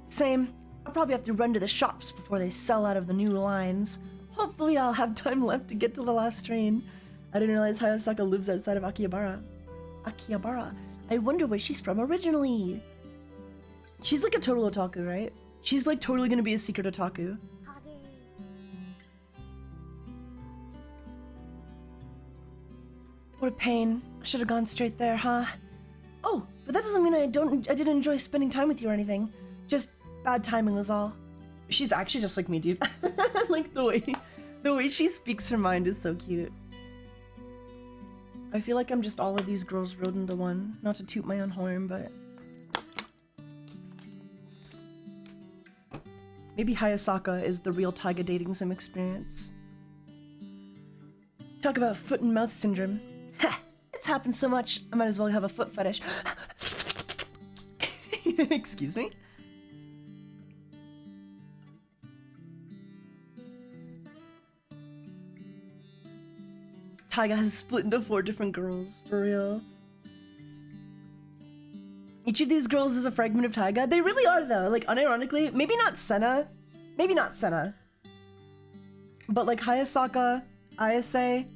Same. I'll probably have to run to the shops before they sell out of the new lines. Hopefully I'll have time left to get to the last train. I didn't realize Hayasaka lives outside of Akihabara. Akihabara. I wonder where she's from originally. She's like a total otaku, right? She's like totally gonna be a secret otaku. What a pain. I should have gone straight there, huh? Oh, but that doesn't mean I didn't enjoy spending time with you or anything. Just bad timing was all. She's actually just like me, dude. Like the way she speaks her mind is so cute. I feel like I'm just all of these girls rolled into one. Not to toot my own horn, but maybe Hayasaka is the real Taiga dating sim experience. Talk about foot and mouth syndrome. Ha! It's happened so much, I might as well have a foot fetish. Excuse me? Taiga has split into 4 different girls, for real. Each of these girls is a fragment of Taiga. They really are, though. Like, unironically, maybe not Senna. Maybe not Senna. But, like, Hayasaka, Ayase,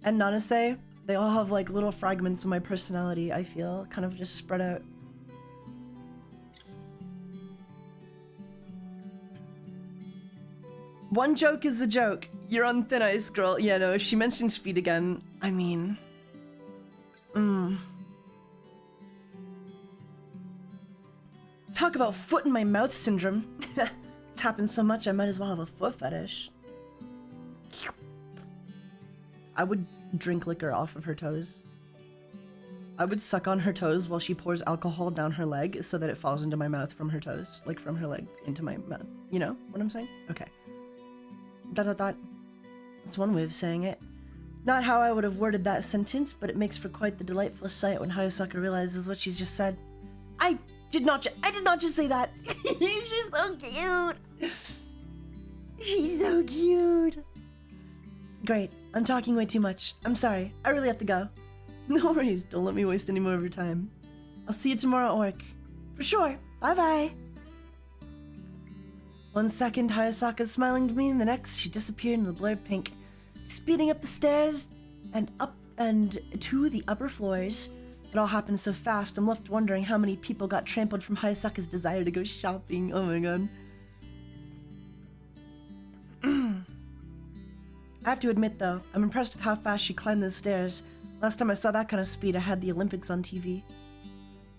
and Nanase, they all have, like, little fragments of my personality, I feel. Kind of just spread out. One joke is a joke. You're on thin ice, girl. Yeah, no, if she mentions feet again, I mean... Talk about foot in my mouth syndrome. It's happened so much I might as well have a foot fetish. I would drink liquor off of her toes. I would suck on her toes while she pours alcohol down her leg so that it falls into my mouth from her toes. Like from her leg into my mouth. You know what I'm saying? Okay. That's one way of saying it. Not how I would have worded that sentence, but it makes for quite the delightful sight when Hayasaka realizes what she's just said. I did not just say that. She's just so cute. She's so cute. Great. I'm talking way too much. I'm sorry. I really have to go. No worries. Don't let me waste any more of your time. I'll see you tomorrow at work. For sure. Bye-bye. 1 second, Hayasaka's smiling to me, and the next, she disappeared in the blurred pink. Speeding up the stairs and up and to the upper floors. It all happened so fast, I'm left wondering how many people got trampled from Hayasaka's desire to go shopping. Oh my god. I have to admit though, I'm impressed with how fast she climbed those stairs. Last time I saw that kind of speed, I had the Olympics on TV.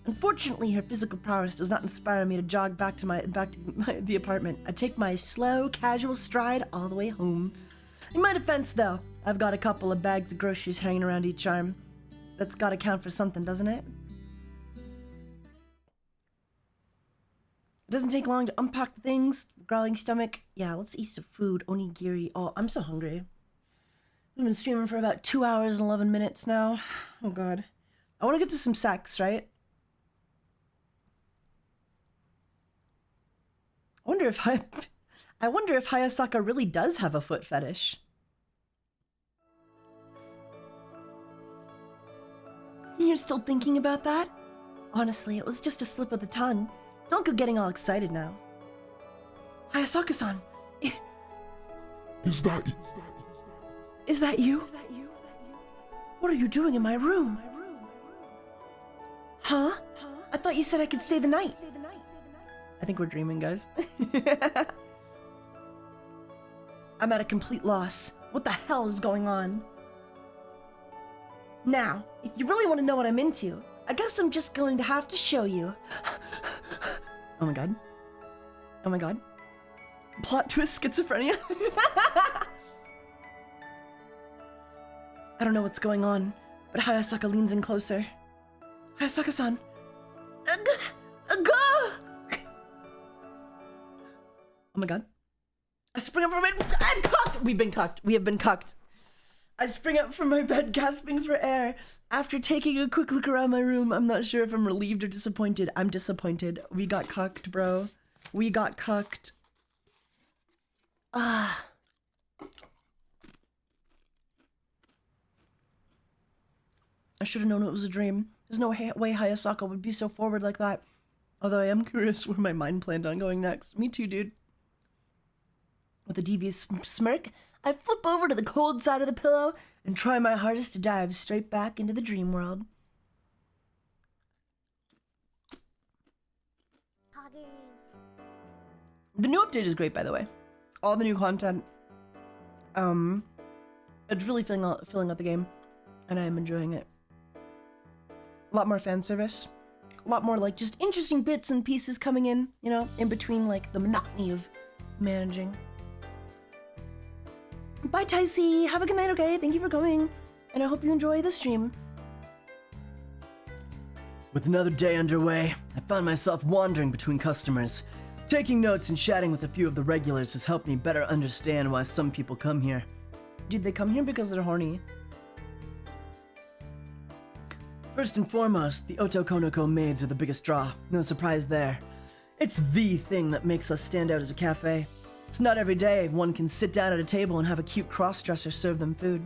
Unfortunately, her physical prowess does not inspire me to jog back to the apartment. I take my slow, casual stride all the way home. In my defense though, I've got a couple of bags of groceries hanging around each arm. That's gotta count for something, doesn't it? It doesn't take long to unpack the things. Growling stomach. Yeah, let's eat some food. Onigiri. Oh, I'm so hungry. I've been streaming for about 2 hours and 11 minutes now. Oh god. I want to get to some sex, right? I wonder if Hayasaka really does have a foot fetish. You're still thinking about that? Honestly, it was just a slip of the tongue. Don't go getting all excited now. Hayasaka-san! Is that you? What are you doing in my room? Huh? I thought you said I could stay the night. I think we're dreaming, guys. I'm at a complete loss. What the hell is going on? Now, if you really want to know what I'm into, I guess I'm just going to have to show you. Oh my god. Oh my god. Plot twist schizophrenia. I don't know what's going on, but Hayasaka leans in closer. Hayasaka-san. Oh my god. I spring up from my bed. I'm cocked! We've been cocked. We have been cocked. I spring up from my bed, gasping for air. After taking a quick look around my room, I'm not sure if I'm relieved or disappointed. I'm disappointed. We got cucked, bro. We got cucked. Ah. I should have known it was a dream. There's no way Hayasaka would be so forward like that. Although I am curious where my mind planned on going next. Me too, dude. With a devious smirk, I flip over to the cold side of the pillow and try my hardest to dive straight back into the dream world. The new update is great, by the way. All the new content. It's really filling out the game, and I am enjoying it. A lot more fan service. A lot more, like, just interesting bits and pieces coming in, you know, in between, like, the monotony of managing. Bye, Tycee. Have a good night, okay? Thank you for coming, and I hope you enjoy the stream. With another day underway, I found myself wandering between customers. Taking notes and chatting with a few of the regulars has helped me better understand why some people come here. Dude, they come here because they're horny. First and foremost, the Otokonoko maids are the biggest draw. No surprise there. It's the thing that makes us stand out as a cafe. It's not every day one can sit down at a table and have a cute cross-dresser serve them food.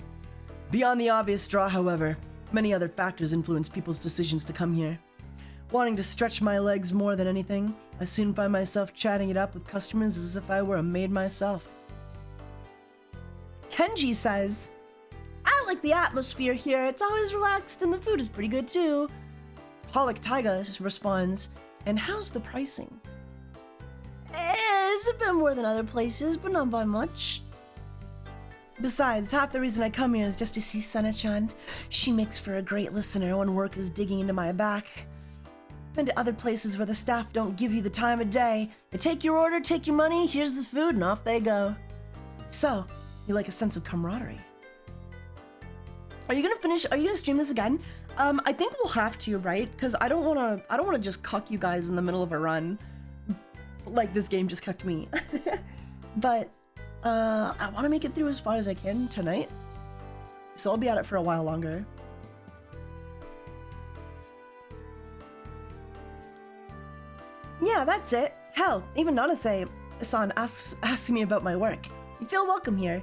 Beyond the obvious draw, however, many other factors influence people's decisions to come here. Wanting to stretch my legs more than anything, I soon find myself chatting it up with customers as if I were a maid myself. Kenji says, I like the atmosphere here. It's always relaxed and the food is pretty good too. Holic Taiga responds, and how's the pricing? It's a bit more than other places, but not by much. Besides, half the reason I come here is just to see Sana-chan. She makes for a great listener when work is digging into my back. Been to other places where the staff don't give you the time of day. They take your order, take your money, here's the food, and off they go. So, you like a sense of camaraderie. Are you gonna stream this again? I think we'll have to, right? Because I don't wanna just cuck you guys in the middle of a run. Like this game just cucked me. But I wanna make it through as far as I can tonight. So I'll be at it for a while longer. Yeah, that's it. Hell, even Nanase-san asks me about my work. You feel welcome here.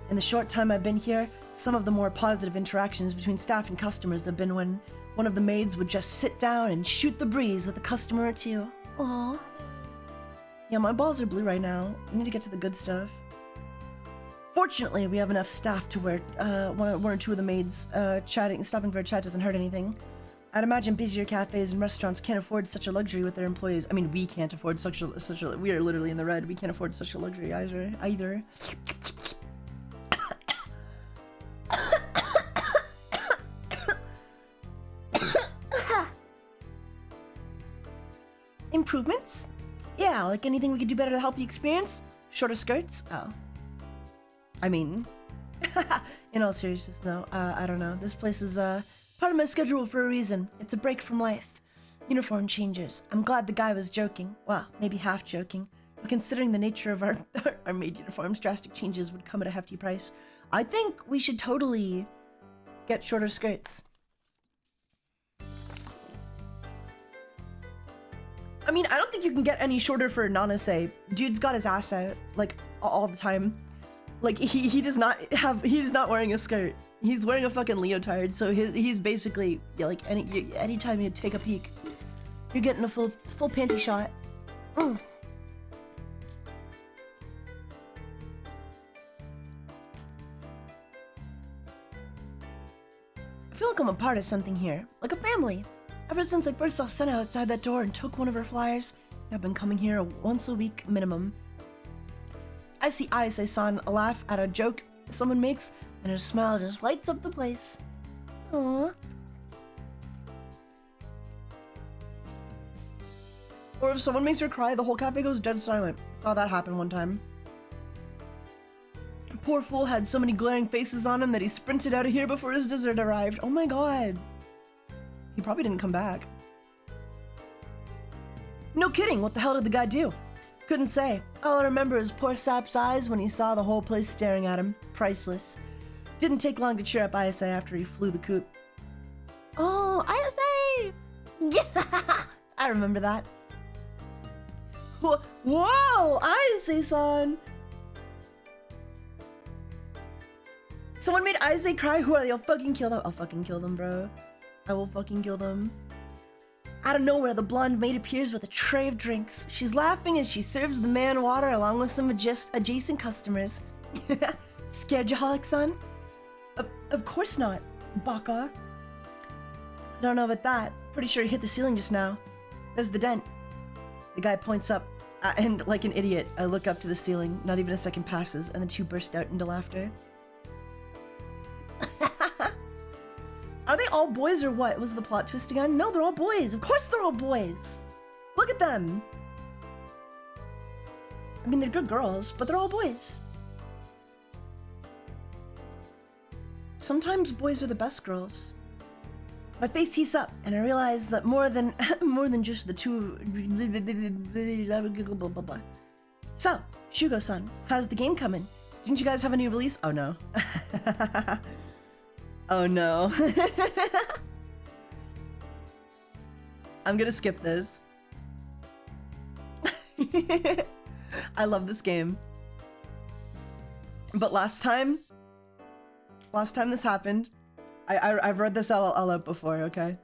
In the short time I've been here, some of the more positive interactions between staff and customers have been when one of the maids would just sit down and shoot the breeze with a customer or two. Aww. Yeah, my balls are blue right now. I need to get to the good stuff. Fortunately, we have enough staff to where one or two of the maids stopping for a chat doesn't hurt anything. I'd imagine busier cafes and restaurants can't afford such a luxury with their employees. I mean, we can't afford such a we are literally in the red. We can't afford such a luxury either. Improvements? Yeah, like anything we could do better to help the experience? Shorter skirts? Oh. I mean, in all seriousness, no. I don't know. This place is part of my schedule for a reason. It's a break from life. Uniform changes. I'm glad the guy was joking. Well, maybe half joking. But considering the nature of our maid uniforms, drastic changes would come at a hefty price. I think we should totally get shorter skirts. I mean, I don't think you can get any shorter for Nanase. Dude's got his ass out, like, all the time. Like, he's not wearing a skirt. He's wearing a fucking leotard, so he's basically, yeah, like, anytime you take a peek, you're getting a full panty shot. Mm. I feel like I'm a part of something here, like a family. Ever since I first saw Senna outside that door and took one of her flyers, I've been coming here once a week minimum. I see Ayase-san laugh at a joke someone makes, and her smile just lights up the place. Aww. Or if someone makes her cry, the whole cafe goes dead silent. Saw that happen one time. Poor fool had so many glaring faces on him that he sprinted out of here before his dessert arrived. Oh my god. He probably didn't come back. No kidding, what the hell did the guy do? Couldn't say. All I remember is poor Sap's eyes when he saw the whole place staring at him. Priceless. Didn't take long to cheer up Ayase after he flew the coop. Oh, Ayase! Yeah, I remember that. Whoa, Ayase-san! Someone made Ayase cry. Who are they? I'll fucking kill them. I'll fucking kill them, bro. I will fucking kill them. Out of nowhere, the blonde maid appears with a tray of drinks. She's laughing as she serves the man water along with some adjacent customers. Scared you, Holic-san? Of course not, baka. I don't know about that. Pretty sure he hit the ceiling just now. There's the dent. The guy points up, and like an idiot, I look up to the ceiling. Not even a second passes, and the two burst out into laughter. Are they all boys or what? Was the plot twist again? No, they're all boys. Of course they're all boys. Look at them. I mean, they're good girls, but they're all boys. Sometimes boys are the best girls. My face heats up, and I realize that more than just the two. So, Shugo-san, how's the game coming? Didn't you guys have a new release? Oh no. Oh no. I'm gonna skip this. I love this game. But last time this happened, I've read this all out before, okay?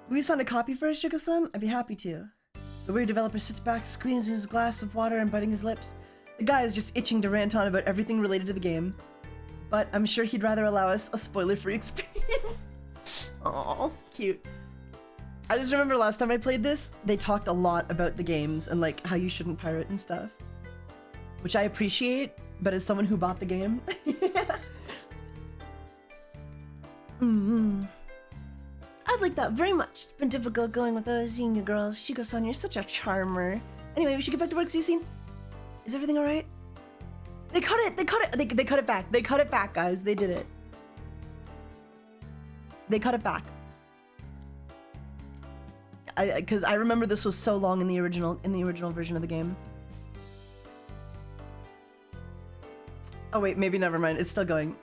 Will you sign a copy for us, Shugo-san? I'd be happy to. The weird developer sits back, squeezing his glass of water and biting his lips. The guy is just itching to rant on about everything related to the game. But I'm sure he'd rather allow us a spoiler-free experience. Aw, cute. I just remember last time I played this, they talked a lot about the games and like how you shouldn't pirate and stuff. Which I appreciate, but as someone who bought the game. I'd like that very much. It's been difficult going with those senior girls. Shugo-san, you're such a charmer. Anyway, we should get back to work, Cece. Is everything alright? They cut it back. They cut it back, guys. They did it. They cut it back. Because I remember this was so long in the original version of the game. Oh wait, maybe never mind. It's still going.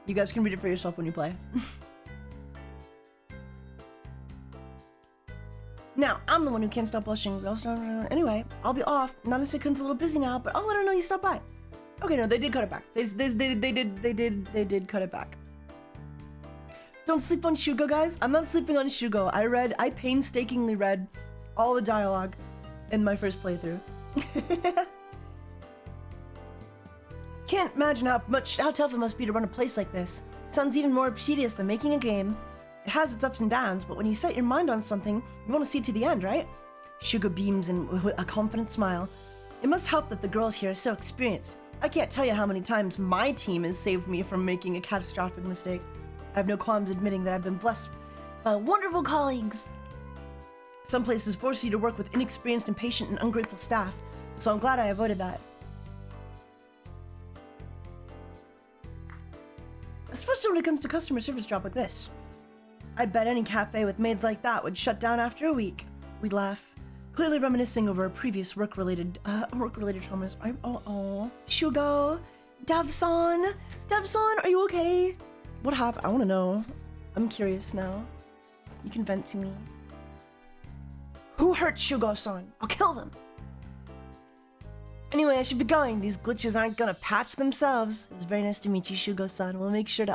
You guys can read it for yourself when you play. Now, I'm the one who can't stop blushing. Anyway, I'll be off. Nanase-kun's a little busy now, but I'll let her know you stopped by. Okay, no, they did cut it back. They did cut it back. Don't sleep on Shugo, guys. I'm not sleeping on Shugo. I painstakingly read all the dialogue in my first playthrough. Can't imagine how tough it must be to run a place like this. Sounds even more tedious than making a game. It has its ups and downs, but when you set your mind on something, you want to see it to the end, right? Shugo beams with a confident smile. It must help that the girls here are so experienced. I can't tell you how many times my team has saved me from making a catastrophic mistake. I have no qualms admitting that I've been blessed by wonderful colleagues. Some places force you to work with inexperienced, impatient, and ungrateful staff, so I'm glad I avoided that. Especially when it comes to customer service job like this. I'd bet any cafe with maids like that would shut down after a week. We'd laugh, clearly reminiscing over our previous work-related traumas. Oh, Shugo, Dav-san, are you okay? What happened? I want to know. I'm curious now. You can vent to me. Who hurt Shugo-san? I'll kill them. Anyway, I should be going. These glitches aren't gonna patch themselves. It was very nice to meet you, Shugo-san. We'll make sure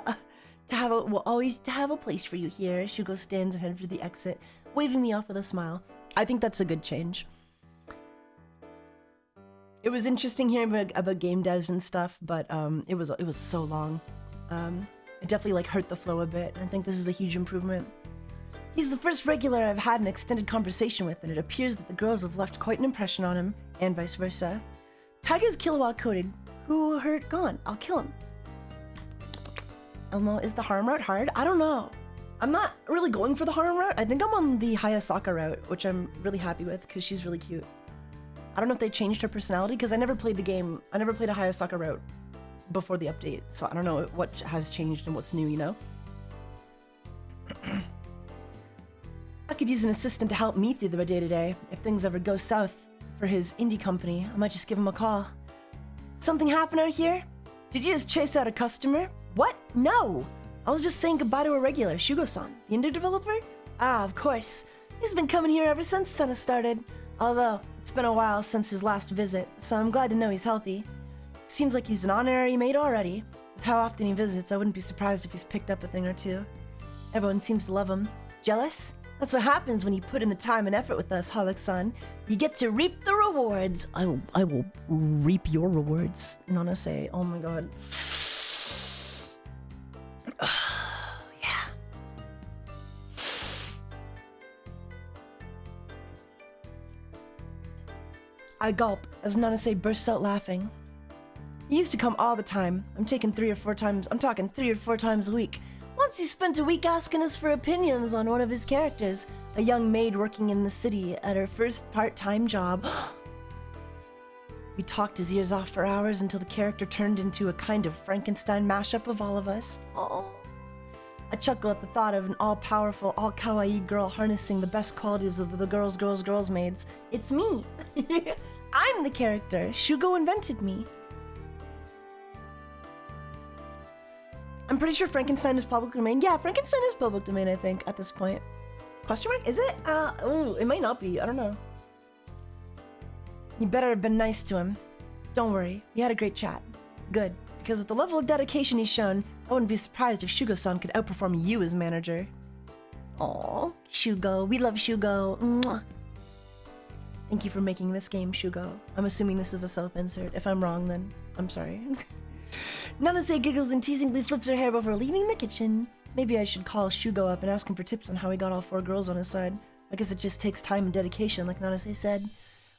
we'll always have a place for you here. Shugo stands and heads for the exit, waving me off with a smile. I think that's a good change. It was interesting hearing about game devs and stuff, but it was so long. It definitely hurt the flow a bit, and I think this is a huge improvement. He's the first regular I've had an extended conversation with, and it appears that the girls have left quite an impression on him, and vice versa. Taiga's kilowatt coded. Who hurt gone? I'll kill him. Elmo, is the harem route hard? I don't know. I'm not really going for the harem route. I think I'm on the Hayasaka route, which I'm really happy with because she's really cute. I don't know if they changed her personality because I never played the game. I never played a Hayasaka route before the update, so I don't know what has changed and what's new, you know? I could use an assistant to help me through the day-to-day. If things ever go south for his indie company, I might just give him a call. Something happen out here? Did you just chase out a customer? What? No! I was just saying goodbye to a regular, Shugo-san, the indie developer? Ah, of course. He's been coming here ever since Senna started. Although, it's been a while since his last visit, so I'm glad to know he's healthy. Seems like he's an honorary maid already. With how often he visits, I wouldn't be surprised if he's picked up a thing or two. Everyone seems to love him. Jealous? That's what happens when you put in the time and effort with us, Holic-san. You get to reap the rewards. I will reap your rewards, Nanase. Oh my god. Yeah. I gulp as Nanase bursts out laughing. He used to come all the time. I'm talking 3 or 4 times a week. Once he spent a week asking us for opinions on one of his characters, a young maid working in the city at her first part-time job. We talked his ears off for hours until the character turned into a kind of Frankenstein mashup of all of us. Oh. I chuckle at the thought of an all-powerful, all-kawaii girl harnessing the best qualities of the girls maids. It's me! I'm the character. Shugo invented me. I'm pretty sure Frankenstein is public domain. Yeah, Frankenstein is public domain, I think, at this point. Question mark? Is it? Oh, it might not be. I don't know. You better have been nice to him. Don't worry. We had a great chat. Good. Because with the level of dedication he's shown, I wouldn't be surprised if Shugo-san could outperform you as manager. Aw, Shugo. We love Shugo. Mwah. Thank you for making this game, Shugo. I'm assuming this is a self-insert. If I'm wrong, then I'm sorry. Nanase giggles and teasingly flips her hair before leaving the kitchen. Maybe I should call Shugo up and ask him for tips on how he got all 4 girls on his side. I guess it just takes time and dedication, like Nanase said.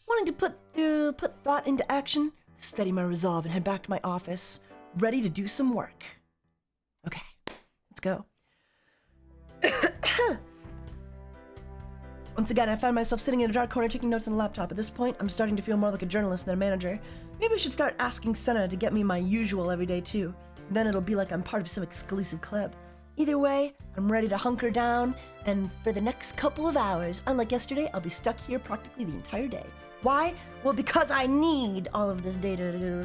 Wanting to put thought into action, steady my resolve and head back to my office, ready to do some work. Okay, let's go. Once again, I found myself sitting in a dark corner taking notes on a laptop. At this point, I'm starting to feel more like a journalist than a manager. Maybe I should start asking Senna to get me my usual every day too. Then it'll be like I'm part of some exclusive club. Either way, I'm ready to hunker down, and for the next couple of hours, unlike yesterday, I'll be stuck here practically the entire day. Why? Well, because I need all of this data to get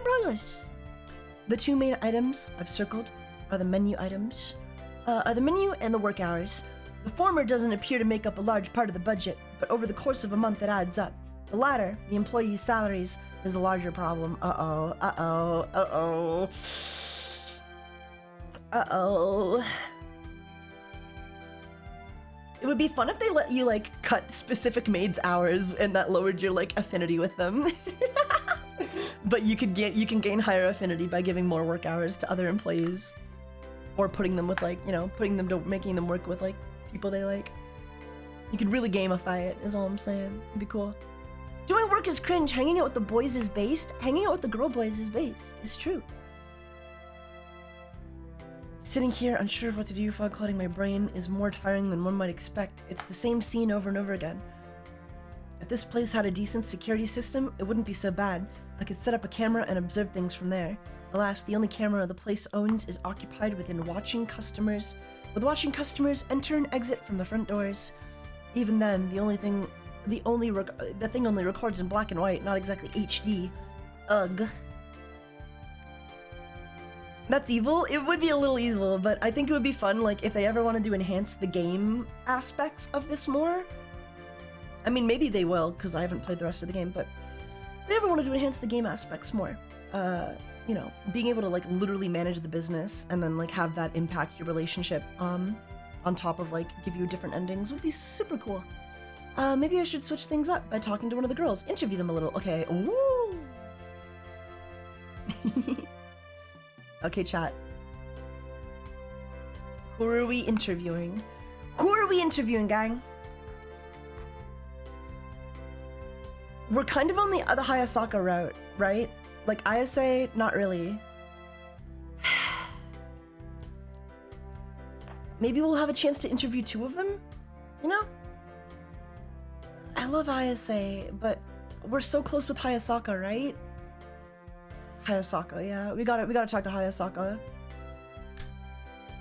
progress. The 2 main items I've circled are the menu items, are the menu and the work hours. The former doesn't appear to make up a large part of the budget, but over the course of a month it adds up. The latter, the employees' salaries, is a larger problem. Uh-oh. It would be fun if they let you, like, cut specific maids' hours and that lowered your, like, affinity with them. But you can gain higher affinity by giving more work hours to other employees. Or putting them with, like, you know, making them work with, like, people they like. You could really gamify it, is all I'm saying. It'd be cool. Doing work is cringe. Hanging out with the boys is based. Hanging out with the girl boys is based. It's true. Sitting here, unsure of what to do, fog clouding my brain, is more tiring than one might expect. It's the same scene over and over again. If this place had a decent security system, it wouldn't be so bad. I could set up a camera and observe things from there. Alas, the only camera the place owns is occupied with watching customers enter and exit from the front doors. Even then, the thing only records in black and white, not exactly HD. Ugh. That's evil. It would be a little evil, but I think it would be fun, like, if they ever wanted to enhance the game aspects of this more. I mean, maybe they will, because I haven't played the rest of the game, but if they ever wanted to enhance the game aspects more, you know, being able to, like, literally manage the business and then, like, have that impact your relationship, on top of, like, give you different endings would be super cool. Maybe I should switch things up by talking to one of the girls, interview them a little. Okay, ooh. Okay, chat. Who are we interviewing? Who are we interviewing, gang? We're kind of on the Hayasaka route, right? Like, Ayase, not really. Maybe we'll have a chance to interview 2 of them? You know? I love Ayase, but we're so close with Hayasaka, right? Hayasaka, yeah. We gotta talk to Hayasaka.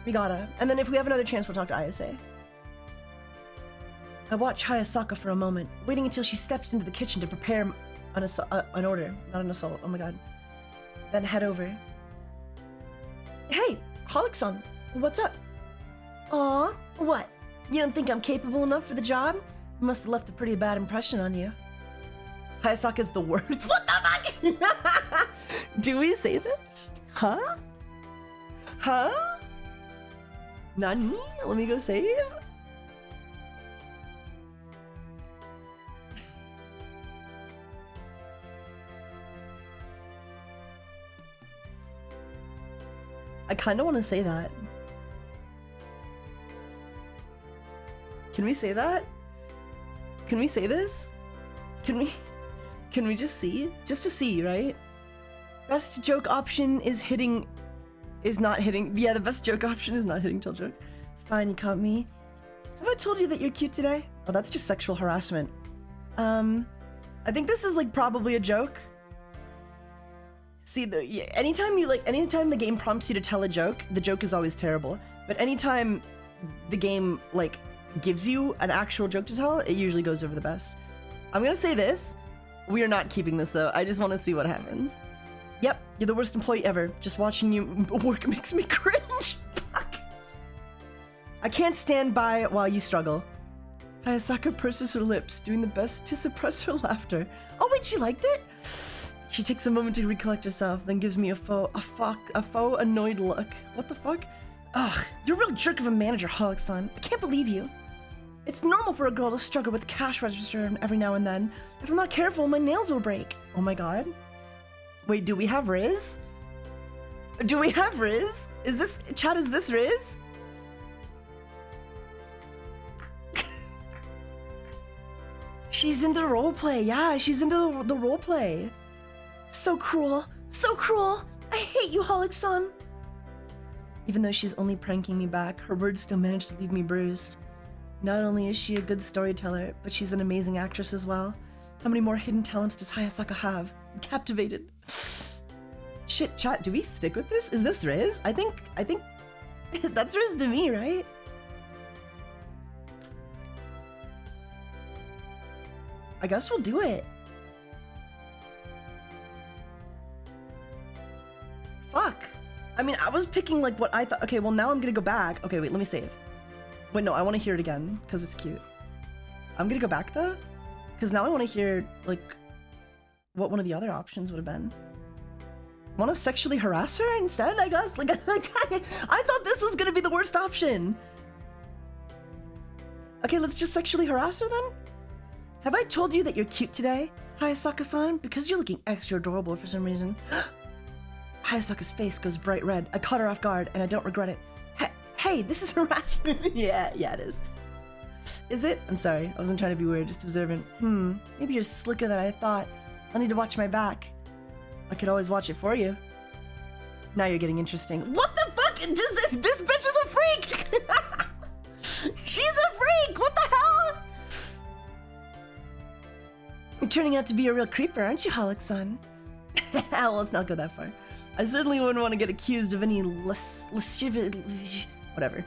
We gotta. And then if we have another chance, we'll talk to Ayase. I watch Hayasaka for a moment, waiting until she steps into the kitchen to prepare an order. Not an assault, oh my god. Then head over. Hey, Holic-san, what's up? Aw, what? You don't think I'm capable enough for the job? I must have left a pretty bad impression on you. Hayasaka's the worst. What the fuck? Do we say this? Huh? Huh? Nani? Let me go save? I kind of want to say that. Can we say that? Can we say this? Can we just see? Just to see, right? Best joke option is not hitting. Yeah, the best joke option is not hitting till joke. Fine, you caught me. Have I told you that you're cute today? Oh, that's just sexual harassment. I think this is like probably a joke. See, anytime the game prompts you to tell a joke, the joke is always terrible. But anytime the game like gives you an actual joke to tell, it usually goes over the best. I'm gonna say this. We are not keeping this though. I just want to see what happens. Yep, you're the worst employee ever. Just watching you work makes me cringe. Fuck. I can't stand by while you struggle. Hayasaka purses her lips, doing the best to suppress her laughter. Oh wait, she liked it? She takes a moment to recollect herself, then gives me a faux annoyed look. What the fuck? Ugh, you're a real jerk of a manager, Holic-san. I can't believe you. It's normal for a girl to struggle with the cash register every now and then. If I'm not careful, my nails will break. Oh my god. Wait, do we have Riz? Do we have Riz? Is this, chat, is this Riz? She's into roleplay, yeah, she's into the roleplay. So cruel, so cruel. I hate you, Holic-san. Even though she's only pranking me back, her words still manage to leave me bruised. Not only is she a good storyteller, but she's an amazing actress as well. How many more hidden talents does Hayasaka have? I'm captivated. Shit, chat, do we stick with this? Is this Riz? I think that's Riz to me, right? I guess we'll do it. Fuck. I mean, I was picking like what I thought. Okay, well now I'm gonna go back. Okay, wait, let me save. Wait, no, I want to hear it again because it's cute. I'm gonna go back though, because now I want to hear like what one of the other options would have been. Want to sexually harass her instead? I guess. Like, I thought this was gonna be the worst option. Okay, let's just sexually harass her then. Have I told you that you're cute today, Hayasaka-san? Because you're looking extra adorable for some reason. Hayasaka's face goes bright red. I caught her off guard, and I don't regret it. Hey, this is harassment. yeah, it is. Is it? I'm sorry. I wasn't trying to be weird, just observant. Maybe you're slicker than I thought. I'll need to watch my back. I could always watch it for you. Now you're getting interesting. What the fuck? This bitch is a freak! She's a freak! What the hell? You're turning out to be a real creeper, aren't you, Holic-san? Well, let's not go that far. I certainly wouldn't want to get accused of any lascivious... whatever.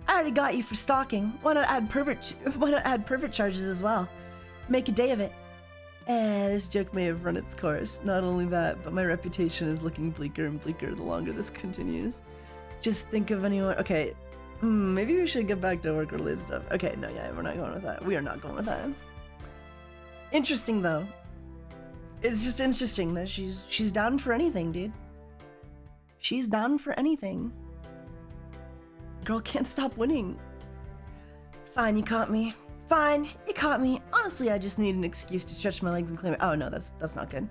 I already got you for stalking. Why not add pervert charges as well? Make a day of it. This joke may have run its course. Not only that, but my reputation is looking bleaker and bleaker the longer this continues. Just think of anyone... Okay. Maybe we should get back to work-related stuff. Okay, no, yeah, we're not going with that. We are not going with that. Interesting, though. It's just interesting that she's down for anything, dude. She's down for anything. Girl can't stop winning. Fine, you caught me. Fine, you caught me. Honestly, I just need an excuse to stretch my legs and claim it. Oh no, that's not good.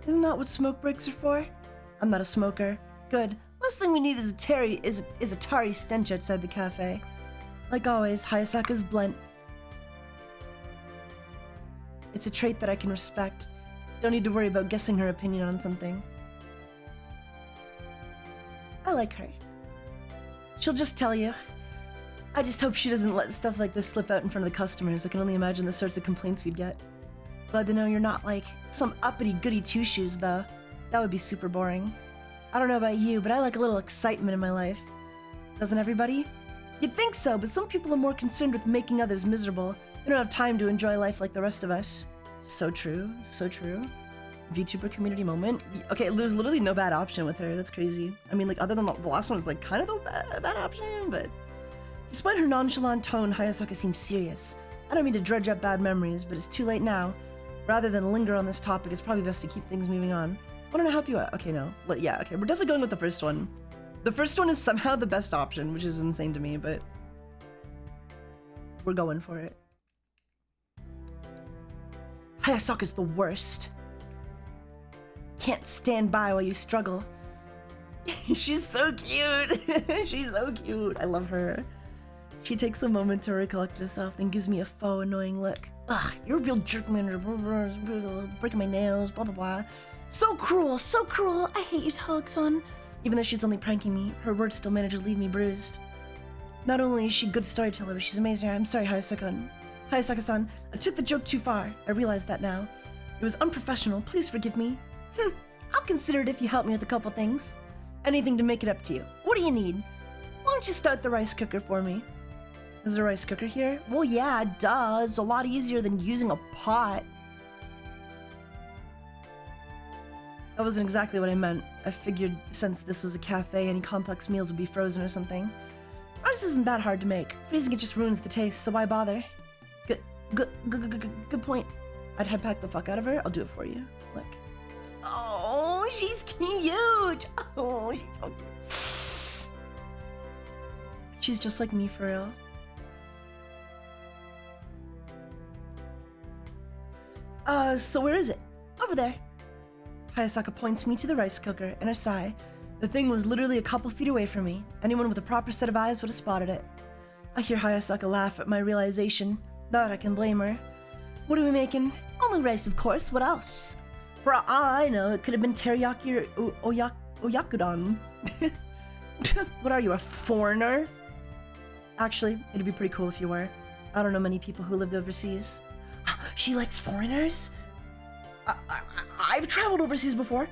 Isn't that what smoke breaks are for? I'm not a smoker. Good. Last thing we need is a tarry stench outside the cafe. Like always, Hayasaka's blunt. It's a trait that I can respect. Don't need to worry about guessing her opinion on something. I like her. She'll just tell you. I just hope she doesn't let stuff like this slip out in front of the customers. I can only imagine the sorts of complaints we'd get. Glad to know you're not like some uppity goody two-shoes, though. That would be super boring. I don't know about you, but I like a little excitement in my life. Doesn't everybody? You'd think so, but some people are more concerned with making others miserable. They don't have time to enjoy life like the rest of us. So true, so true. VTuber community moment. Okay, there's literally no bad option with her. That's crazy. I mean, like, other than the last one is like kind of the bad option, but... Despite her nonchalant tone, Hayasaka seems serious. I don't mean to dredge up bad memories, but it's too late now. Rather than linger on this topic, it's probably best to keep things moving on. Want to help you out? Okay, no. Yeah, okay, we're definitely going with the first one. The first one is somehow the best option, which is insane to me, but... we're going for it. Hayasaka's the worst. Can't stand by while you struggle. She's so cute. She's so cute. I love her. She takes a moment to recollect herself, then gives me a faux annoying look. Ugh, you're a real jerk manager. Breaking my nails, blah blah blah. So cruel, so cruel. I hate you, Holic-san. Even though she's only pranking me, her words still manage to leave me bruised. Not only is she a good storyteller, but she's amazing. I'm sorry, Hayasaka-san. I took the joke too far. I realize that now. It was unprofessional. Please forgive me. I'll consider it if you help me with a couple things. Anything to make it up to you. What do you need? Why don't you start the rice cooker for me? Is there a rice cooker here? Well, yeah, duh. It's a lot easier than using a pot. That wasn't exactly what I meant. I figured since this was a cafe, any complex meals would be frozen or something. Ours isn't that hard to make. Freezing it just ruins the taste, so why bother? Good point. I'd head pack the fuck out of her. I'll do it for you. Look. Oh, she's cute. Oh, she's so cute. She's just like me for real. So where is it? Over there. Hayasaka points me to the rice cooker and I sigh. The thing was literally a couple feet away from me. Anyone with a proper set of eyes would have spotted it. I hear Hayasaka laugh at my realization. Not that I can blame her. What are we making? Only rice, of course. What else? For all I know, it could have been teriyaki or oyakudon. What are you, a foreigner? Actually, it'd be pretty cool if you were. I don't know many people who lived overseas. She likes foreigners? I've traveled overseas before.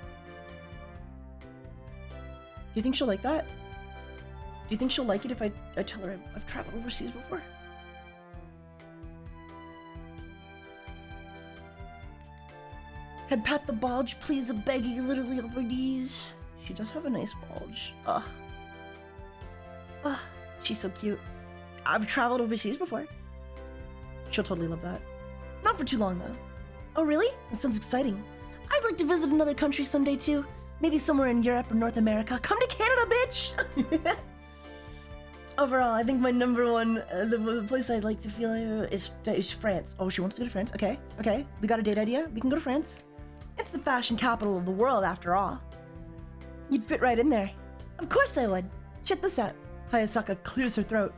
Do you think she'll like that? Do you think she'll like it if I tell her I've traveled overseas before? Head pat the bulge, please, I'm begging you literally on my knees. She does have a nice bulge. Ugh. Ugh, she's so cute. I've traveled overseas before. She'll totally love that. Not for too long, though. Oh, really? That sounds exciting. I'd like to visit another country someday, too. Maybe somewhere in Europe or North America. Come to Canada, bitch! Overall, I think my number one, the place I'd like to feel is France. Oh, she wants to go to France? Okay. We got a date idea? We can go to France. It's the fashion capital of the world, after all. You'd fit right in there. Of course I would. Check this out. Hayasaka clears her throat.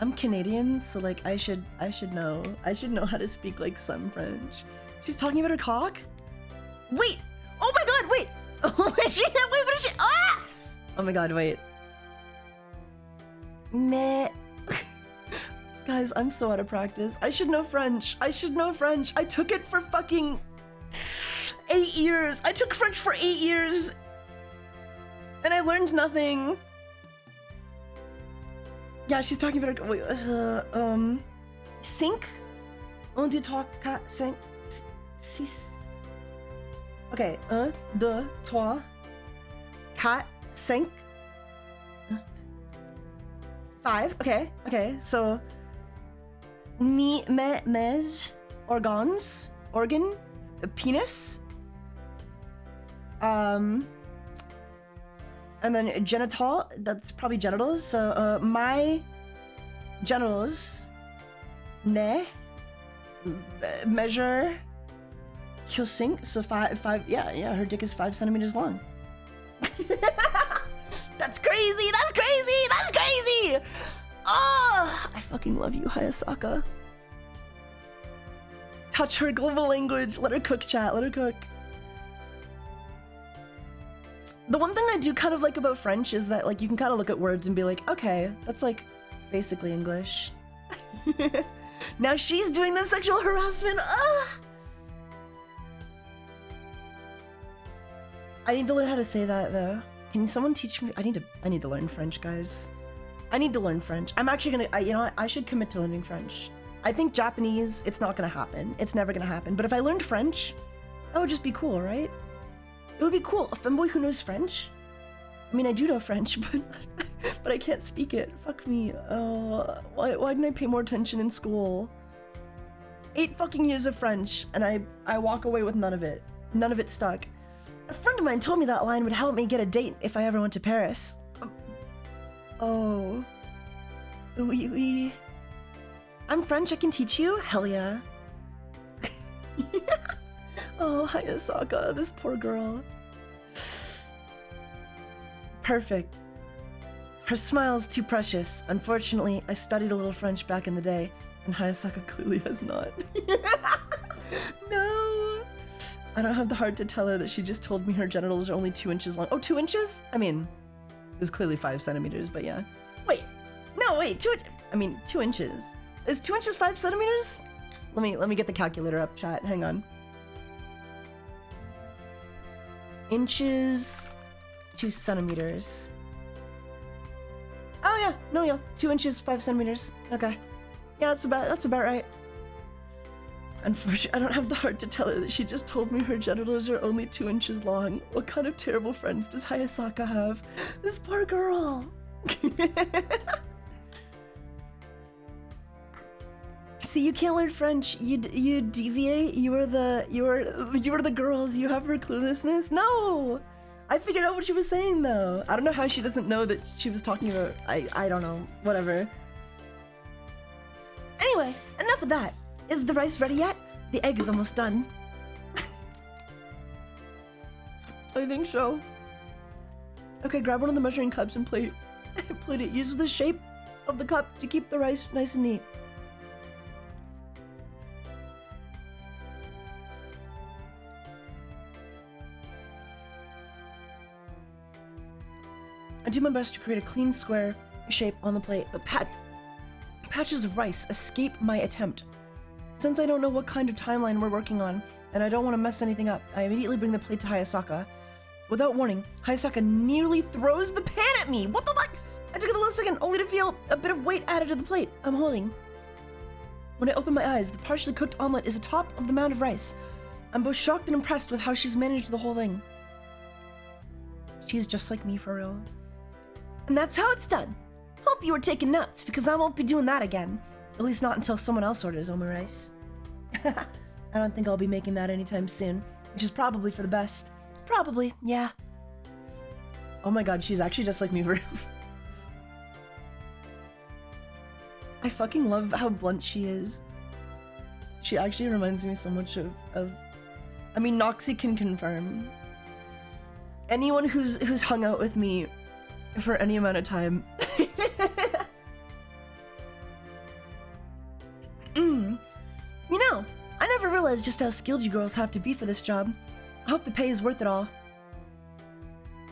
I'm Canadian, so like I should know how to speak like some French. She's talking about her cock? Wait! Oh my god, wait! Oh my shit, wait, what is she? Ah! Oh my god, wait. Meh. Guys, I'm so out of practice. I should know French. I took it for fucking 8 years. I took French for 8 years. And I learned nothing. Yeah, she's talking about her. Wait, cinq? Un, deux, trois, quatre, cinq, six. Okay, un, deux, trois, quatre, cinq. 5. Okay. So, mes, organ, penis. And then genital, that's probably genitals. So, my genitals, measure, sink. So 5, yeah, her dick is 5 centimeters long. That's crazy! Oh, I fucking love you, Hayasaka. Touch her global language. Let her cook, chat. Let her cook. The one thing I do kind of like about French is that like you can kind of look at words and be like, okay, that's like basically English. Now she's doing the sexual harassment. I need to learn how to say that though. Can someone teach me? I need to learn French, guys. I need to learn French. I'm actually gonna, I should commit to learning French. I think Japanese, it's not gonna happen. It's never gonna happen. But if I learned French, that would just be cool, right? It would be cool. A femboy who knows French? I mean, I do know French, but I can't speak it. Fuck me. Why didn't I pay more attention in school? 8 fucking years of French, and I walk away with none of it. None of it stuck. A friend of mine told me that line would help me get a date if I ever went to Paris. Oh. Oui. I'm French, I can teach you? Hell yeah. Oh, Hayasaka, this poor girl. Perfect. Her smile's too precious. Unfortunately, I studied a little French back in the day, and Hayasaka clearly has not. No! I don't have the heart to tell her that she just told me her genitals are only 2 inches long. Oh, 2 inches? I mean, it was clearly 5 centimeters, but yeah. Wait, 2 inches. Is 2 inches 5 centimeters? Let me get the calculator up, chat. Hang on. inches, 2 centimeters. Oh yeah, no, yeah, 2 inches, 5 centimeters. Okay, yeah, that's about right. Unfortunately, I don't have the heart to tell her that she just told me her genitals are only 2 inches long. What kind of terrible friends does Hayasaka have? This poor girl. See, you can't learn French. You deviate. You were the girls. You have her cluelessness. No, I figured out what she was saying though. I don't know how she doesn't know that she was talking about. I don't know. Whatever. Anyway, enough of that. Is the rice ready yet? The egg is almost done. I think so. Okay, grab one of the measuring cups and plate it. Use the shape of the cup to keep the rice nice and neat. I do my best to create a clean square shape on the plate, but patches of rice escape my attempt. Since I don't know what kind of timeline we're working on, and I don't want to mess anything up, I immediately bring the plate to Hayasaka. Without warning, Hayasaka nearly throws the pan at me! What the fuck? I took it a little second, only to feel a bit of weight added to the plate I'm holding. When I open my eyes, the partially cooked omelet is atop of the mound of rice. I'm both shocked and impressed with how she's managed the whole thing. She's just like me for real. And that's how it's done. Hope you were taking notes, because I won't be doing that again. At least not until someone else orders omurice. I don't think I'll be making that anytime soon, which is probably for the best. Probably, yeah. Oh my god, she's actually just like me for I fucking love how blunt she is. She actually reminds me so much of I mean, Noxie can confirm. Anyone who's hung out with me for any amount of time. You know, I never realized just how skilled you girls have to be for this job. I hope the pay is worth it all.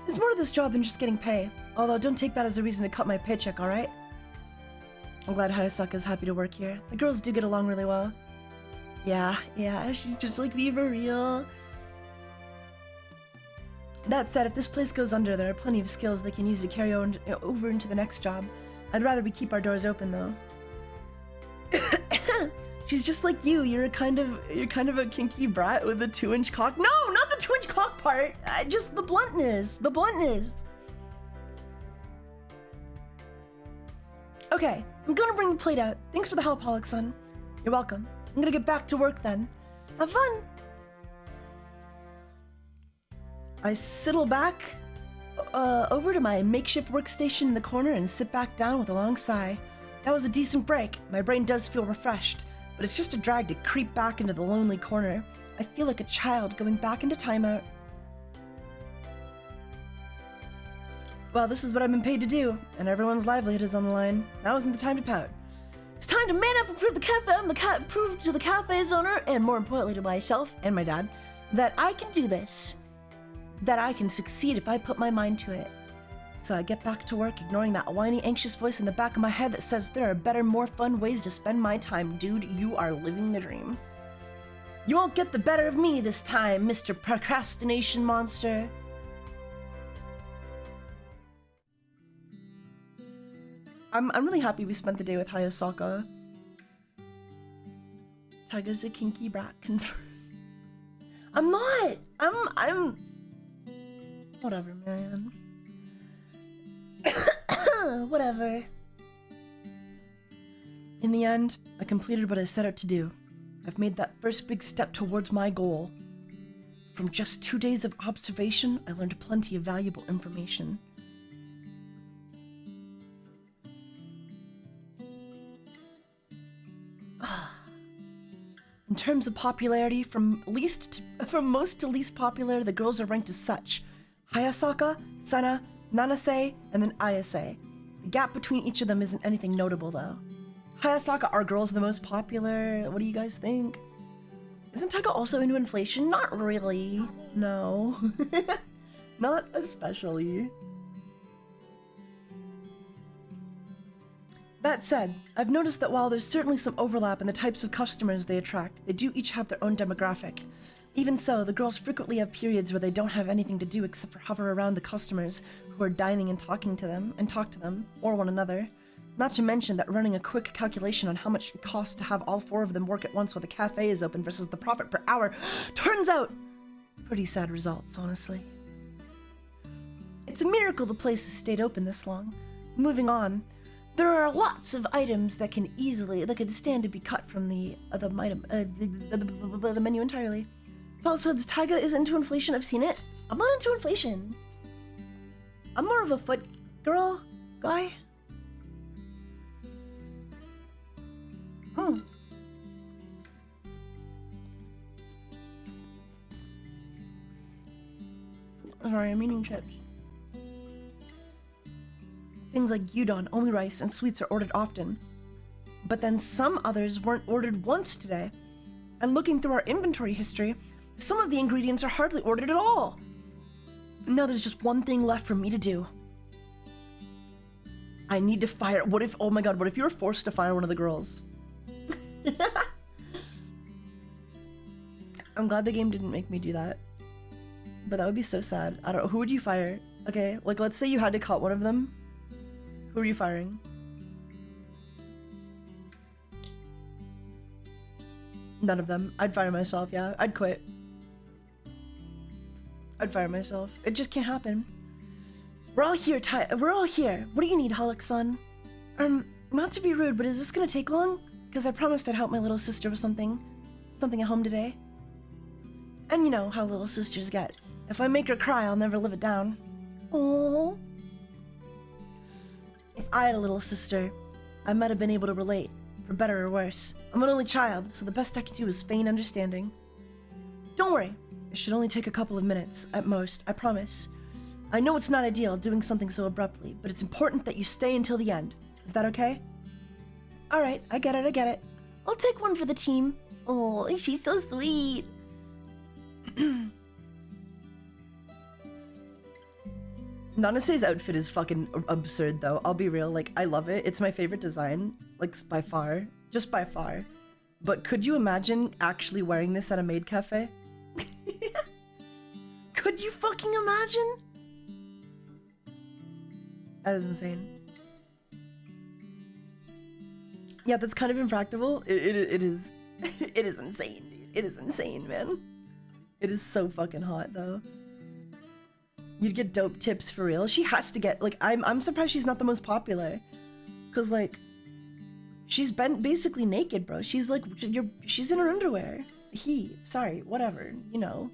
There's more to this job than just getting pay. Although, don't take that as a reason to cut my paycheck, alright? I'm glad Hayasaka's happy to work here. The girls do get along really well. Yeah, she's just like me for real. That said, if this place goes under, there are plenty of skills they can use to carry over into the next job. I'd rather we keep our doors open, though. She's just like you. You're kind of a kinky brat with a 2-inch cock. No, not the 2-inch cock part. Just the bluntness. The bluntness. Okay, I'm gonna bring the plate out. Thanks for the help, Holic-san. You're welcome. I'm gonna get back to work then. Have fun. I sidle back over to my makeshift workstation in the corner and sit back down with a long sigh. That was a decent break. My brain does feel refreshed, but it's just a drag to creep back into the lonely corner. I feel like a child going back into timeout. Well, this is what I've been paid to do, and everyone's livelihood is on the line. Now isn't the time to pout. It's time to man up and prove prove to the cafe's owner, and more importantly to myself and my dad, that I can do this. That I can succeed if I put my mind to it. So I get back to work, ignoring that whiny, anxious voice in the back of my head that says there are better, more fun ways to spend my time. Dude, you are living the dream. You won't get the better of me this time, Mr. Procrastination Monster. I'm really happy we spent the day with Hayasaka. Taiga's a kinky brat confirmed. I'm not! I'm... Whatever, man. Whatever. In the end, I completed what I set out to do. I've made that first big step towards my goal. From just 2 days of observation, I learned plenty of valuable information. In terms of popularity, from most to least popular, the girls are ranked as such: Hayasaka, Sana, Nanase, and then Ayase. The gap between each of them isn't anything notable, though. Hayasaka, are girls the most popular? What do you guys think? Isn't Taiga also into inflation? Not really. No. Not especially. That said, I've noticed that while there's certainly some overlap in the types of customers they attract, they do each have their own demographic. Even so, the girls frequently have periods where they don't have anything to do except for hover around the customers who are dining and talk to them, or one another. Not to mention that running a quick calculation on how much it costs to have all 4 of them work at once while the cafe is open versus the profit per hour turns out pretty sad results, honestly. It's a miracle the place has stayed open this long. Moving on, there are lots of items that could stand to be cut from the menu entirely. Falsehoods, Taiga is into inflation. I've seen it. I'm not into inflation. I'm more of a foot girl guy. Sorry, I'm eating chips. Things like gyudon, only rice, and sweets are ordered often. But then some others weren't ordered once today. And looking through our inventory history, some of the ingredients are hardly ordered at all. Now there's just one thing left for me to do. I need to fire. Oh my god, what if you were forced to fire one of the girls? I'm glad the game didn't make me do that. But that would be so sad. I don't know. Who would you fire? Okay, like let's say you had to cut one of them. Who are you firing? None of them. I'd fire myself, yeah. I'd quit. I'd fire myself. It just can't happen. We're all here, we're all here. What do you need, Holic son? Not to be rude, but is this gonna take long? Because I promised I'd help my little sister with something at home today. And you know how little sisters get. If I make her cry, I'll never live it down. Aww. If I had a little sister, I might have been able to relate, for better or worse. I'm an only child, so the best I can do is feign understanding. Don't worry, it should only take a couple of minutes, at most, I promise. I know it's not ideal doing something so abruptly, but it's important that you stay until the end. Is that okay? Alright, I get it. I'll take one for the team. Oh, she's so sweet. Nanase's outfit is fucking absurd though, I'll be real, like I love it. It's my favorite design, like by far, just by far. But could you imagine actually wearing this at a maid cafe? Could you fucking imagine? That is insane. Yeah, that's kind of impractical. It is it is insane, dude. It is insane, man. It is so fucking hot though. You'd get dope tips for real. She has to get, like, I'm surprised she's not the most popular. Cause like, she's been basically naked, bro. She's like, she's in her underwear. Sorry, whatever, you know.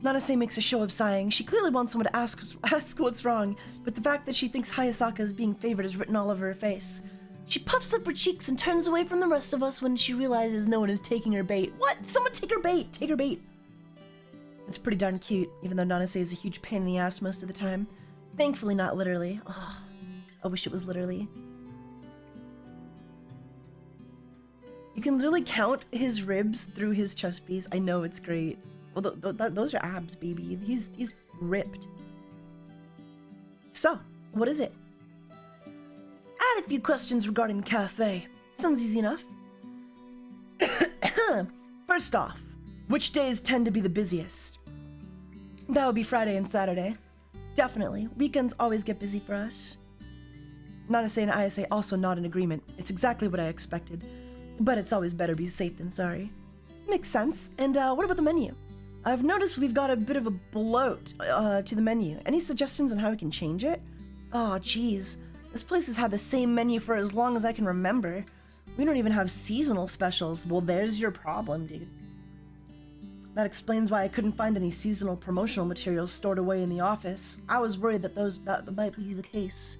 Nanase makes a show of sighing. She clearly wants someone to ask what's wrong, but the fact that she thinks Hayasaka is being favored is written all over her face. She puffs up her cheeks and turns away from the rest of us when she realizes no one is taking her bait. What? Someone take her bait! Take her bait! It's pretty darn cute, even though Nanase is a huge pain in the ass most of the time. Thankfully not literally. Oh, I wish it was literally. You can literally count his ribs through his chest piece. I know, it's great. Well, those are abs, baby. He's ripped. So, what is it? I had a few questions regarding the cafe. Sounds easy enough. First off, which days tend to be the busiest? That would be Friday and Saturday. Definitely. Weekends always get busy for us. Nanase and Ayase also nod in agreement. It's exactly what I expected. But it's always better be safe than sorry. Makes sense. And what about the menu? I've noticed we've got a bit of a bloat to the menu. Any suggestions on how we can change it? Oh, geez. This place has had the same menu for as long as I can remember. We don't even have seasonal specials. Well, there's your problem, dude. That explains why I couldn't find any seasonal promotional materials stored away in the office. I was worried that that might be the case.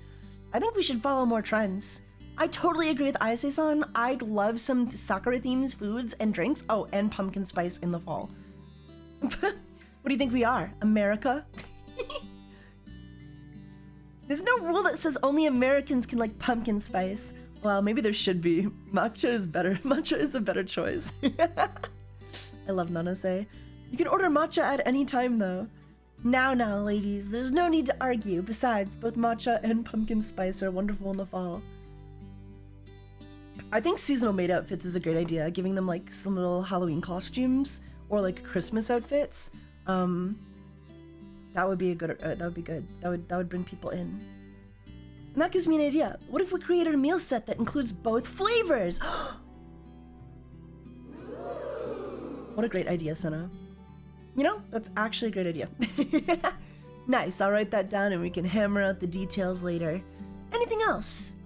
I think we should follow more trends. I totally agree with Ayase-san. I'd love some Sakura-themed foods and drinks. Oh, and pumpkin spice in the fall. What do you think we are? America? There's no rule that says only Americans can like pumpkin spice. Well, maybe there should be. Matcha is better. Matcha is a better choice. I love Nanase. You can order matcha at any time though. Now, ladies, there's no need to argue. Besides, both matcha and pumpkin spice are wonderful in the fall. I think seasonal maid outfits is a great idea. Giving them like some little Halloween costumes or like Christmas outfits. That would be a good. That would be good. That would bring people in. And that gives me an idea. What if we created a meal set that includes both flavors? What a great idea, Senna. You know, that's actually a great idea. Nice, I'll write that down and we can hammer out the details later. Anything else?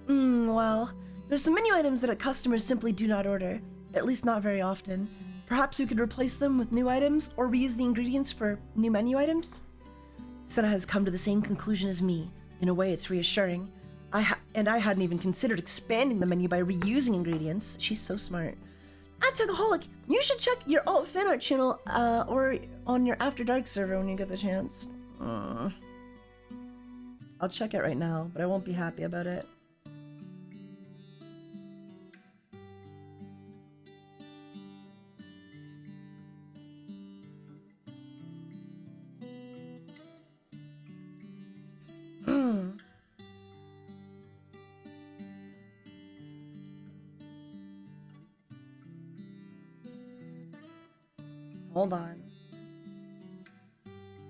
Well, there's some menu items that customers simply do not order, at least not very often. Perhaps we could replace them with new items or reuse the ingredients for new menu items? Senna has come to the same conclusion as me. In a way, it's reassuring. I hadn't even considered expanding the menu by reusing ingredients. She's so smart. At TaigaxHolic, you should check your alt fan art channel or on your After Dark server when you get the chance. I'll check it right now, but I won't be happy about it. Hold on.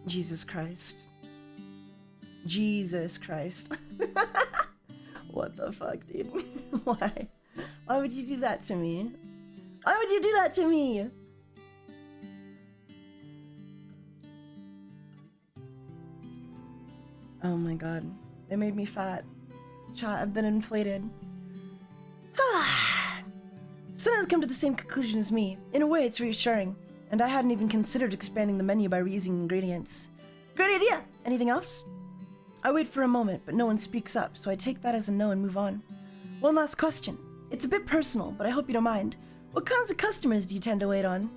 Jesus Christ. Jesus Christ. What the fuck, dude? Why? Why would you do that to me? Why would you do that to me? Oh my god. They made me fat. Chat, I've been inflated. Senna's come to the same conclusion as me. In a way, it's reassuring. And I hadn't even considered expanding the menu by reusing ingredients. Great idea! Anything else? I wait for a moment, but no one speaks up, so I take that as a no and move on. One last question. It's a bit personal, but I hope you don't mind. What kinds of customers do you tend to wait on?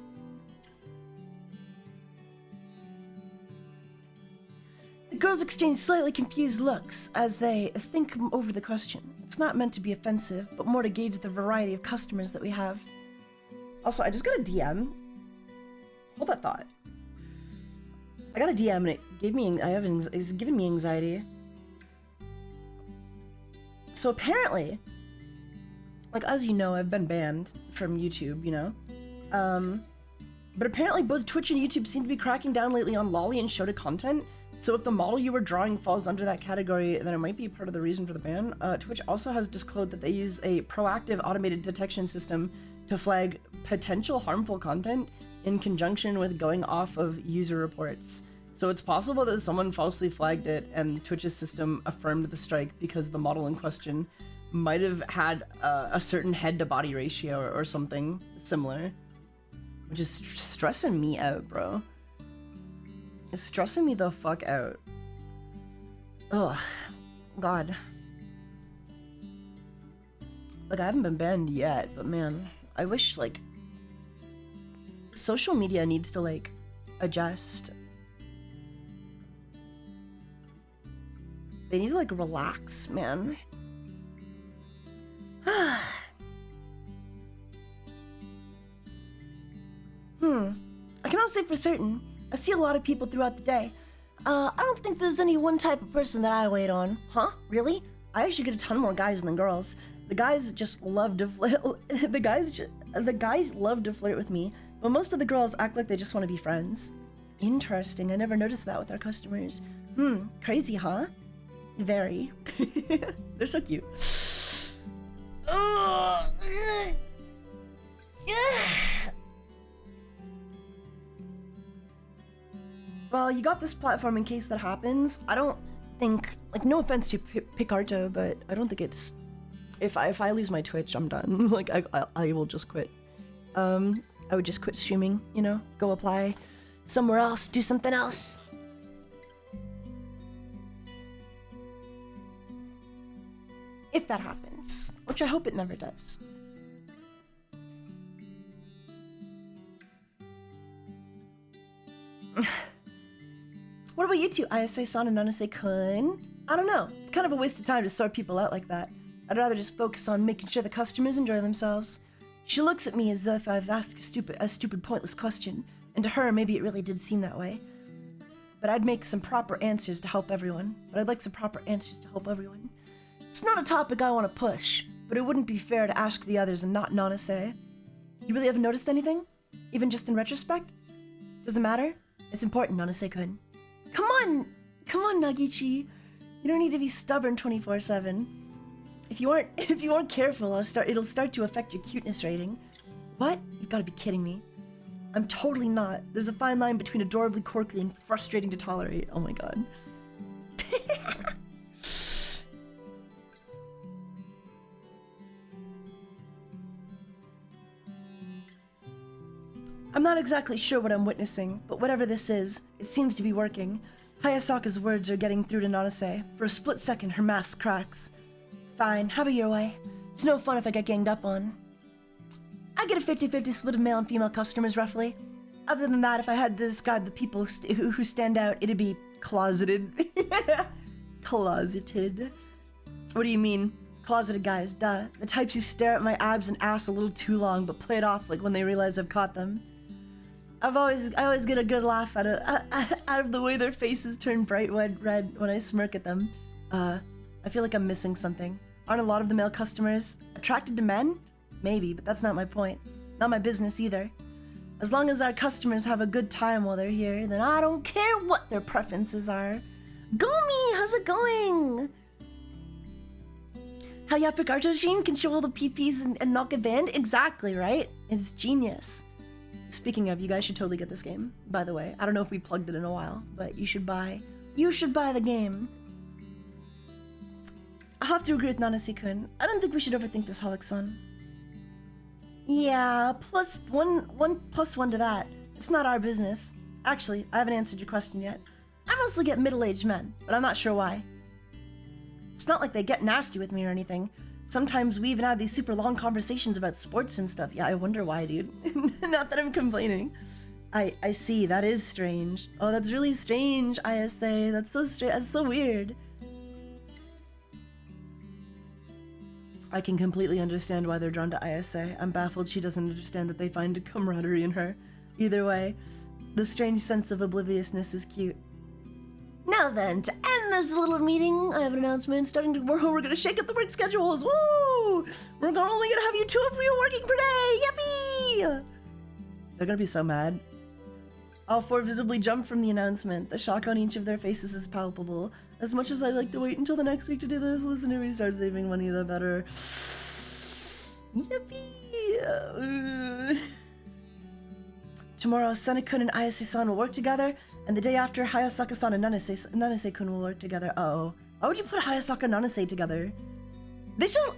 The girls exchange slightly confused looks as they think over the question. It's not meant to be offensive, but more to gauge the variety of customers that we have. Also, I just got a DM. Hold that thought. I got a DM and it gave me, it's giving me anxiety. So apparently, like as you know, I've been banned from YouTube, you know? But apparently both Twitch and YouTube seem to be cracking down lately on lolly and shota content. So if the model you were drawing falls under that category, then it might be part of the reason for the ban. Twitch also has disclosed that they use a proactive automated detection system to flag potential harmful content in conjunction with going off of user reports. So it's possible that someone falsely flagged it and Twitch's system affirmed the strike because the model in question might have had a certain head to body ratio or something similar. Which is stressing me out, bro. It's stressing me the fuck out. Ugh. God. Like, I haven't been banned yet, but man, I wish, like, social media needs to, like, adjust. They need to, like, relax, man. I cannot say for certain. I see a lot of people throughout the day. I don't think there's any one type of person that I wait on. Huh? Really? I actually get a ton more guys than girls. The guys just love to the guys love to flirt with me, but most of the girls act like they just want to be friends. Interesting. I never noticed that with our customers. Crazy, huh? Very. They're so cute. Well, you got this platform in case that happens. I don't think, like, no offense to Picarto, but I don't think it's, if I lose my Twitch, I'm done. Like, I will just quit. I would just quit streaming, you know, go apply somewhere else, do something else. If that happens, which I hope it never does. What about you two, Ayase-san and Nanase-kun? I don't know. It's kind of a waste of time to sort people out like that. I'd rather just focus on making sure the customers enjoy themselves. She looks at me as if I've asked a stupid, pointless question, and to her, maybe it really did seem that way. But I'd make some proper answers to help everyone. It's not a topic I want to push, but it wouldn't be fair to ask the others and not Nanase. You really haven't noticed anything? Even just in retrospect? Doesn't matter? It's important, Nanase-kun. Come on, Nagichi. You don't need to be stubborn 24/7. If you aren't careful, it'll start to affect your cuteness rating. What? You've got to be kidding me. I'm totally not. There's a fine line between adorably quirky and frustrating to tolerate. Oh my god. I'm not exactly sure what I'm witnessing, but whatever this is, it seems to be working. Hayasaka's words are getting through to Nanase. For a split second, her mask cracks. Fine, have it your way. It's no fun if I get ganged up on. I get a 50-50 split of male and female customers, roughly. Other than that, if I had to describe the people who stand out, it'd be closeted. Closeted. What do you mean? Closeted guys, duh. The types who stare at my abs and ass a little too long, but play it off like when they realize I've caught them. I always get a good laugh out of the way their faces turn bright red when I smirk at them. I feel like I'm missing something. Aren't a lot of the male customers attracted to men? Maybe, but that's not my point. Not my business either. As long as our customers have a good time while they're here, then I don't care what their preferences are. Gomi, how's it going? How ya picarto Shin can show all the peepees and knock a band? Exactly, right? It's genius. Speaking of, you guys should totally get this game, by the way. I don't know if we plugged it in a while, but you should buy the game. I'll have to agree with Nanase-kun. I don't think we should overthink this, Holic-san. Yeah, one plus one to that. It's not our business. Actually, I haven't answered your question yet. I mostly get middle-aged men, but I'm not sure why. It's not like they get nasty with me or anything. Sometimes we even have these super long conversations about sports and stuff. Yeah, I wonder why, dude. Not that I'm complaining. I see, that is strange. Oh, that's really strange, ISA. That's so strange. That's so weird. I can completely understand why they're drawn to ISA. I'm baffled she doesn't understand that they find a camaraderie in her. Either way, the strange sense of obliviousness is cute. Now then, to end this little meeting, I have an announcement. Starting tomorrow, we're gonna shake up the work schedules. Woo! We're only gonna have you 2 of you working per day. Yippee! They're gonna be so mad. All 4 visibly jump from the announcement. The shock on each of their faces is palpable. As much as I like to wait until the next week to do this, the sooner we start saving money, the better. Yippee! Tomorrow, Senna-kun and Ayase-san will work together, and the day after, Hayasaka-san and Nanase-kun will work together. Uh-oh. Why would you put Hayasaka and Nanase together? They should,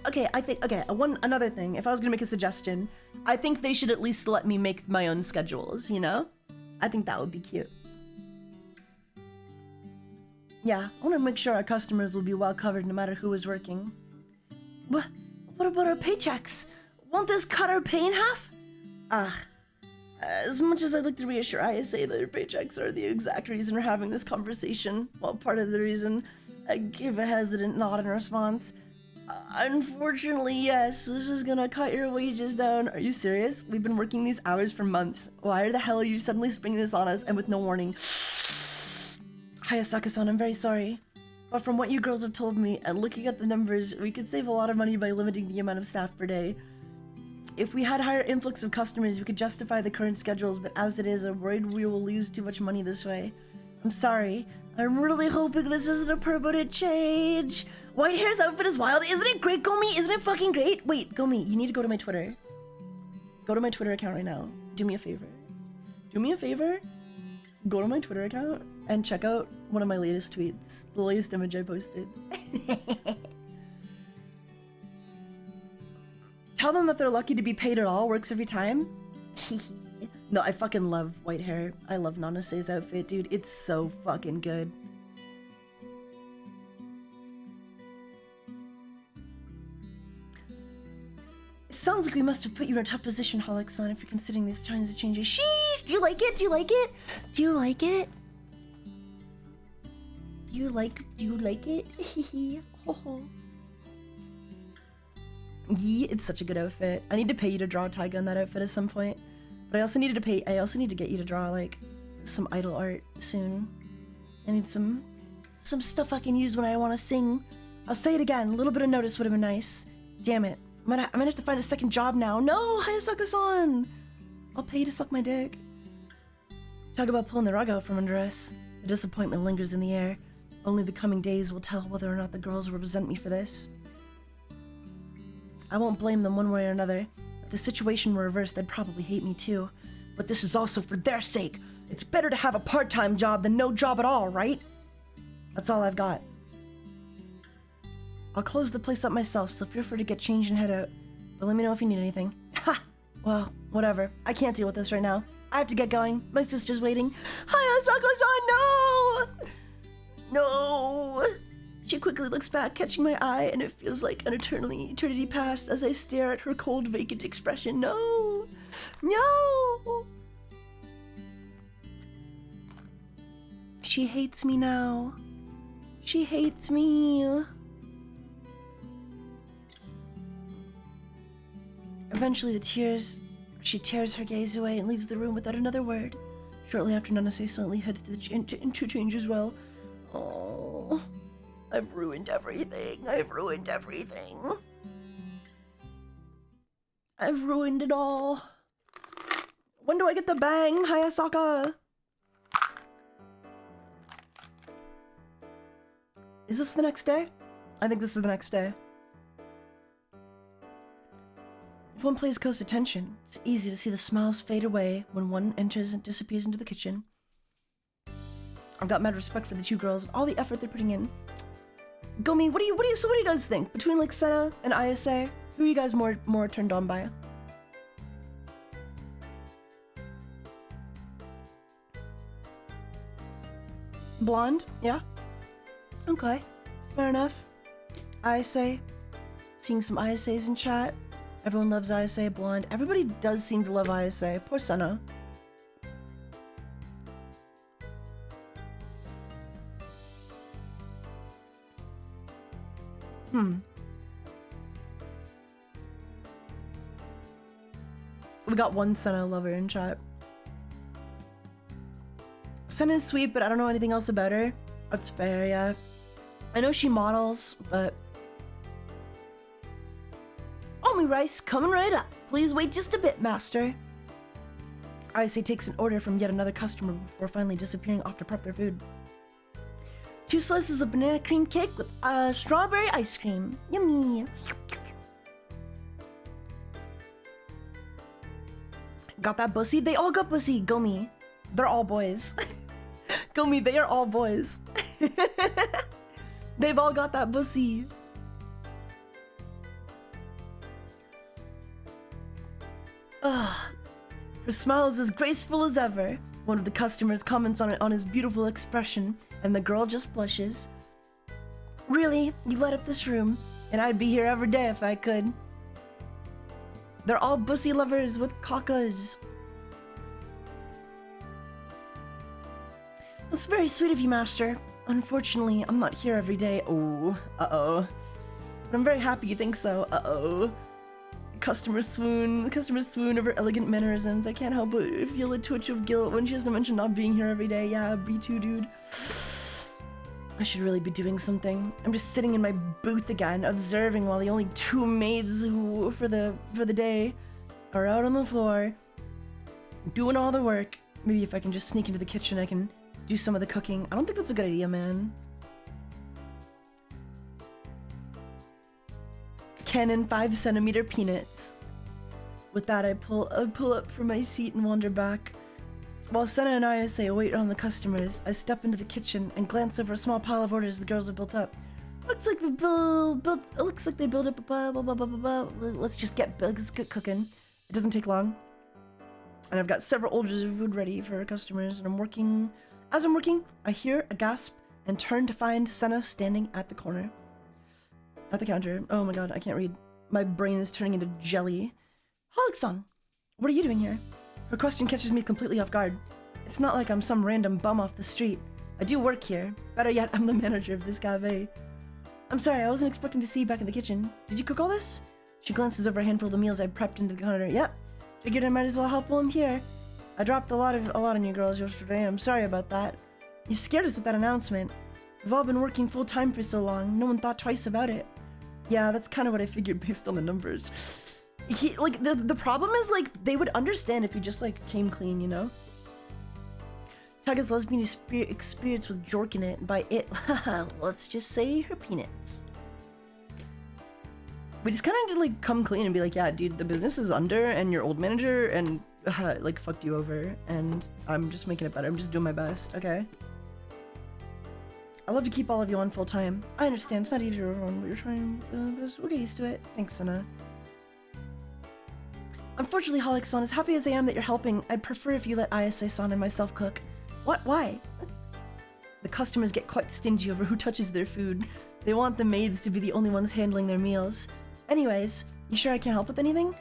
another thing, if I was gonna make a suggestion, I think they should at least let me make my own schedules, you know? I think that would be cute. Yeah, I want to make sure our customers will be well covered no matter who is working. What about our paychecks? Won't this cut our pay in half? As much as I'd like to reassure ISA that their paychecks are the exact reason we're having this conversation, well, part of the reason, I give a hesitant nod in response. Unfortunately, yes, this is gonna cut your wages down. Are you serious? We've been working these hours for months. Why the hell are you suddenly springing this on us and with no warning? Hayasaka-san, I'm very sorry. But from what you girls have told me, and looking at the numbers, we could save a lot of money by limiting the amount of staff per day. If we had higher influx of customers, we could justify the current schedules, but as it is, I'm worried we will lose too much money this way. I'm sorry. I'm really hoping this isn't a permanent change. Whitehair's outfit is wild. Isn't it great, Gomi? Isn't it fucking great? Wait, Gomi, you need to go to my Twitter. Go to my Twitter account right now. Do me a favor. Do me a favor. Go to my Twitter account and check out one of my latest tweets. The latest image I posted. Tell them that they're lucky to be paid at all. Works every time. No, I fucking love Whitehair. I love Nanase's outfit, dude. It's so fucking good. It sounds like we must have put you in a tough position, Holic-san, if you're considering these kinds of changes. Sheesh! Do you like it? Do you like it? Do you like it? Do you like it? Hehe. Ho ho. Yeah, it's such a good outfit. I need to pay you to draw Taiga in that outfit at some point. But I also need to get you to draw like some idol art soon. I need some stuff I can use when I want to sing I'll say it again. A little bit of notice would have been nice. Damn it. I'm gonna have to find a second job now. No, Hayasaka-san! I'll pay you to suck my dick. Talk about pulling the rug out from under us. The disappointment lingers in the air. Only the coming days will tell whether or not the girls will resent me for this. I won't blame them one way or another. If the situation were reversed, they'd probably hate me too. But this is also for their sake. It's better to have a part-time job than no job at all, right? That's all I've got. I'll close the place up myself, so feel free to get changed and head out. But let me know if you need anything. Ha! Well, whatever. I can't deal with this right now. I have to get going. My sister's waiting. Hayasaka-san, no! No! She quickly looks back, catching my eye, and it feels like an eternity passed as I stare at her cold, vacant expression. No! No! She hates me now. She hates me. Eventually, she tears her gaze away and leaves the room without another word. Shortly after, Nanase silently heads to the interchange as well. Oh, I've ruined everything. I've ruined everything. I've ruined it all. When do I get to bang, Hayasaka? Is this the next day? I think this is the next day. If one pays close attention, it's easy to see the smiles fade away when one enters and disappears into the kitchen. I've got mad respect for the two girls and all the effort they're putting in. Gomi, what do you guys think? Between like Senna and Ayase, who are you guys more turned on by? Blonde? Yeah? Okay. Fair enough. Ayase. Seeing some Ayases in chat. Everyone loves Ayase, blonde. Everybody does seem to love Ayase. Poor Senna. We got one Senna lover in chat. Senna is sweet, but I don't know anything else about her. That's fair, yeah. I know she models, but... Omi rice coming right up. Please wait just a bit, master. Ayase takes an order from yet another customer before finally disappearing off to prep their food. 2 slices of banana cream cake with strawberry ice cream. Yummy. Got that pussy? They all got pussy. Gomi. They're all boys. Gomi, they are all boys. They've all got that pussy. Ugh. Her smile is as graceful as ever. One of the customers comments on his beautiful expression, and the girl just blushes. Really, you light up this room, and I'd be here every day if I could. They're all pussy lovers with kakas. That's very sweet of you, master. Unfortunately, I'm not here every day. Oh, uh-oh. But I'm very happy you think so. Uh-oh. Customer swoon over elegant mannerisms. I can't help but feel a twitch of guilt when she has to mention not being here every day. Yeah, me too, dude. I should really be doing something. I'm just sitting in my booth again, observing while the only 2 maids who for the day are out on the floor doing all the work. Maybe if I can just sneak into the kitchen, I can do some of the cooking. I don't think that's a good idea, man. Canon 5cm peanuts. With that, I pull up from my seat and wander back. While Senna and Ayase wait on the customers, I step into the kitchen and glance over a small pile of orders the girls have built up. Looks like they build up. Blah, blah, blah, blah, blah. Let's get cooking. It doesn't take long. And I've got several orders of food ready for our customers, and I'm working. As I'm working, I hear a gasp and turn to find Senna standing at the corner. At the counter. Oh my god, I can't read. My brain is turning into jelly. Holic-san, what are you doing here? Her question catches me completely off guard. It's not like I'm some random bum off the street. I do work here. Better yet, I'm the manager of this cafe. I'm sorry, I wasn't expecting to see you back in the kitchen. Did you cook all this? She glances over a handful of the meals I prepped into the counter. Yep. Figured I might as well help while I'm here. I dropped a lot on you girls yesterday. I'm sorry about that. You scared us with that announcement. We've all been working full-time for so long, no one thought twice about it. Yeah, that's kind of what I figured based on the numbers. The problem is, like, they would understand if you just, like, came clean, you know? Taiga's lesbian experience with jorking it. By it, let's just say her peanuts. We just kind of need to, like, come clean and be like, yeah, dude, the business is under, and your old manager, and, like, fucked you over, and I'm just making it better. I'm just doing my best, okay? I'd love to keep all of you on full time. I understand, it's not easy for everyone, but you're trying, we'll get used to it. Thanks, Senna. Unfortunately, Holic-san, as happy as I am that you're helping, I'd prefer if you let Ayase-san and myself cook. What? Why? The customers get quite stingy over who touches their food. They want the maids to be the only ones handling their meals. Anyways, you sure I can't help with anything?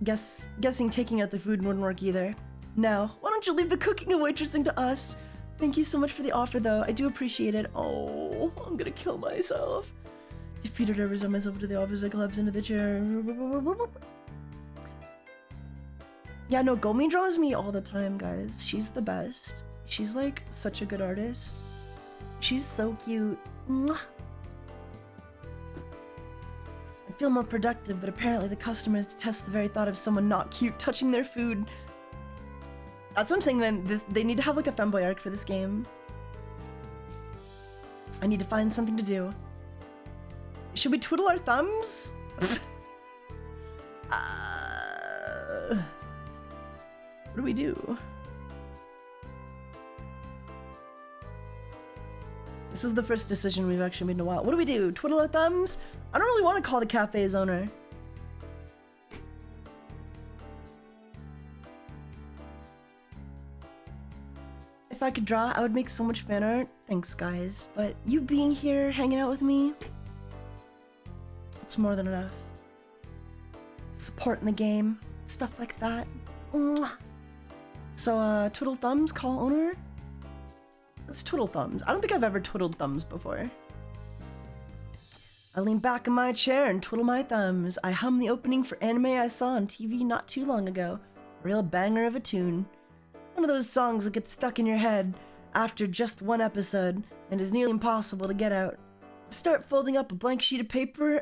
Guessing taking out the food wouldn't work either. No, why don't you leave the cooking and waitressing to us? Thank you so much for the offer, though. I do appreciate it. Oh, I'm gonna kill myself. Defeated, I resign myself to the office. I collapse into the chair. Yeah, no, Gomi draws me all the time, guys. She's the best. She's, like, such a good artist. She's so cute. Mwah. I feel more productive, but apparently the customers detest the very thought of someone not cute touching their food. That's what I'm saying, then. They need to have, like, a femboy arc for this game. I need to find something to do. Should we twiddle our thumbs? What do we do? This is the first decision we've actually made in a while. What do we do? Twiddle our thumbs? I don't really want to call the cafe's owner. If I could draw, I would make so much fan art. Thanks, guys. But you being here, hanging out with me, it's more than enough. Support in the game, stuff like that. Mwah. So, twiddle thumbs, call owner? Let's twiddle thumbs. I don't think I've ever twiddled thumbs before. I lean back in my chair and twiddle my thumbs. I hum the opening for anime I saw on TV not too long ago. A real banger of a tune. One of those songs that gets stuck in your head after just one episode and is nearly impossible to get out. I start folding up a blank sheet of paper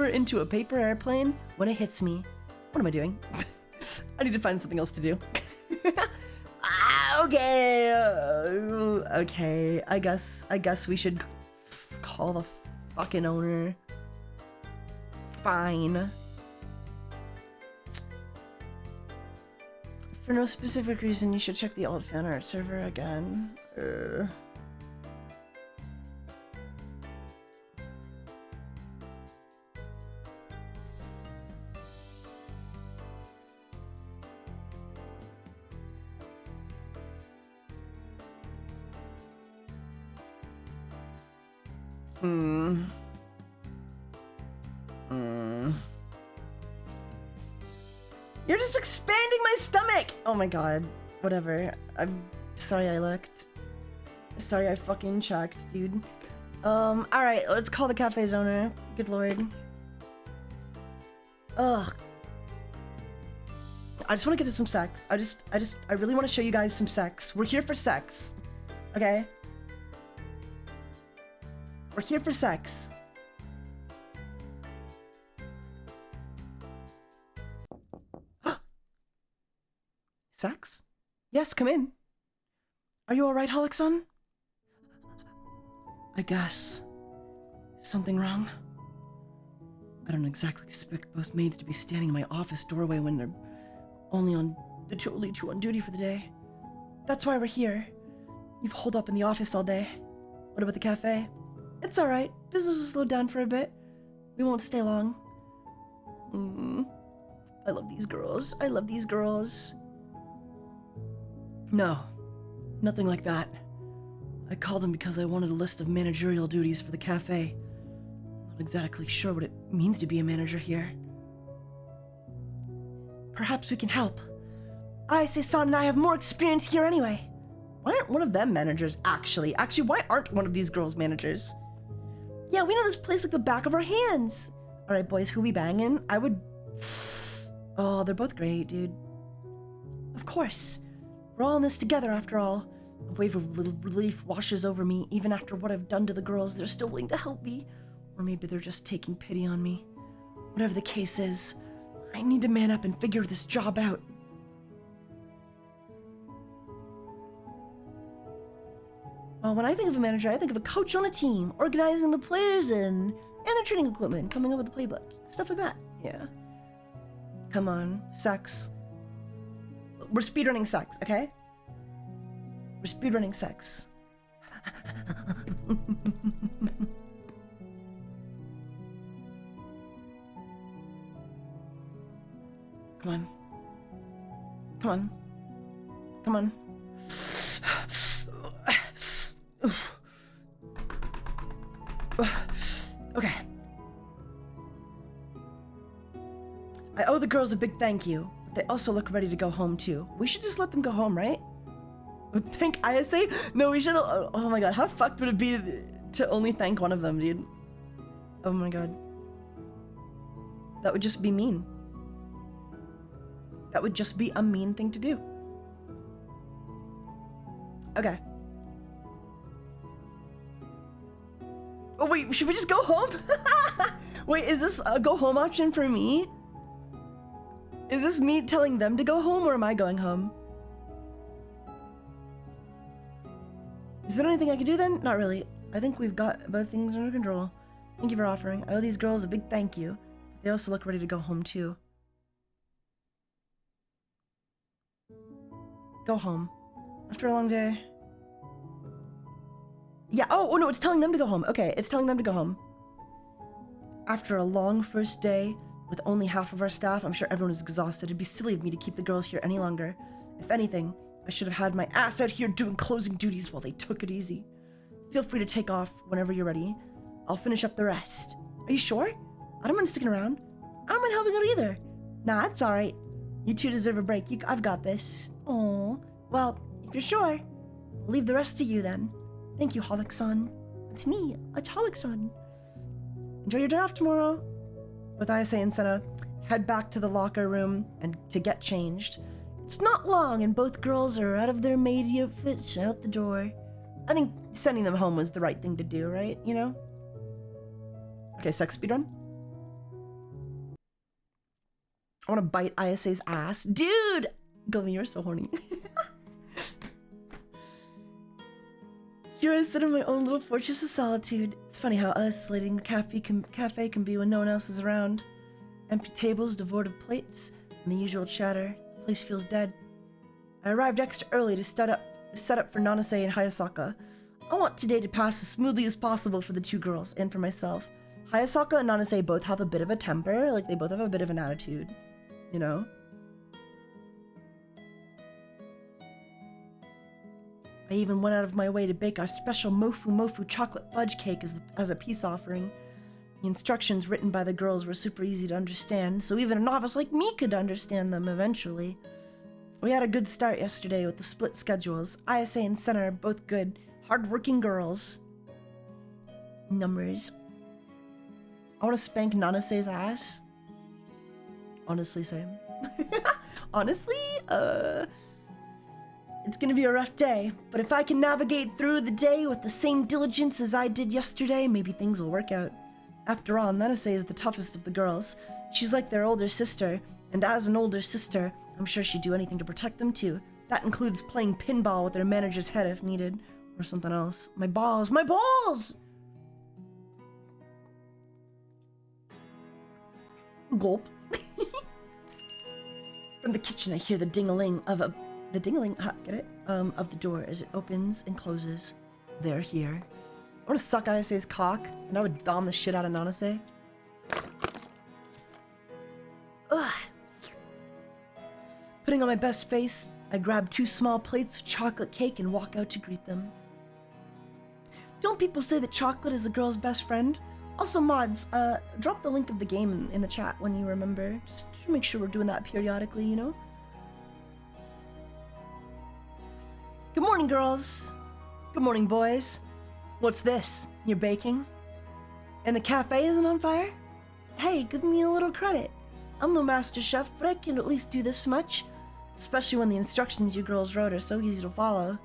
into a paper airplane when it hits me. What am I doing? I need to find something else to do. Okay. Okay. I guess we should call the fucking owner. Fine. For no specific reason, you should check the old fan art server again. You're just expanding my stomach! Oh my god. Whatever. I'm sorry I looked. Sorry I fucking checked, dude. Alright, let's call the cafe's owner. Good lord. Ugh. I just want to get to some sex. I really want to show you guys some sex. We're here for sex. Okay? We're here for sex. Sex? Yes, come in. Are you alright, Holic-san? I guess. Something wrong? I don't exactly expect both maids to be standing in my office doorway when they're only two on duty for the day. That's why we're here. You've holed up in the office all day. What about the cafe? It's alright. Business will slow down for a bit. We won't stay long. I love these girls. I love these girls. No. Nothing like that. I called them because I wanted a list of managerial duties for the cafe. Not exactly sure what it means to be a manager here. Perhaps we can help. Ayase-san and I have more experience here anyway. Why aren't one of them managers, actually? Actually, why aren't one of these girls managers? Yeah, we know this place like the back of our hands. Alright, boys, who we banging? I would... Oh, they're both great, dude. Of course. We're all in this together, after all. A wave of little relief washes over me. Even after what I've done to the girls, they're still willing to help me. Or maybe they're just taking pity on me. Whatever the case is, I need to man up and figure this job out. Well, when I think of a manager, I think of a coach on a team, organizing the players and their training equipment, coming up with a playbook, stuff like that. Yeah. Come on, sex. We're speedrunning sex, okay? We're speedrunning sex. Come on. Come on. Come on. Okay. I owe the girls a big thank you, but they also look ready to go home too. We should just let them go home, right? Thank ISA? No, we should. Oh my god, how fucked would it be to only thank one of them, dude? Oh my god. That would just be mean. That would just be a mean thing to do. Okay. Oh wait, should we just go home? Wait, is this a go home option for me? Is this me telling them to go home, or am I going home? Is there anything I can do then? Not really. I think we've got both things under control. Thank you for offering. I owe these girls a big thank you. They also look ready to go home too. Go home. After a long day. Yeah, oh no, it's telling them to go home. Okay, it's telling them to go home. After a long first day, with only half of our staff, I'm sure everyone is exhausted. It'd be silly of me to keep the girls here any longer. If anything, I should have had my ass out here doing closing duties while they took it easy. Feel free to take off whenever you're ready. I'll finish up the rest. Are you sure? I don't mind sticking around. I don't mind helping out either. Nah, it's alright. You two deserve a break. I've got this. Oh, well, if you're sure, I'll leave the rest to you then. Thank you, Holic-san. It's me, it's Holic-san. Enjoy your day off tomorrow. With Isa and Senna, head back to the locker room and to get changed. It's not long and both girls are out of their maid outfits and out the door. I think sending them home was the right thing to do, right? You know? Okay, sex speedrun. I want to bite Isa's ass. Dude! Gomi, you're so horny. Here I sit in my own little fortress of solitude. It's funny how isolating the cafe can be when no one else is around. Empty tables devoid of plates and the usual chatter. The place feels dead. I arrived extra early to set up for Nanase and Hayasaka. I want today to pass as smoothly as possible for the two girls and for myself. Hayasaka and Nanase both have a bit of a temper, like they both have a bit of an attitude, you know? I even went out of my way to bake our special mofu chocolate fudge cake as a peace offering. The instructions written by the girls were super easy to understand, so even a novice like me could understand them eventually. We had a good start yesterday with the split schedules. Isa and Senna are both good, hard-working girls. Numbers. I want to spank Nanase's ass. Honestly, same. Honestly, it's gonna be a rough day, but if I can navigate through the day with the same diligence as I did yesterday, maybe things will work out. After all, Nanase is the toughest of the girls. She's like their older sister, and as an older sister, I'm sure she'd do anything to protect them too. That includes playing pinball with their manager's head if needed, or something else. My balls! My balls! Gulp. From the kitchen, I hear the ding-a-ling of the door as it opens and closes. They're here. I want to suck Isa's cock, and I would dom the shit out of Nanase. Ugh. Putting on my best face, I grab 2 small plates of chocolate cake and walk out to greet them. Don't people say that chocolate is a girl's best friend? Also, mods, drop the link of the game in the chat when you remember. Just to make sure we're doing that periodically, you know? Good morning, girls. Good morning, boys. What's this? You're baking? And the cafe isn't on fire? Hey, give me a little credit. I'm no master chef, but I can at least do this much. Especially when the instructions you girls wrote are so easy to follow.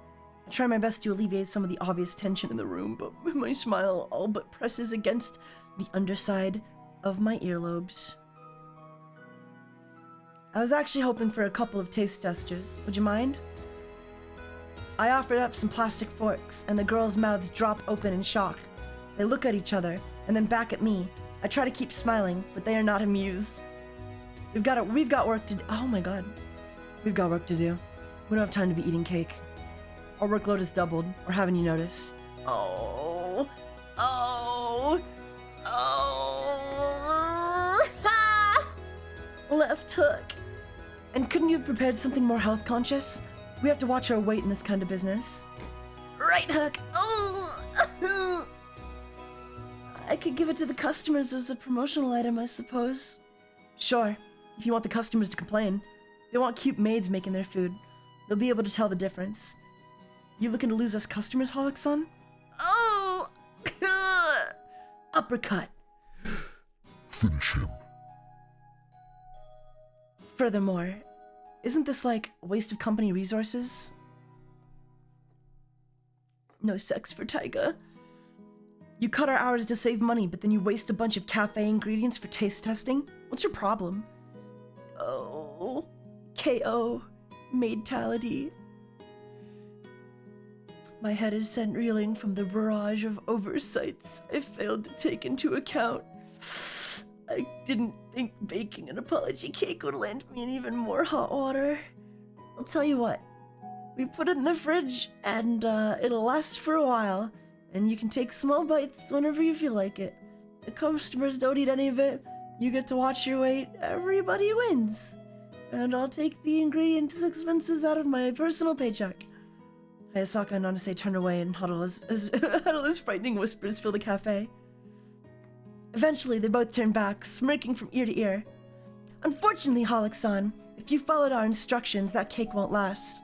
I try my best to alleviate some of the obvious tension in the room, but my smile all but presses against the underside of my earlobes. I was actually hoping for a couple of taste testers. Would you mind? I offer up some plastic forks, and the girls' mouths drop open in shock. They look at each other, and then back at me. I try to keep smiling, but they are not amused. We've got work to do. Oh my god. We've got work to do. We don't have time to be eating cake. Our workload is doubled, or haven't you noticed? Oh. Left hook. And couldn't you have prepared something more health conscious? We have to watch our weight in this kind of business. Right hook. Oh. I could give it to the customers as a promotional item, I suppose. Sure, if you want the customers to complain. They want cute maids making their food. They'll be able to tell the difference. You looking to lose us customers, Holic-san? Oh! Uppercut. Finish him. Furthermore, isn't this like a waste of company resources? No sex for Taiga. You cut our hours to save money, but then you waste a bunch of cafe ingredients for taste testing? What's your problem? Oh, KO, maidtality. My head is sent reeling from the barrage of oversights I failed to take into account. I didn't think baking an apology cake would land me in even more hot water. I'll tell you what, we put it in the fridge and it'll last for a while, and you can take small bites whenever you feel like it. The customers don't eat any of it, you get to watch your weight, everybody wins. And I'll take the ingredients expenses out of my personal paycheck. Hayasaka and Nanase turn away and huddle as frightening whispers fill the cafe. Eventually, they both turn back, smirking from ear to ear. Unfortunately, Holic-san, if you followed our instructions, that cake won't last.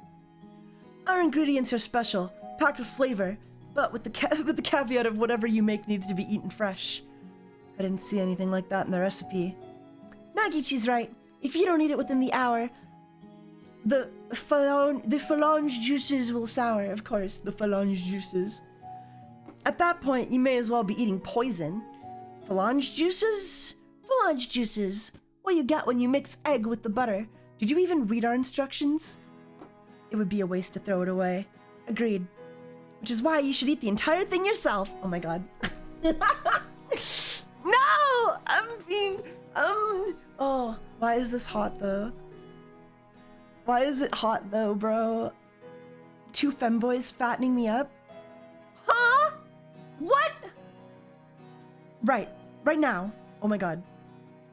Our ingredients are special, packed with flavor, but with the caveat of whatever you make needs to be eaten fresh. I didn't see anything like that in the recipe. Nagichi's right. If you don't eat it within the hour, the phalange juices will sour. Of course, the phalange juices. At that point, you may as well be eating poison. Phalange juices? Phalange juices. What you got when you mix egg with the butter. Did you even read our instructions? It would be a waste to throw it away. Agreed. Which is why you should eat the entire thing yourself. Oh my god. No! Oh, why is this hot though? Why is it hot though, bro? Two femboys fattening me up? Huh? What? Right now. Oh my god.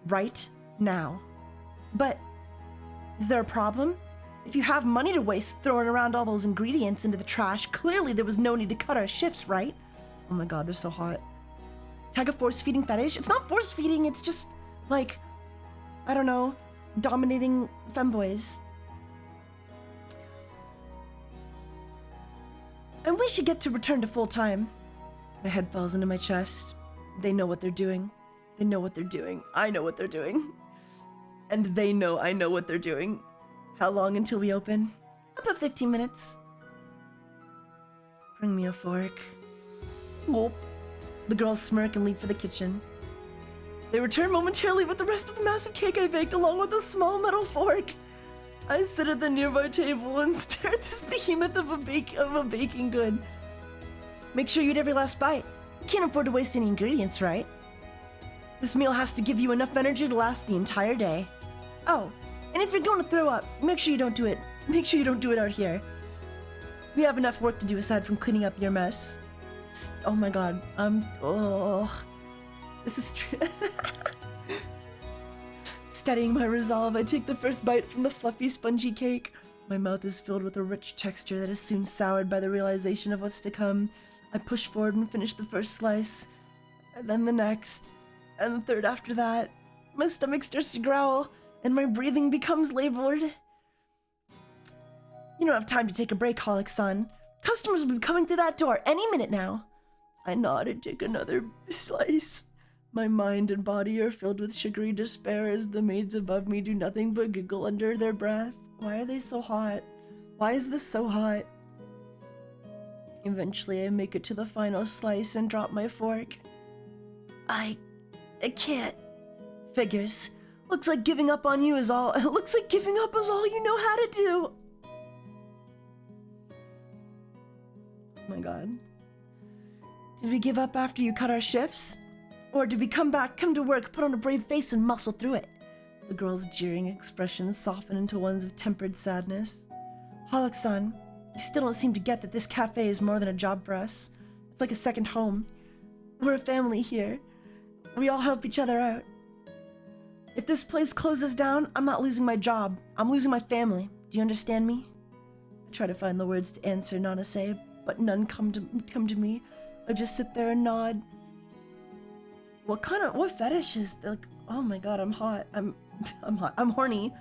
Right now. But is there a problem? If you have money to waste throwing around all those ingredients into the trash, clearly there was no need to cut our shifts, right? Oh my god, they're so hot. Taiga force feeding fetish? It's not force feeding, it's just like, I don't know, dominating femboys. And we should get to return to full time. My head falls into my chest. They know what they're doing. They know what they're doing. I know what they're doing. And they know I know what they're doing. How long until we open? About 15 minutes. Bring me a fork. Gulp. The girls smirk and leave for the kitchen. They return momentarily with the rest of the massive cake I baked along with a small metal fork. I sit at the nearby table and stare at this behemoth of a baking good. Make sure you eat every last bite. You can't afford to waste any ingredients, right? This meal has to give you enough energy to last the entire day. Oh, and if you're going to throw up, make sure you don't do it. Make sure you don't do it out here. We have enough work to do aside from cleaning up your mess. Oh my god. This is true. Steadying my resolve, I take the first bite from the fluffy, spongy cake. My mouth is filled with a rich texture that is soon soured by the realization of what's to come. I push forward and finish the first slice, and then the next, and the third after that. My stomach starts to growl, and my breathing becomes labored. You don't have time to take a break, Holic-san. Customers will be coming through that door any minute now. I nod and take another slice. My mind and body are filled with sugary despair as the maids above me do nothing but giggle under their breath. Why are they so hot? Why is this so hot? Eventually, I make it to the final slice and drop my fork. I can't. Figures. Looks like giving up on you is all. Looks like giving up is all you know how to do. Oh my god. Did we give up after you cut our shifts? Or did we come to work, put on a brave face, and muscle through it? The girl's jeering expressions soften into ones of tempered sadness. Holic-san, you still don't seem to get that this cafe is more than a job for us. It's like a second home. We're a family here. We all help each other out. If this place closes down, I'm not losing my job. I'm losing my family. Do you understand me? I try to find the words to answer Nanase, but none come to me. I just sit there and nod. What fetish is like? Oh my god, I'm hot. I'm hot. I'm horny.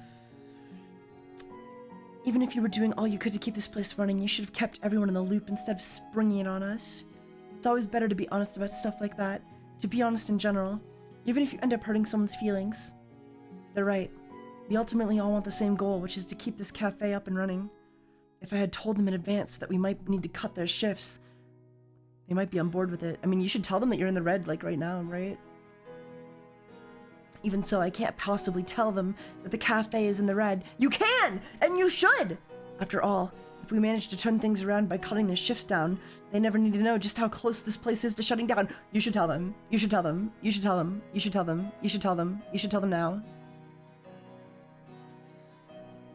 Even if you were doing all you could to keep this place running, you should have kept everyone in the loop instead of springing it on us. It's always better to be honest about stuff like that. To be honest in general, even if you end up hurting someone's feelings. They're right. We ultimately all want the same goal, which is to keep this cafe up and running. If I had told them in advance that we might need to cut their shifts, they might be on board with it. I mean, you should tell them that you're in the red, like right now, right? Even so, I can't possibly tell them that the cafe is in the red. You can! And you should! After all, if we manage to turn things around by cutting their shifts down, they never need to know just how close this place is to shutting down. You should tell them. You should tell them. You should tell them. You should tell them. You should tell them. You should tell them now.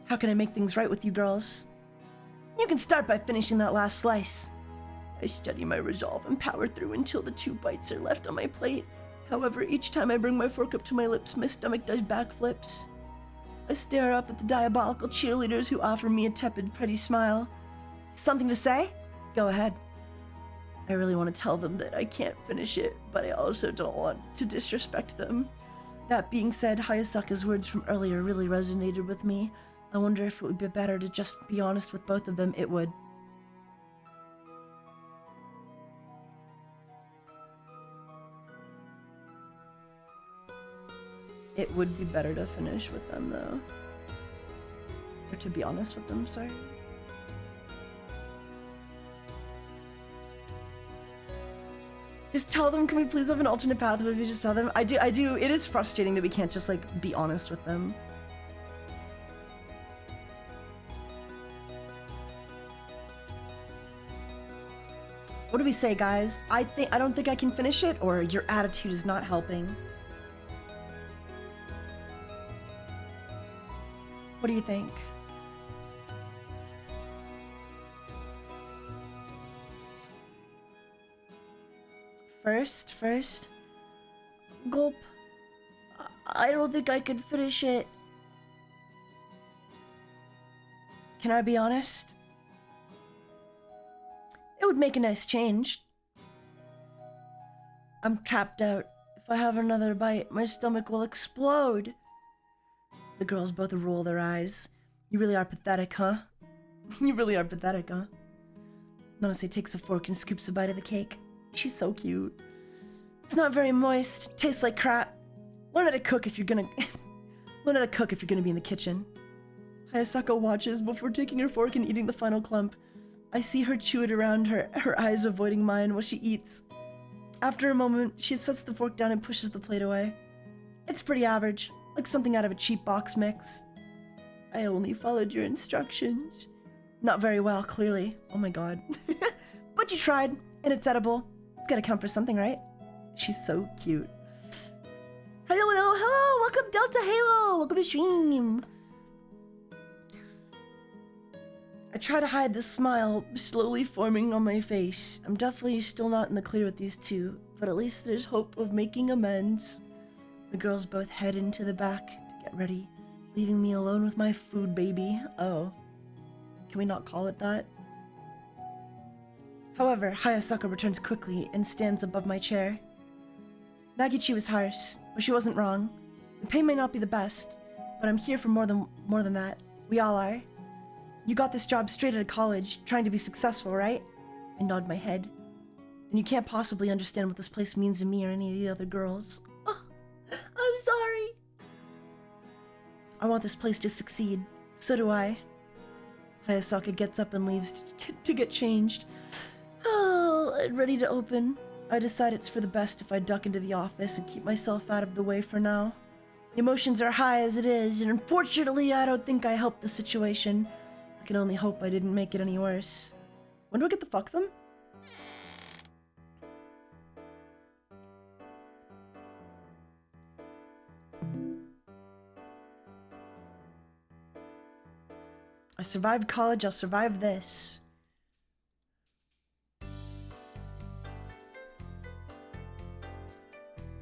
How can I make things right with you girls? You can start by finishing that last slice. I steady my resolve and power through until the 2 bites are left on my plate. However, each time I bring my fork up to my lips, my stomach does backflips. I stare up at the diabolical cheerleaders who offer me a tepid, pretty smile. Something to say? Go ahead. I really want to tell them that I can't finish it, but I also don't want to disrespect them. That being said, Hayasaka's words from earlier really resonated with me. I wonder if it would be better to just be honest with both of them. It would. It would be better to finish with them, though. Or to be honest with them, sorry. Just tell them, can we please have an alternate path? Would we just tell them? I do, it is frustrating that we can't just, like, be honest with them. What do we say, guys? I don't think I can finish it, or your attitude is not helping. What do you think? First, gulp. I don't think I could finish it. Can I be honest? It would make a nice change. I'm tapped out. If I have another bite, my stomach will explode. The girls both roll their eyes. You really are pathetic, huh? You really are pathetic, huh? Nanase takes a fork and scoops a bite of the cake. She's so cute. It's not very moist. Tastes like crap. Learn how to cook if you're gonna... Learn how to cook if you're gonna be in the kitchen. Hayasaka watches before taking her fork and eating the final clump. I see her chew it around her eyes avoiding mine while she eats. After a moment, she sets the fork down and pushes the plate away. It's pretty average. Like something out of a cheap box mix. I only followed your instructions. Not very well, clearly. Oh my god. But you tried, and it's edible. It's gotta count for something, right? She's so cute. Hello! Welcome Delta Halo! Welcome to stream! I try to hide the smile slowly forming on my face. I'm definitely still not in the clear with these two, but at least there's hope of making amends. The girls both head into the back to get ready, leaving me alone with my food baby. Oh. Can we not call it that? However, Hayasaka returns quickly and stands above my chair. Nagichi was harsh, but she wasn't wrong. The pay may not be the best, but I'm here for more than that. We all are. You got this job straight out of college, trying to be successful, right? I nod my head. And you can't possibly understand what this place means to me or any of the other girls. Oh, I'm sorry. I want this place to succeed. So do I. Hayasaka gets up and leaves to get changed. and ready to open. I decide it's for the best if I duck into the office and keep myself out of the way for now. The emotions are high as it is, and unfortunately I don't think I helped the situation. I can only hope I didn't make it any worse. When do I get to fuck them? I survived college, I'll survive this.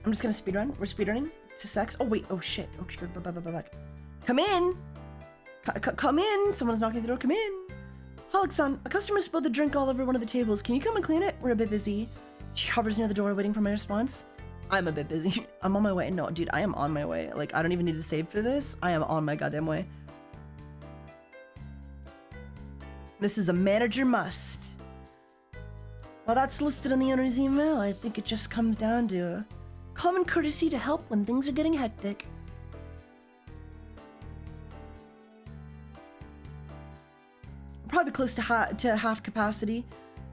I'm just gonna speedrun. We're speedrunning to sex. Oh wait, oh shit. Oh shit. Come in! Come in! Someone's knocking at the door, come in! Holic-san, a customer spilled the drink all over one of the tables. Can you come and clean it? We're a bit busy. She hovers near the door waiting for my response. I'm a bit busy. I'm on my way. No, dude, I am on my way. Like, I don't even need to save for this. I am on my goddamn way. This is a manager must. While that's listed on the owner's email, I think it just comes down to common courtesy to help when things are getting hectic. Probably close to half capacity,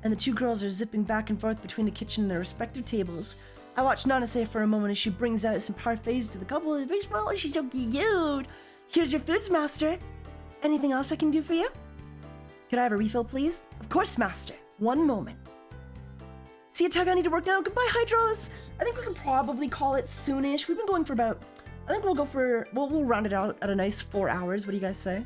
and the two girls are zipping back and forth between the kitchen and their respective tables. I watch Nanase for a moment as she brings out some parfaits to the couple. It's very small. She's so cute. Here's your foods, master. Anything else I can do for you? Could I have a refill, please? Of course, master. One moment. See you, Tug. I need to work now. Goodbye, Hydros. I think we can probably call it soonish. We've been going for about... I think we'll go for... We'll round it out at a nice 4 hours. What do you guys say?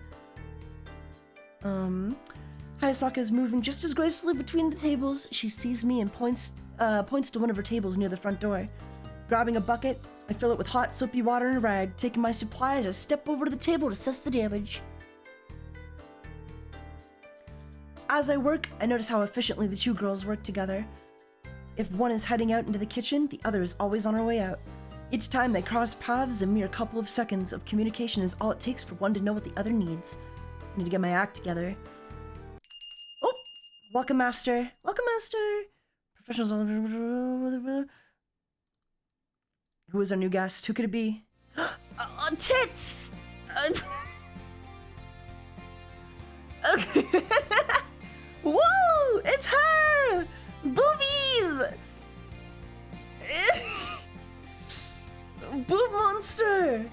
Hayasaka is moving just as gracefully between the tables. She sees me and points to one of her tables near the front door. Grabbing a bucket, I fill it with hot, soapy water and a rag. Taking my supplies, I step over to the table to assess the damage. As I work, I notice how efficiently the two girls work together. If one is heading out into the kitchen, the other is always on her way out. Each time they cross paths, a mere couple of seconds of communication is all it takes for one to know what the other needs. I need to get my act together. Oh! Welcome, master. Welcome, master. Professionals all over. Who is our new guest? Who could it be? Tits! Whoa! It's her! Boobies! Boob monster!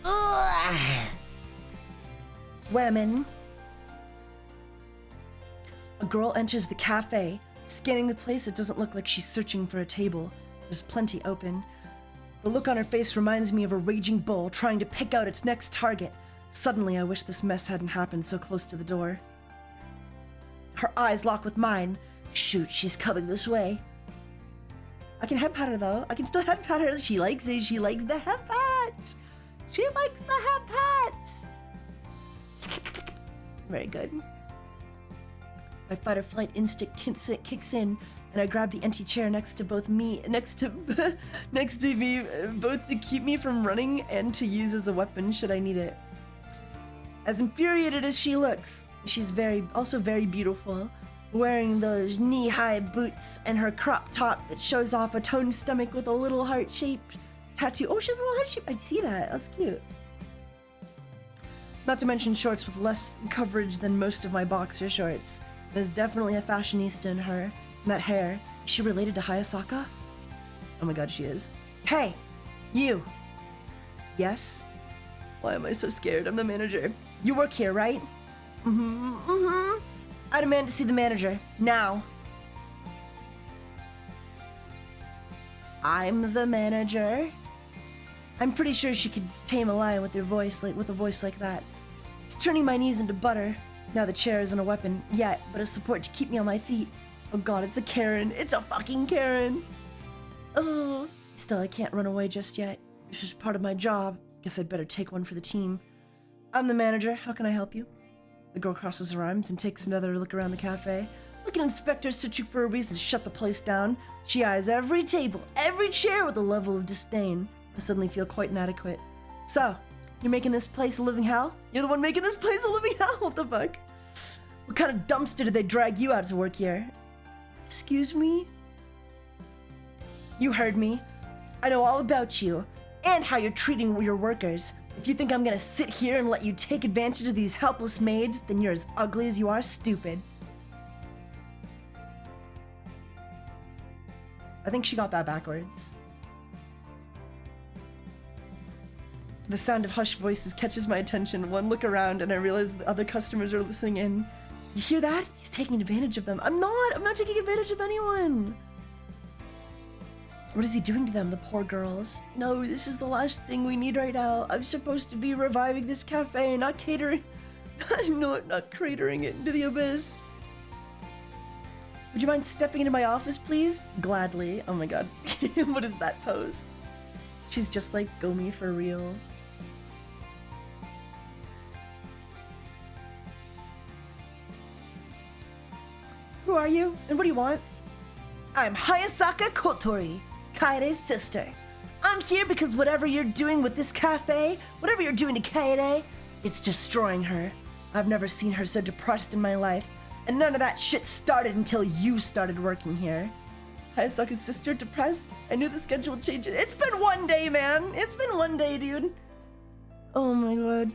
Ugh. Women. A girl enters the cafe. Scanning the place, it doesn't look like she's searching for a table. There's plenty open. The look on her face reminds me of a raging bull trying to pick out its next target. Suddenly, I wish this mess hadn't happened so close to the door. Her eyes lock with mine. Shoot, she's coming this way. I can head pat her though. I can still head pat her. She likes it. She likes the head pats. She likes the head pats. Very good. My fight or flight instinct kicks in, and I grab the empty chair next to me, both to keep me from running and to use as a weapon should I need it. As infuriated as she looks, she's also very beautiful, wearing those knee-high boots and her crop top that shows off a toned stomach with a little heart-shaped tattoo. Oh, she has a little heart-shaped. I see that. That's cute. Not to mention shorts with less coverage than most of my boxer shorts. There's definitely a fashionista in her. And that hair. Is she related to Hayasaka? Oh my god, she is. Hey! You! Yes? Why am I so scared? I'm the manager. You work here, right? I demand to see the manager. Now. I'm the manager. I'm pretty sure she could tame a lion with a voice like that. It's turning my knees into butter. Now the chair isn't a weapon yet, but a support to keep me on my feet. Oh god, it's a Karen. It's a fucking Karen. Oh. Still, I can't run away just yet. It's just part of my job. Guess I'd better take one for the team. I'm the manager. How can I help you? The girl crosses her arms and takes another look around the cafe. Like an inspector searching for a reason to shut the place down. She eyes every table, every chair with a level of disdain. I suddenly feel quite inadequate. So, you're making this place a living hell? You're the one making this place a living hell? What the fuck? What kind of dumpster did they drag you out to work here? Excuse me? You heard me. I know all about you, and how you're treating your workers. If you think I'm gonna sit here and let you take advantage of these helpless maids, then you're as ugly as you are stupid. I think she got that backwards. The sound of hushed voices catches my attention. One look around and I realize the other customers are listening in. You hear that? He's taking advantage of them. I'm not taking advantage of anyone. What is he doing to them, the poor girls? No, this is the last thing we need right now. I'm supposed to be reviving this cafe, not catering. not cratering it into the abyss. Would you mind stepping into my office, please? Gladly. Oh my god. What is that pose? She's just like Gomi for real. Who are you? And what do you want? I'm Hayasaka Kotori, Kaire's sister. I'm here because whatever you're doing with this cafe, whatever you're doing to Kaede, it's destroying her. I've never seen her so depressed in my life, and none of that shit started until you started working here. Hayasaka's sister depressed? I knew the schedule would change. It's been one day, man. It's been one day, dude. Oh my god.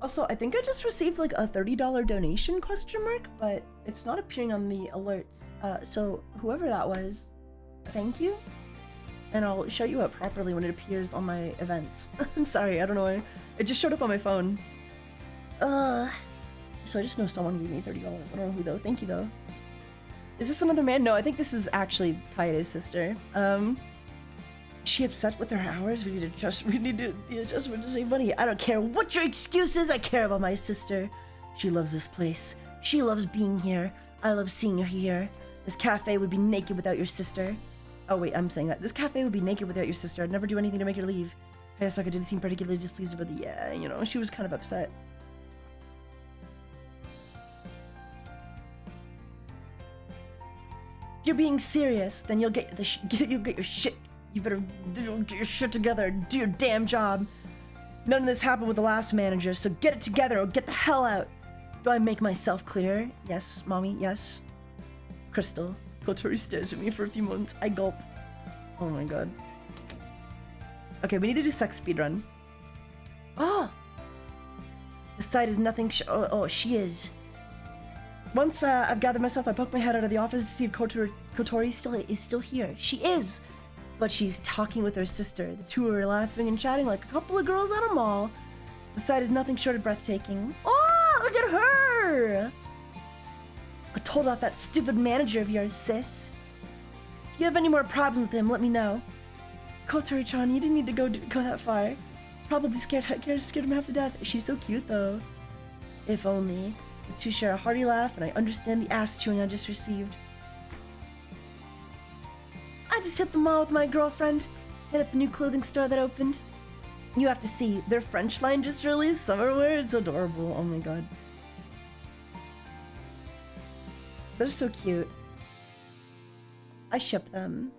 Also, I think I just received like a $30 donation question mark, but it's not appearing on the alerts. So whoever that was, thank you. And I'll show you it properly when it appears on my events. I'm sorry, I don't know why. It just showed up on my phone. So I just know someone gave me $30. I don't know who though. Thank you though. Is this another man? No, I think this is actually Kaede's sister. She upset with her hours? We need the adjustment to save money. I don't care what your excuse is. I care about my sister. She loves this place. She loves being here. I love seeing her here. This cafe would be naked without your sister. Oh wait, I'm saying that. This cafe would be naked without your sister. I'd never do anything to make her leave. Hayasaka didn't seem particularly displeased about the you know, she was kind of upset. If you're being serious, then you'll get your shit. You better get your shit together and do your damn job. None of this happened with the last manager, so get it together or get the hell out. Do I make myself clear? Yes, mommy, yes. Crystal. Kotori stares at me for a few moments. I gulp. Oh my god. Okay, we need to do sex speedrun. Oh! The site is nothing she is. Once I've gathered myself, I poke my head out of the office to see if Kotori is still here. She is! But she's talking with her sister. The two are laughing and chatting like a couple of girls at a mall. The sight is nothing short of breathtaking. Oh, look at her! I told off that stupid manager of yours, sis. If you have any more problems with him, let me know. Kotori-chan, you didn't need to go that far. Probably scared him half to death. She's so cute, though. If only. The two share a hearty laugh, and I understand the ass chewing I just received. I just hit the mall with my girlfriend. Hit up the new clothing store that opened. You have to see, their French line just released summer wear. It's adorable. Oh my god. They're so cute. I ship them.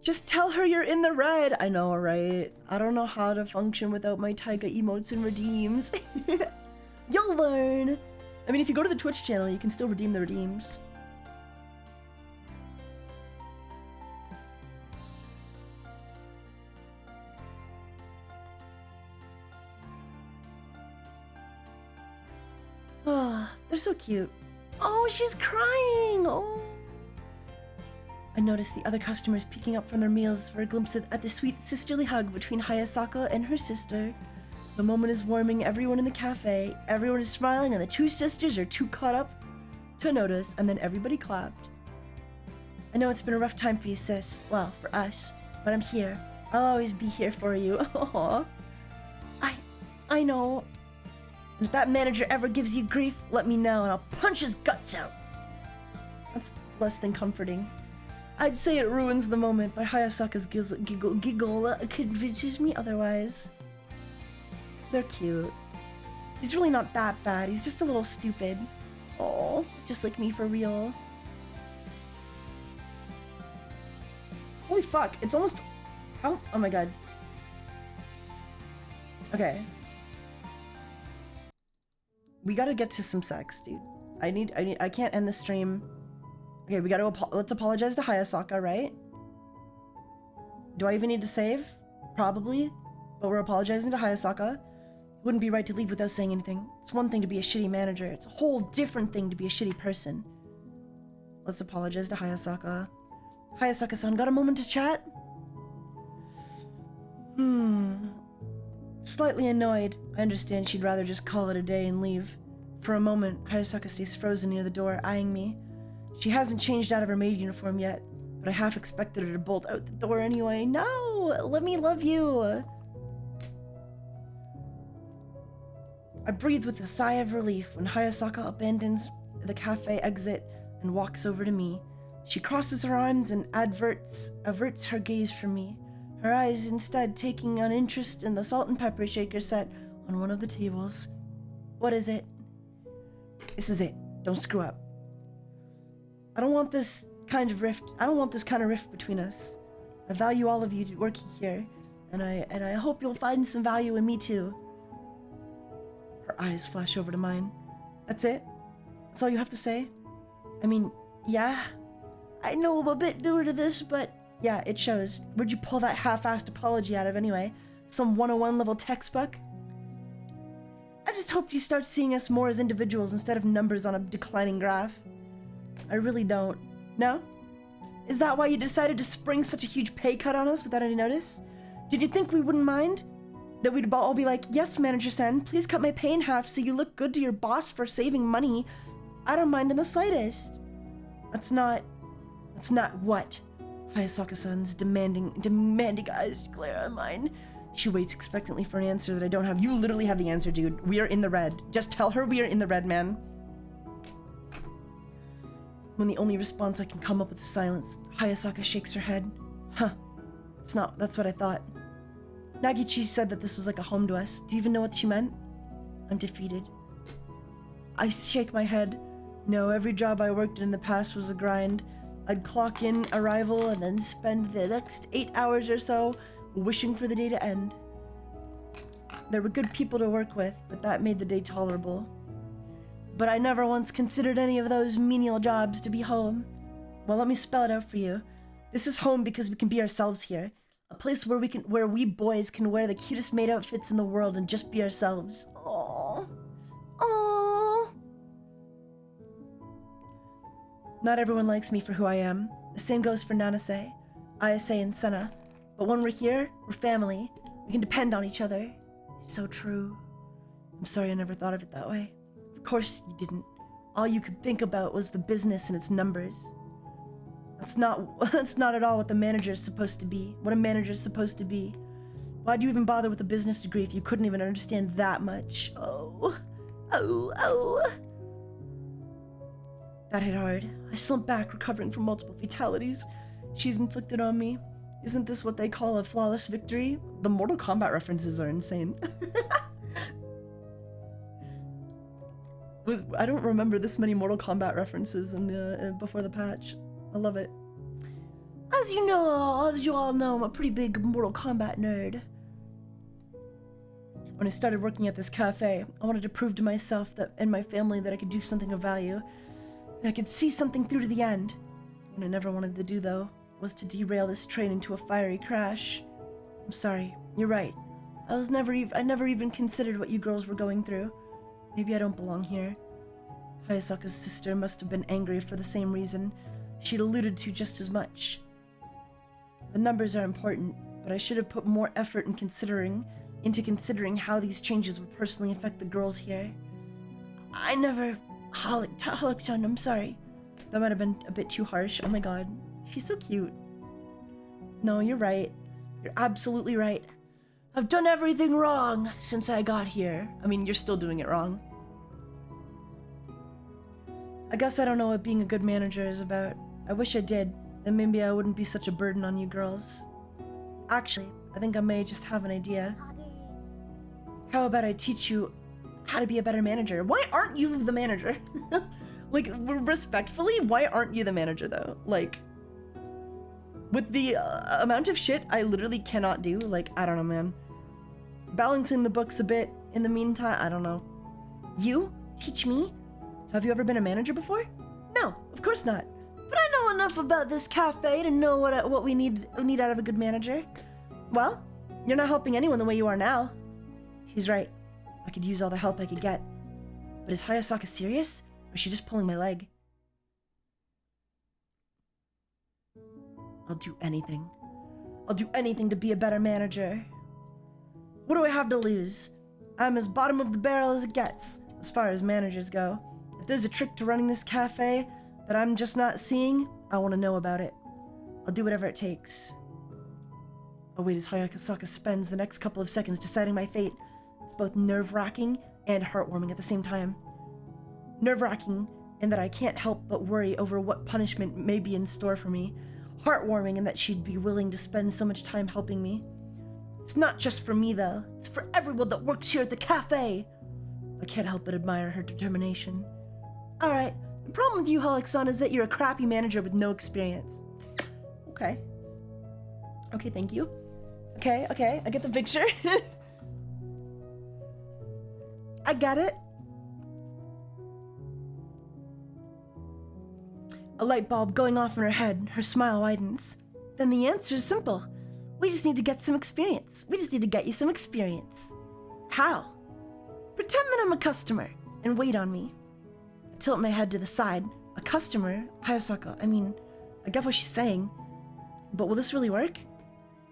Just tell her you're in the red. I know, right? I don't know how to function without my Taiga emotes and redeems. You'll learn. I mean, if you go to the Twitch channel, you can still redeem the redeems. Oh, they're so cute. Oh, she's crying. Oh. I noticed the other customers peeking up from their meals for a glimpse at the sweet sisterly hug between Hayasaka and her sister. The moment is warming everyone in the cafe. Everyone is smiling and the two sisters are too caught up to notice, and then everybody clapped. I know it's been a rough time for you, sis. Well, for us. But I'm here. I'll always be here for you. Aww. I know. And if that manager ever gives you grief, let me know and I'll punch his guts out. That's less than comforting. I'd say it ruins the moment, but Hayasaka's giggle convinces me otherwise. They're cute. He's really not that bad. He's just a little stupid. Oh, just like me for real. Holy fuck, it's almost... Oh my god. Okay. We gotta get to some sex, dude. I can't end the stream. Okay, we gotta let's apologize to Hayasaka, right? Do I even need to save? Probably. but we're apologizing to Hayasaka. It wouldn't be right to leave without saying anything. It's one thing to be a shitty manager. It's a whole different thing to be a shitty person. Let's apologize to Hayasaka. Hayasaka-san, got a moment to chat? Slightly annoyed. I understand she'd rather just call it a day and leave. For a moment, Hayasaka stays frozen near the door, eyeing me. She hasn't changed out of her maid uniform yet, but I half expected her to bolt out the door anyway. No! Let me love you! I breathe with a sigh of relief when Hayasaka abandons the cafe exit and walks over to me. She crosses her arms and averts her gaze from me, her eyes instead taking an interest in the salt and pepper shaker set on one of the tables. What is it? This is it. Don't screw up. I don't want this kind of rift between us. I value all of you working here, and I hope you'll find some value in me too. Her eyes flash over to mine. That's it? That's all you have to say? I mean, yeah. I know I'm a bit newer to this, but yeah, it shows. Where'd you pull that half-assed apology out of anyway? Some 101 level textbook? I just hope you start seeing us more as individuals instead of numbers on a declining graph. I really don't. No? Is that why you decided to spring such a huge pay cut on us without any notice? Did you think we wouldn't mind? That we'd all be like, yes, Manager-san, please cut my pay in half so you look good to your boss for saving money. I don't mind in the slightest. That's not what? Hayasaka-san's demanding eyes glare on mine. She waits expectantly for an answer that I don't have. You literally have the answer, dude. We are in the red. Just tell her we are in the red, man. When the only response I can come up with is silence, Hayasaka shakes her head. Huh. That's what I thought. Nagichi said that this was like a home to us. Do you even know what she meant? I'm defeated. I shake my head. No, every job I worked in the past was a grind. I'd clock in arrival and then spend the next 8 hours or so wishing for the day to end. There were good people to work with, but that made the day tolerable. But I never once considered any of those menial jobs to be home. Well, let me spell it out for you. This is home because we can be ourselves here. A place where we boys can wear the cutest maid outfits in the world and just be ourselves. Aww. Aww. Not everyone likes me for who I am. The same goes for Nanase, Ayase, and Senna. But when we're here, we're family. We can depend on each other. So true. I'm sorry I never thought of it that way. Of course you didn't. All you could think about was the business and its numbers. That's not at all what the manager is supposed to be. What a manager is supposed to be. Why'd you even bother with a business degree if you couldn't even understand that much? Oh. That hit hard. I slumped back, recovering from multiple fatalities she's inflicted on me. Isn't this what they call a flawless victory? The Mortal Kombat references are insane. I don't remember this many Mortal Kombat references in the before the patch. I love it. As you all know, I'm a pretty big Mortal Kombat nerd. When I started working at this cafe, I wanted to prove to myself and my family that I could do something of value, that I could see something through to the end. What I never wanted to do, though, was to derail this train into a fiery crash. I'm sorry, you're right. I never even considered what you girls were going through. Maybe I don't belong here. Hayasaka's sister must have been angry for the same reason she'd alluded to just as much. The numbers are important, but I should have put more effort into considering how these changes would personally affect the girls here. Holic-chan, I'm sorry. That might have been a bit too harsh. Oh my god. She's so cute. No, you're right. You're absolutely right. I've done everything wrong since I got here. I mean, you're still doing it wrong. I guess I don't know what being a good manager is about. I wish I did. Then maybe I wouldn't be such a burden on you girls. Actually, I think I may just have an idea. How about I teach you how to be a better manager? Why aren't you the manager? Like, respectfully, why aren't you the manager, though? Like, with the amount of shit I literally cannot do, like, I don't know, man. Balancing the books a bit in the meantime, I don't know. You? Teach me? Have you ever been a manager before? No, of course not. But I know enough about this cafe to know what we need out of a good manager. Well, You're not helping anyone the way you are now. He's right. I could use all the help I could get. But is Hayasaka serious? Or is she just pulling my leg? I'll do anything. I'll do anything to be a better manager. What do I have to lose? I'm as bottom of the barrel as it gets, as far as managers go. If there's a trick to running this cafe that I'm just not seeing, I want to know about it. I'll do whatever it takes. I'll wait as Hayasaka spends the next couple of seconds deciding my fate. It's both nerve-wracking and heartwarming at the same time. Nerve-wracking in that I can't help but worry over what punishment may be in store for me. Heartwarming in that she'd be willing to spend so much time helping me. It's not just for me, though. It's for everyone that works here at the cafe. I can't help but admire her determination. Alright, the problem with you, Holic-san, is that you're a crappy manager with no experience. Okay. Okay, thank you. Okay, I get the picture. I got it. A light bulb going off in her head, her smile widens. Then the answer is simple. We just need to get some experience. We just need to get you some experience. How? Pretend that I'm a customer and wait on me. I tilt my head to the side. A customer? Hayasaka, I get what she's saying. But will this really work?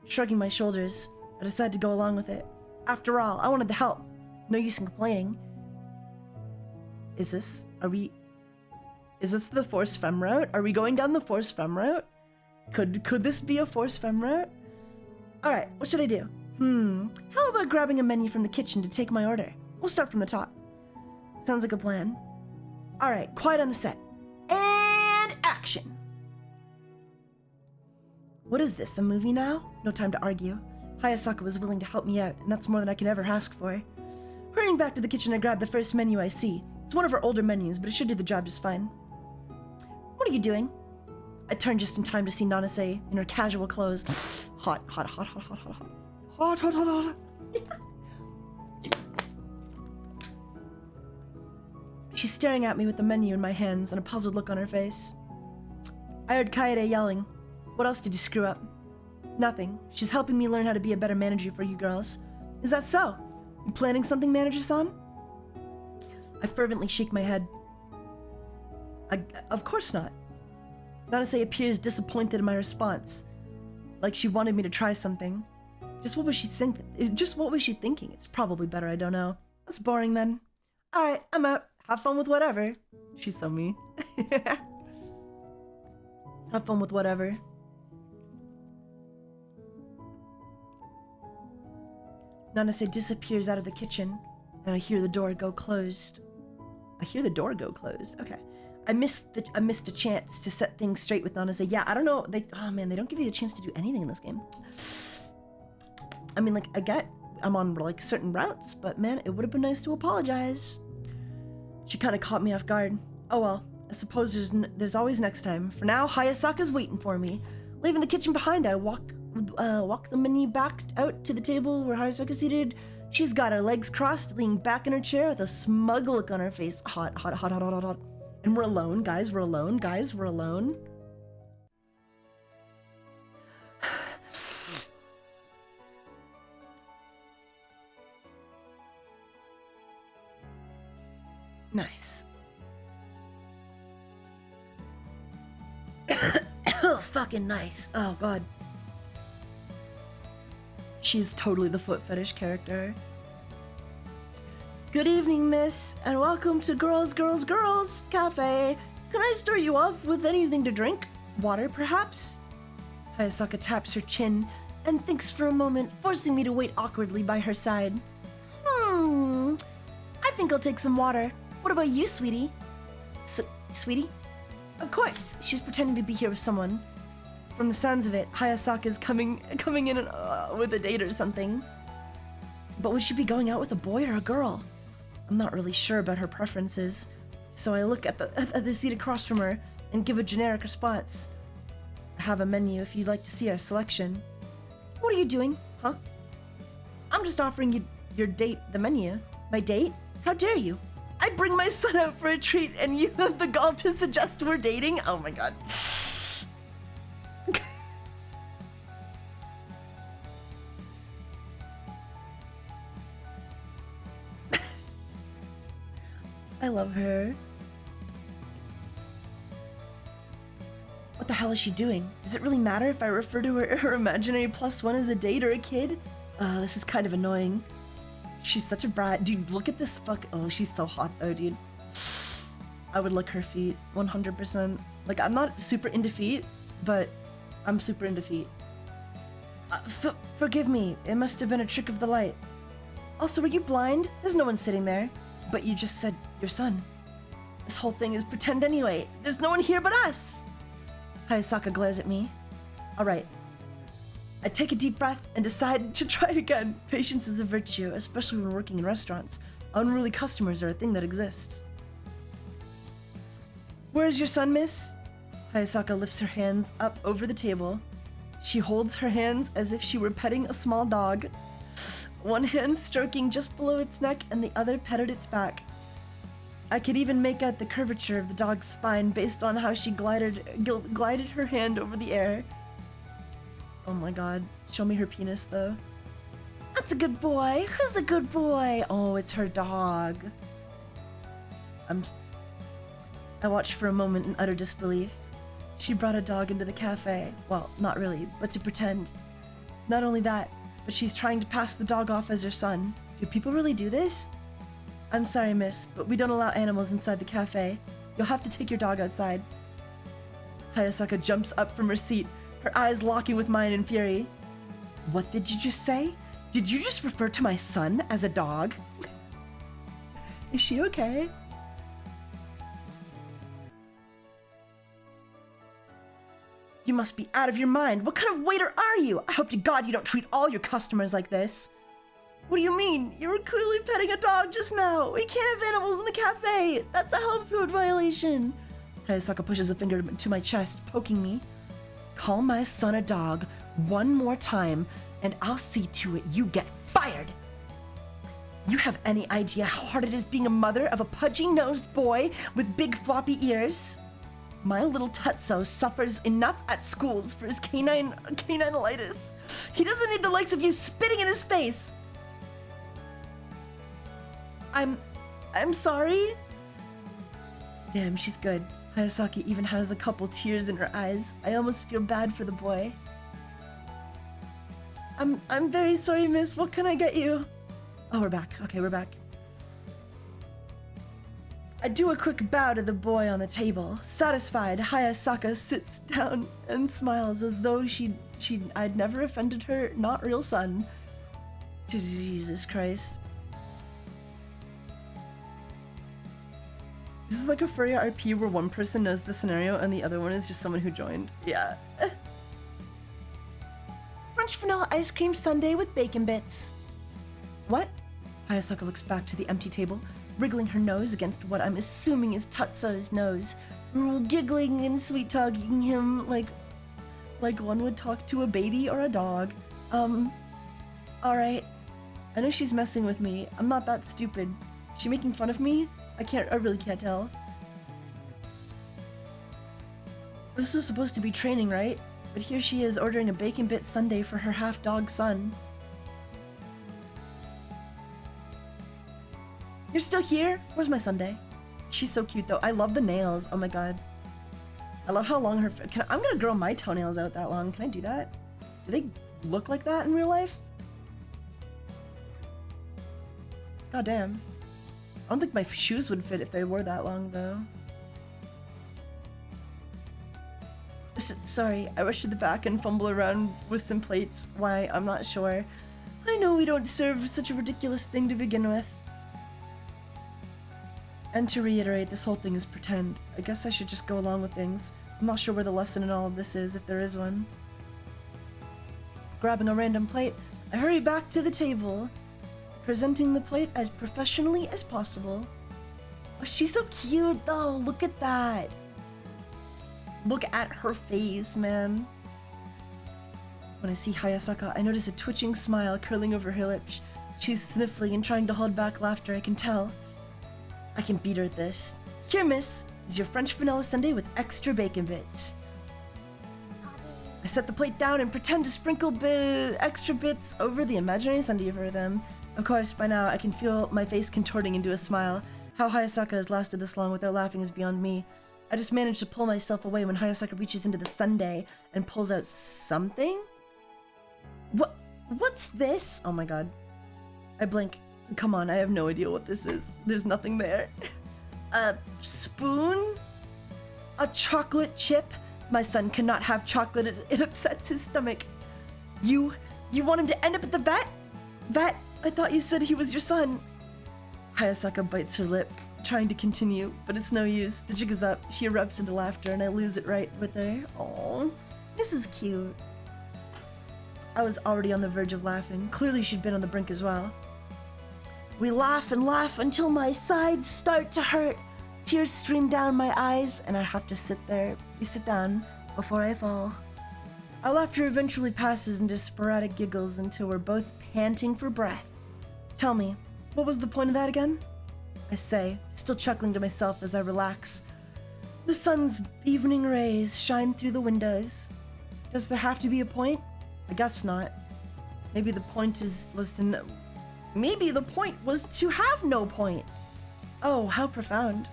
Shrugging my shoulders, I decide to go along with it. After all, I wanted the help. No use in complaining. Is this the Force Femme route? Are we going down the Force Femme route? Could this be a Force Femme route? Alright, what should I do? How about grabbing a menu from the kitchen to take my order? We'll start from the top. Sounds like a plan. Alright, quiet on the set. And action! What is this, a movie now? No time to argue. Hayasaka was willing to help me out, and that's more than I could ever ask for. Hurrying back to the kitchen, I grab the first menu I see. It's one of her older menus, but it should do the job just fine. What are you doing? I turn just in time to see Nanase in her casual clothes. Hot. She's staring at me with the menu in my hands and a puzzled look on her face. I heard Kaede yelling. What else did you screw up? Nothing. She's helping me learn how to be a better manager for you girls. Is that so? You planning something, Manager-san? I fervently shake my head. Of course not. Nanase appears disappointed in my response. Like she wanted me to try something. Just what was she thinking? It's probably better I don't know. That's boring then. Alright, I'm out. Have fun with whatever. She's so mean. Have fun with whatever. Nanase disappears out of the kitchen, and I hear the door go closed. Okay. I missed a chance to set things straight with Nanase. Yeah, I don't know. They don't give you the chance to do anything in this game. I'm on certain routes, but man, it would have been nice to apologize. She kind of caught me off guard. Oh well, I suppose there's always next time. For now, Hayasaka's waiting for me. Leaving the kitchen behind, I walk the menu back out to the table where Hayasaka's seated. She's got her legs crossed, leaning back in her chair with a smug look on her face. Hot. And we're alone, guys. We're alone. Nice. Oh, fucking nice. Oh, God. She's totally the foot fetish character. Good evening, miss, and welcome to Girls Cafe. Can I start you off with anything to drink? Water, perhaps? Hayasaka taps her chin and thinks for a moment, forcing me to wait awkwardly by her side. I think I'll take some water. What about you, sweetie? Sweetie? Of course, she's pretending to be here with someone. From the sounds of it, Hayasaka's coming in with a date or something. But would she be going out with a boy or a girl? I'm not really sure about her preferences, so I look at the seat across from her and give a generic response. I have a menu if you'd like to see our selection. What are you doing, huh? I'm just offering you your date the menu. My date? How dare you? I bring my son out for a treat and you have the gall to suggest we're dating? Oh my god. love her. What the hell is she doing? Does it really matter if I refer to her imaginary +1 as a date or a kid? This is kind of annoying. She's such a brat. Dude, look at this oh, she's so hot though, dude. I would lick her feet, 100%. Like, I'm not super into feet, but I'm super into feet. Forgive me, it must have been a trick of the light. Also, are you blind? There's no one sitting there. But you just said your son. This whole thing is pretend anyway. There's no one here but us. Hayasaka glares at me. All right. I take a deep breath and decide to try again. Patience is a virtue, especially when working in restaurants. Unruly customers are a thing that exists. Where's your son, miss? Hayasaka lifts her hands up over the table. She holds her hands as if she were petting a small dog. One hand stroking just below its neck and the other petted its back. I could even make out the curvature of the dog's spine based on how she glided her hand over the air. Oh my god. Show me her penis, though. That's a good boy. Who's a good boy? Oh, it's her dog. I watched for a moment in utter disbelief. She brought a dog into the cafe. Well, not really, but to pretend. Not only that, but she's trying to pass the dog off as her son. Do people really do this? I'm sorry, miss, but we don't allow animals inside the cafe. You'll have to take your dog outside. Hayasaka jumps up from her seat, her eyes locking with mine in fury. What did you just say? Did you just refer to my son as a dog? Is she okay? You must be out of your mind. What kind of waiter are you? I hope to God you don't treat all your customers like this. What do you mean? You were clearly petting a dog just now. We can't have animals in the cafe. That's a health food violation. Hayasaka pushes a finger to my chest, poking me. Call my son a dog one more time, and I'll see to it you get fired. You have any idea how hard it is being a mother of a pudgy-nosed boy with big floppy ears? My little Tetsuo suffers enough at schools for his caninitis. He doesn't need the likes of you spitting in his face. I'm sorry. Damn, she's good. Hayasaki even has a couple tears in her eyes. I almost feel bad for the boy. I'm very sorry, miss. What can I get you? Oh, we're back. Okay, we're back. I do a quick bow to the boy on the table. Satisfied, Hayasaka sits down and smiles as though I'd never offended her not real son. Jesus Christ. This is like a furry RP where one person knows the scenario and the other one is just someone who joined. Yeah. French vanilla ice cream sundae with bacon bits. What? Hayasaka looks back to the empty table, wriggling her nose against what I'm assuming is Tatsuo's nose, giggling and sweet-talking him like one would talk to a baby or a dog. Alright. I know she's messing with me. I'm not that stupid. Is she making fun of me? I really can't tell. This is supposed to be training, right? But here she is ordering a bacon bit sundae for her half-dog son. You're still here? Where's my sundae? She's so cute though. I love the nails. Oh my god. I love how long her... I'm gonna grow my toenails out that long. Can I do that? Do they look like that in real life? God damn. I don't think my shoes would fit if they were that long, though. Sorry, I rushed to the back and fumble around with some plates. Why, I'm not sure. I know we don't serve such a ridiculous thing to begin with. And to reiterate, this whole thing is pretend. I guess I should just go along with things. I'm not sure where the lesson in all of this is, if there is one. Grabbing a random plate, I hurry back to the table, presenting the plate as professionally as possible. Oh, she's so cute though, look at that. Look at her face, man. When I see Hayasaka, I notice a twitching smile curling over her lips. She's sniffling and trying to hold back laughter, I can tell. I can beat her at this. Here, miss, is your French vanilla sundae with extra bacon bits. I set the plate down and pretend to sprinkle extra bits over the imaginary sundae for them. Of course, by now I can feel my face contorting into a smile. How Hayasaka has lasted this long without laughing is beyond me. I just managed to pull myself away when Hayasaka reaches into the sundae and pulls out something? What's this? Oh my god. I blink. Come on, I have no idea what this is. There's nothing there. A spoon? A chocolate chip? My son cannot have chocolate. It upsets his stomach. You want him to end up at the vet? Vet, I thought you said he was your son. Hayasaka bites her lip, trying to continue, but it's no use. The jig is up. She erupts into laughter, and I lose it right with her. Aww, this is cute. I was already on the verge of laughing. Clearly she'd been on the brink as well. We laugh and laugh until my sides start to hurt. Tears stream down my eyes, and I have to sit there. You sit down before I fall. Our laughter eventually passes into sporadic giggles until we're both panting for breath. Tell me, what was the point of that again? I say, still chuckling to myself as I relax. The sun's evening rays shine through the windows. Does there have to be a point? I guess not. Maybe the point was to know. Maybe the point was to have no point. Oh, how profound.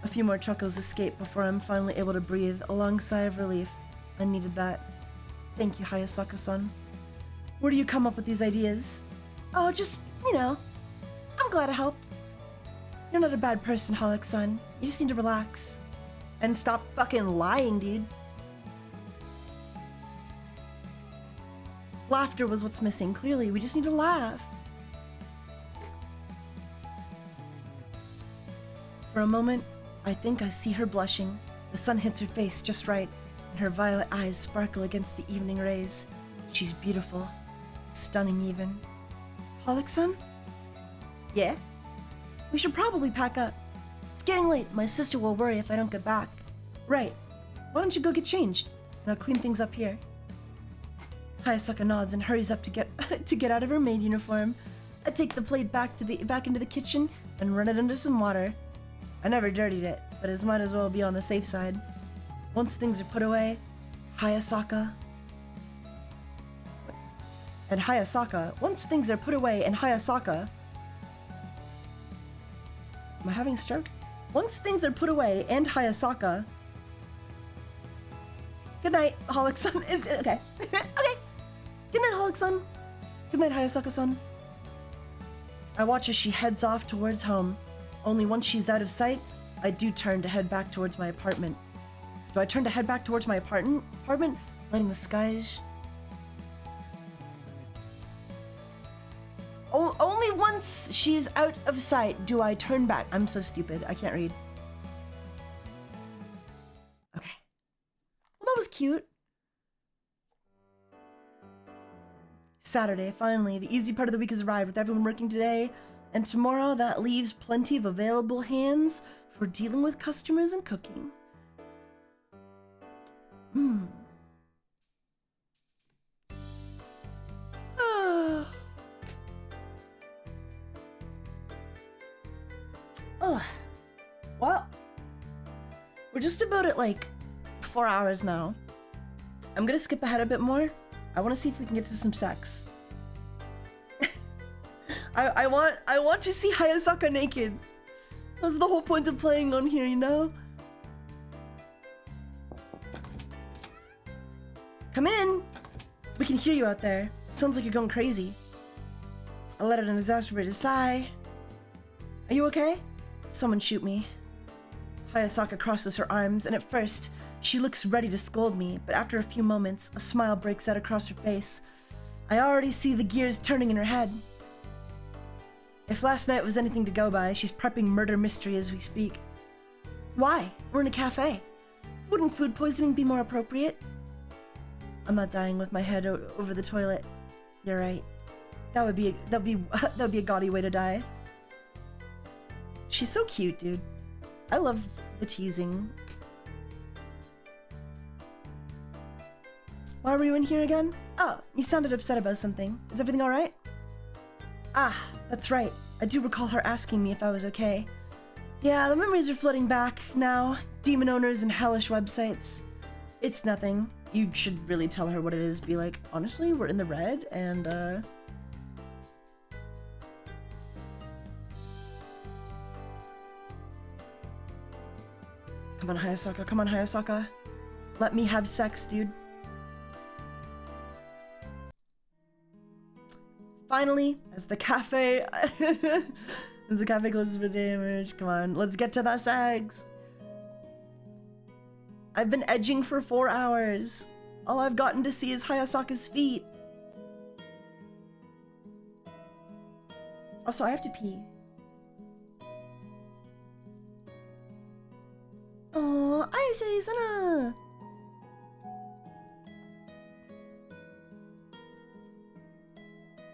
A few more chuckles escape before I'm finally able to breathe a long sigh of relief. I needed that. Thank you, Hayasaka-san. Where do you come up with these ideas? Oh, just, I'm glad I helped. You're not a bad person, Holic-san. You just need to relax. And stop fucking lying, dude. Laughter was what's missing. Clearly, we just need to laugh. For a moment, I think I see her blushing. The sun hits her face just right, and her violet eyes sparkle against the evening rays. She's beautiful. Stunning, even. Holic-san? Yeah? We should probably pack up. It's getting late. My sister will worry if I don't get back. Right. Why don't you go get changed, and I'll clean things up here. Hayasaka nods and hurries up to get out of her maid uniform. I take the plate back into the kitchen and run it under some water. I never dirtied it, but it might as well be on the safe side. Once things are put away, Hayasaka... Once things are put away and Hayasaka... Am I having a stroke? Once things are put away and Hayasaka... Good night, Holic-san. Okay. Okay. Good night, Holic-san. Good night, Hayasaka-san. I watch as she heads off towards home. Only once she's out of sight, I do turn to head back towards my apartment. Do I turn to head back towards my apartment, letting the skies... Only once she's out of sight do I turn back. I'm so stupid. I can't read. Okay. Well, that was cute. Saturday, finally. The easy part of the week has arrived with everyone working today. And tomorrow, that leaves plenty of available hands for dealing with customers and cooking. Oh, well, we're just about at like 4 hours now. I'm gonna skip ahead a bit more. I want to see if we can get to some sex. I want to see Hayasaka naked. That's the whole point of playing on here, you know? Come in! We can hear you out there. Sounds like you're going crazy. I let out an exasperated sigh. Are you okay? Someone shoot me. Hayasaka crosses her arms, and at first, she looks ready to scold me, but after a few moments, a smile breaks out across her face. I already see the gears turning in her head. If last night was anything to go by, she's prepping murder mystery as we speak. Why? We're in a cafe. Wouldn't food poisoning be more appropriate? I'm not dying with my head over the toilet. You're right. That would be a gaudy way to die. She's so cute, dude. I love the teasing. Why were you in here again? Oh, you sounded upset about something. Is everything alright? Ah, that's right. I do recall her asking me if I was okay. Yeah, the memories are flooding back now. Demon owners and hellish websites. It's nothing. You should really tell her what it is. Be like, honestly, we're in the red, and, Come on, Hayasaka. Come on, Hayasaka. Let me have sex, dude. Finally, as the cafe closes for damage. Come on, let's get to the sex. I've been edging for 4 hours. All I've gotten to see is Hayasaka's feet. Also, I have to pee. Oh, Ayase sana.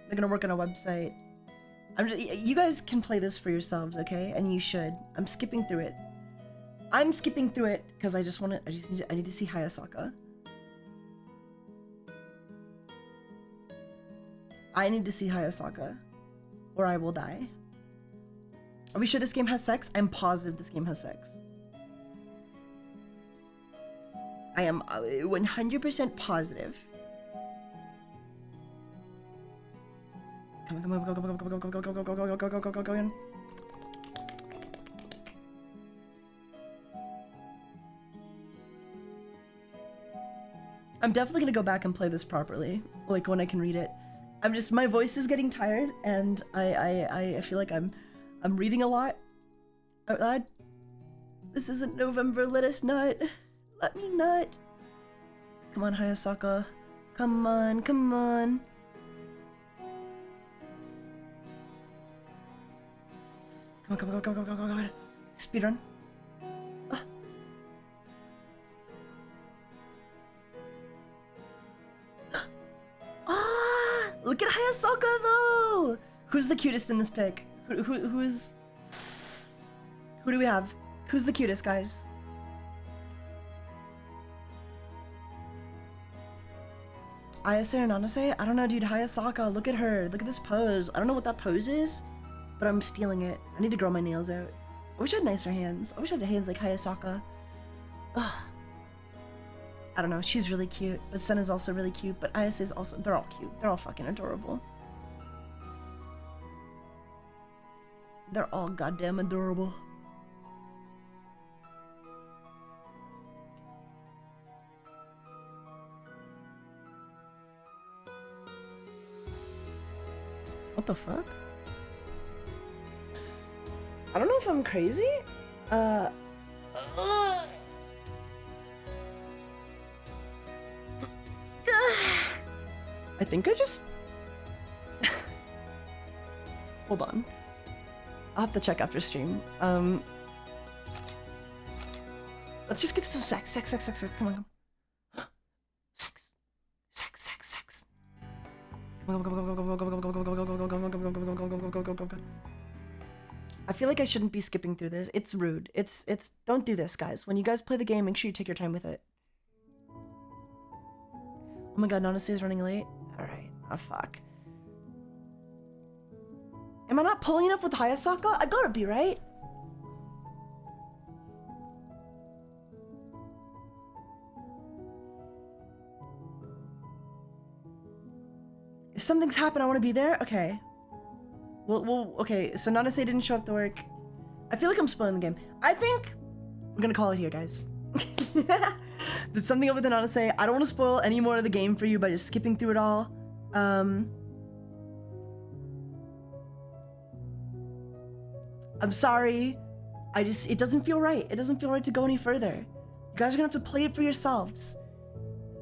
They're gonna work on a website. You guys can play this for yourselves, okay? And you should. I'm skipping through it. I'm skipping through it because I need to see Hayasaka. I need to see Hayasaka, or I will die. Are we sure this game has sex? I'm positive this game has sex. I am 100% positive. Come on, go. I'm definitely gonna go back and play this properly, like when I can read it. My voice is getting tired, and I feel like I'm reading a lot out loud. This isn't November, let us nut. Let me nut. Come on, Hayasaka. Come on, come on. Come on. Speedrun. Look at Hayasaka though! Who's the cutest in this pic? Who do we have? Who's the cutest, guys? Ayase or Nanase? I don't know, dude. Hayasaka, look at her. Look at this pose. I don't know what that pose is, but I'm stealing it. I need to grow my nails out. I wish I had nicer hands. I wish I had hands like Hayasaka. Ugh. I don't know, she's really cute, but Sen is also really cute, but Ayase is also, they're all cute. They're all fucking adorable. They're all goddamn adorable. What the fuck? I don't know if I'm crazy. I think I just... Hold on. I'll have to check after stream. Let's just get to some sex. Come on. Sex. I feel like I shouldn't be skipping through this. It's rude. It's don't do this, guys. When you guys play the game, make sure you take your time with it. Oh my god, Nanase is running late. Alright. Oh fuck. Am I not pulling enough with Hayasaka? I gotta be, right? If something's happened, I want to be there? Okay. Well, okay, so Nanase didn't show up to work. I feel like I'm spoiling the game. I think we're gonna call it here, guys. There's something up with the Nanase. I don't want to spoil any more of the game for you by just skipping through it all. I'm sorry. It doesn't feel right. It doesn't feel right to go any further. You guys are gonna have to play it for yourselves.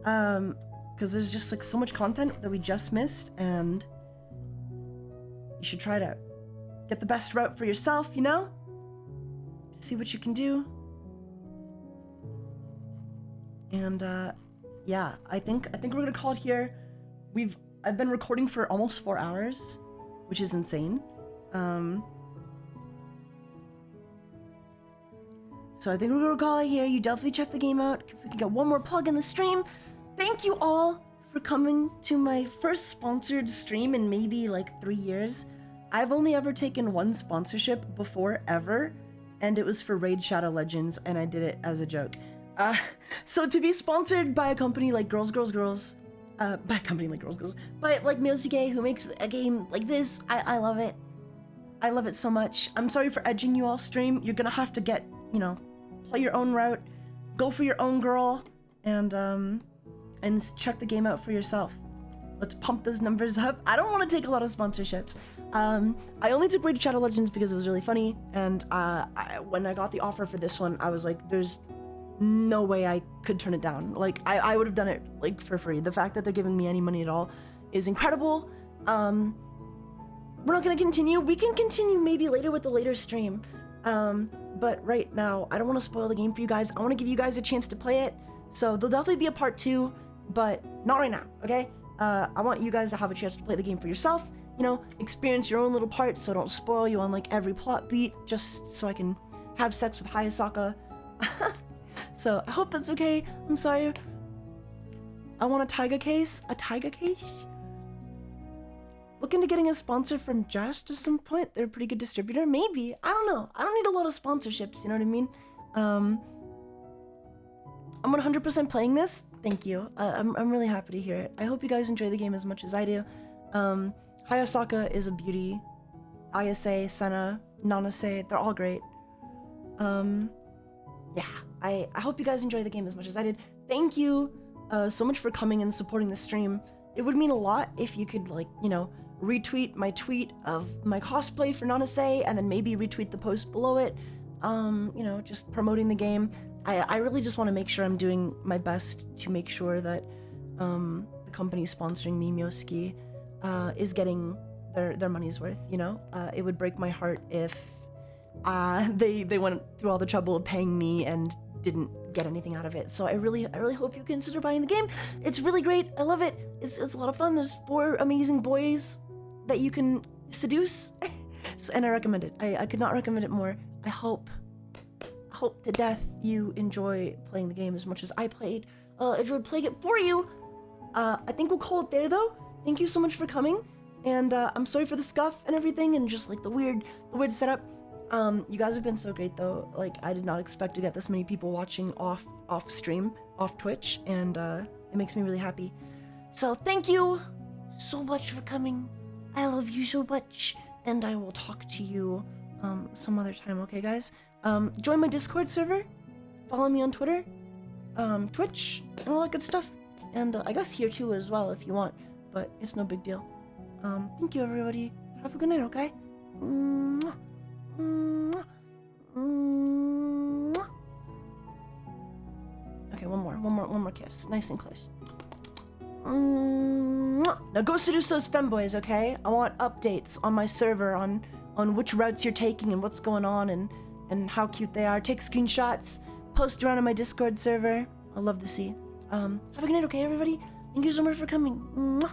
Because there's just like so much content that we just missed, and you should try to get the best route for yourself, you know? See what you can do. And yeah, I think we're gonna call it here. I've been recording for almost 4 hours, which is insane. So I think we're gonna call it here. You definitely check the game out. If we can get one more plug in the stream. Thank you all for coming to my first sponsored stream in maybe like 3 years. I've only ever taken one sponsorship before, ever, and it was for Raid Shadow Legends, and I did it as a joke. So to be sponsored by a company like Girls, by a company like Girls, by like Myosuke, who makes a game like this, I love it. I love it so much. I'm sorry for edging you all stream. You're gonna have to get, you know, play your own route, go for your own girl, and check the game out for yourself. Let's pump those numbers up. I don't want to take a lot of sponsorships. I only took Raid Shadow Legends because it was really funny, and when I got the offer for this one, I was like, there's no way I could turn it down. Like, I would have done it, like, for free. The fact that they're giving me any money at all is incredible. We're not gonna continue. We can continue maybe later with the later stream. But right now, I don't want to spoil the game for you guys. I want to give you guys a chance to play it. So there'll definitely be a part 2, but not right now, okay? I want you guys to have a chance to play the game for yourself. You know, experience your own little parts, so don't spoil you on like every plot beat, just so I can have sex with Hayasaka. So I hope that's okay. I'm sorry. I want a Taiga case. A Taiga case? Look into getting a sponsor from Just at some point. They're a pretty good distributor. Maybe. I don't know. I don't need a lot of sponsorships, you know what I mean? I'm 100% playing this. Thank you. I'm really happy to hear it. I hope you guys enjoy the game as much as I do. Hayasaka is a beauty. Ayase, Senna, Nanase, they're all great. Yeah, I hope you guys enjoy the game as much as I did. Thank you so much for coming and supporting the stream. It would mean a lot if you could, like, you know, retweet my tweet of my cosplay for Nanase and then maybe retweet the post below it. You know, just promoting the game. I really just want to make sure I'm doing my best to make sure that the company sponsoring me, Mioski, is getting their money's worth, you know? It would break my heart if they went through all the trouble of paying me and didn't get anything out of it. So I really hope you consider buying the game. It's really great. I love it. It's a lot of fun. There's 4 amazing boys that you can seduce, and I recommend it. I could not recommend it more. I hope to death you enjoy playing the game as much as I enjoyed playing it for you. I think we'll call it there though. Thank you so much for coming, and I'm sorry for the scuff and everything, and just like the weird setup. You guys have been so great though. Like, I did not expect to get this many people watching off stream, off Twitch, and it makes me really happy. So thank you so much for coming. I love you so much, and I will talk to you some other time, okay guys? Join my Discord server, follow me on Twitter, Twitch, and all that good stuff. And I guess here too as well if you want, but it's no big deal. Thank you everybody. Have a good night, okay? Mwah. Mwah. Mwah. Okay, one more kiss. Nice and close. Mwah. Now go seduce those femboys, okay? I want updates on my server on which routes you're taking and what's going on and how cute they are. Take screenshots, post around on my Discord server. I'd love to see. Have a good night, okay, everybody? Thank you so much for coming. Mwah.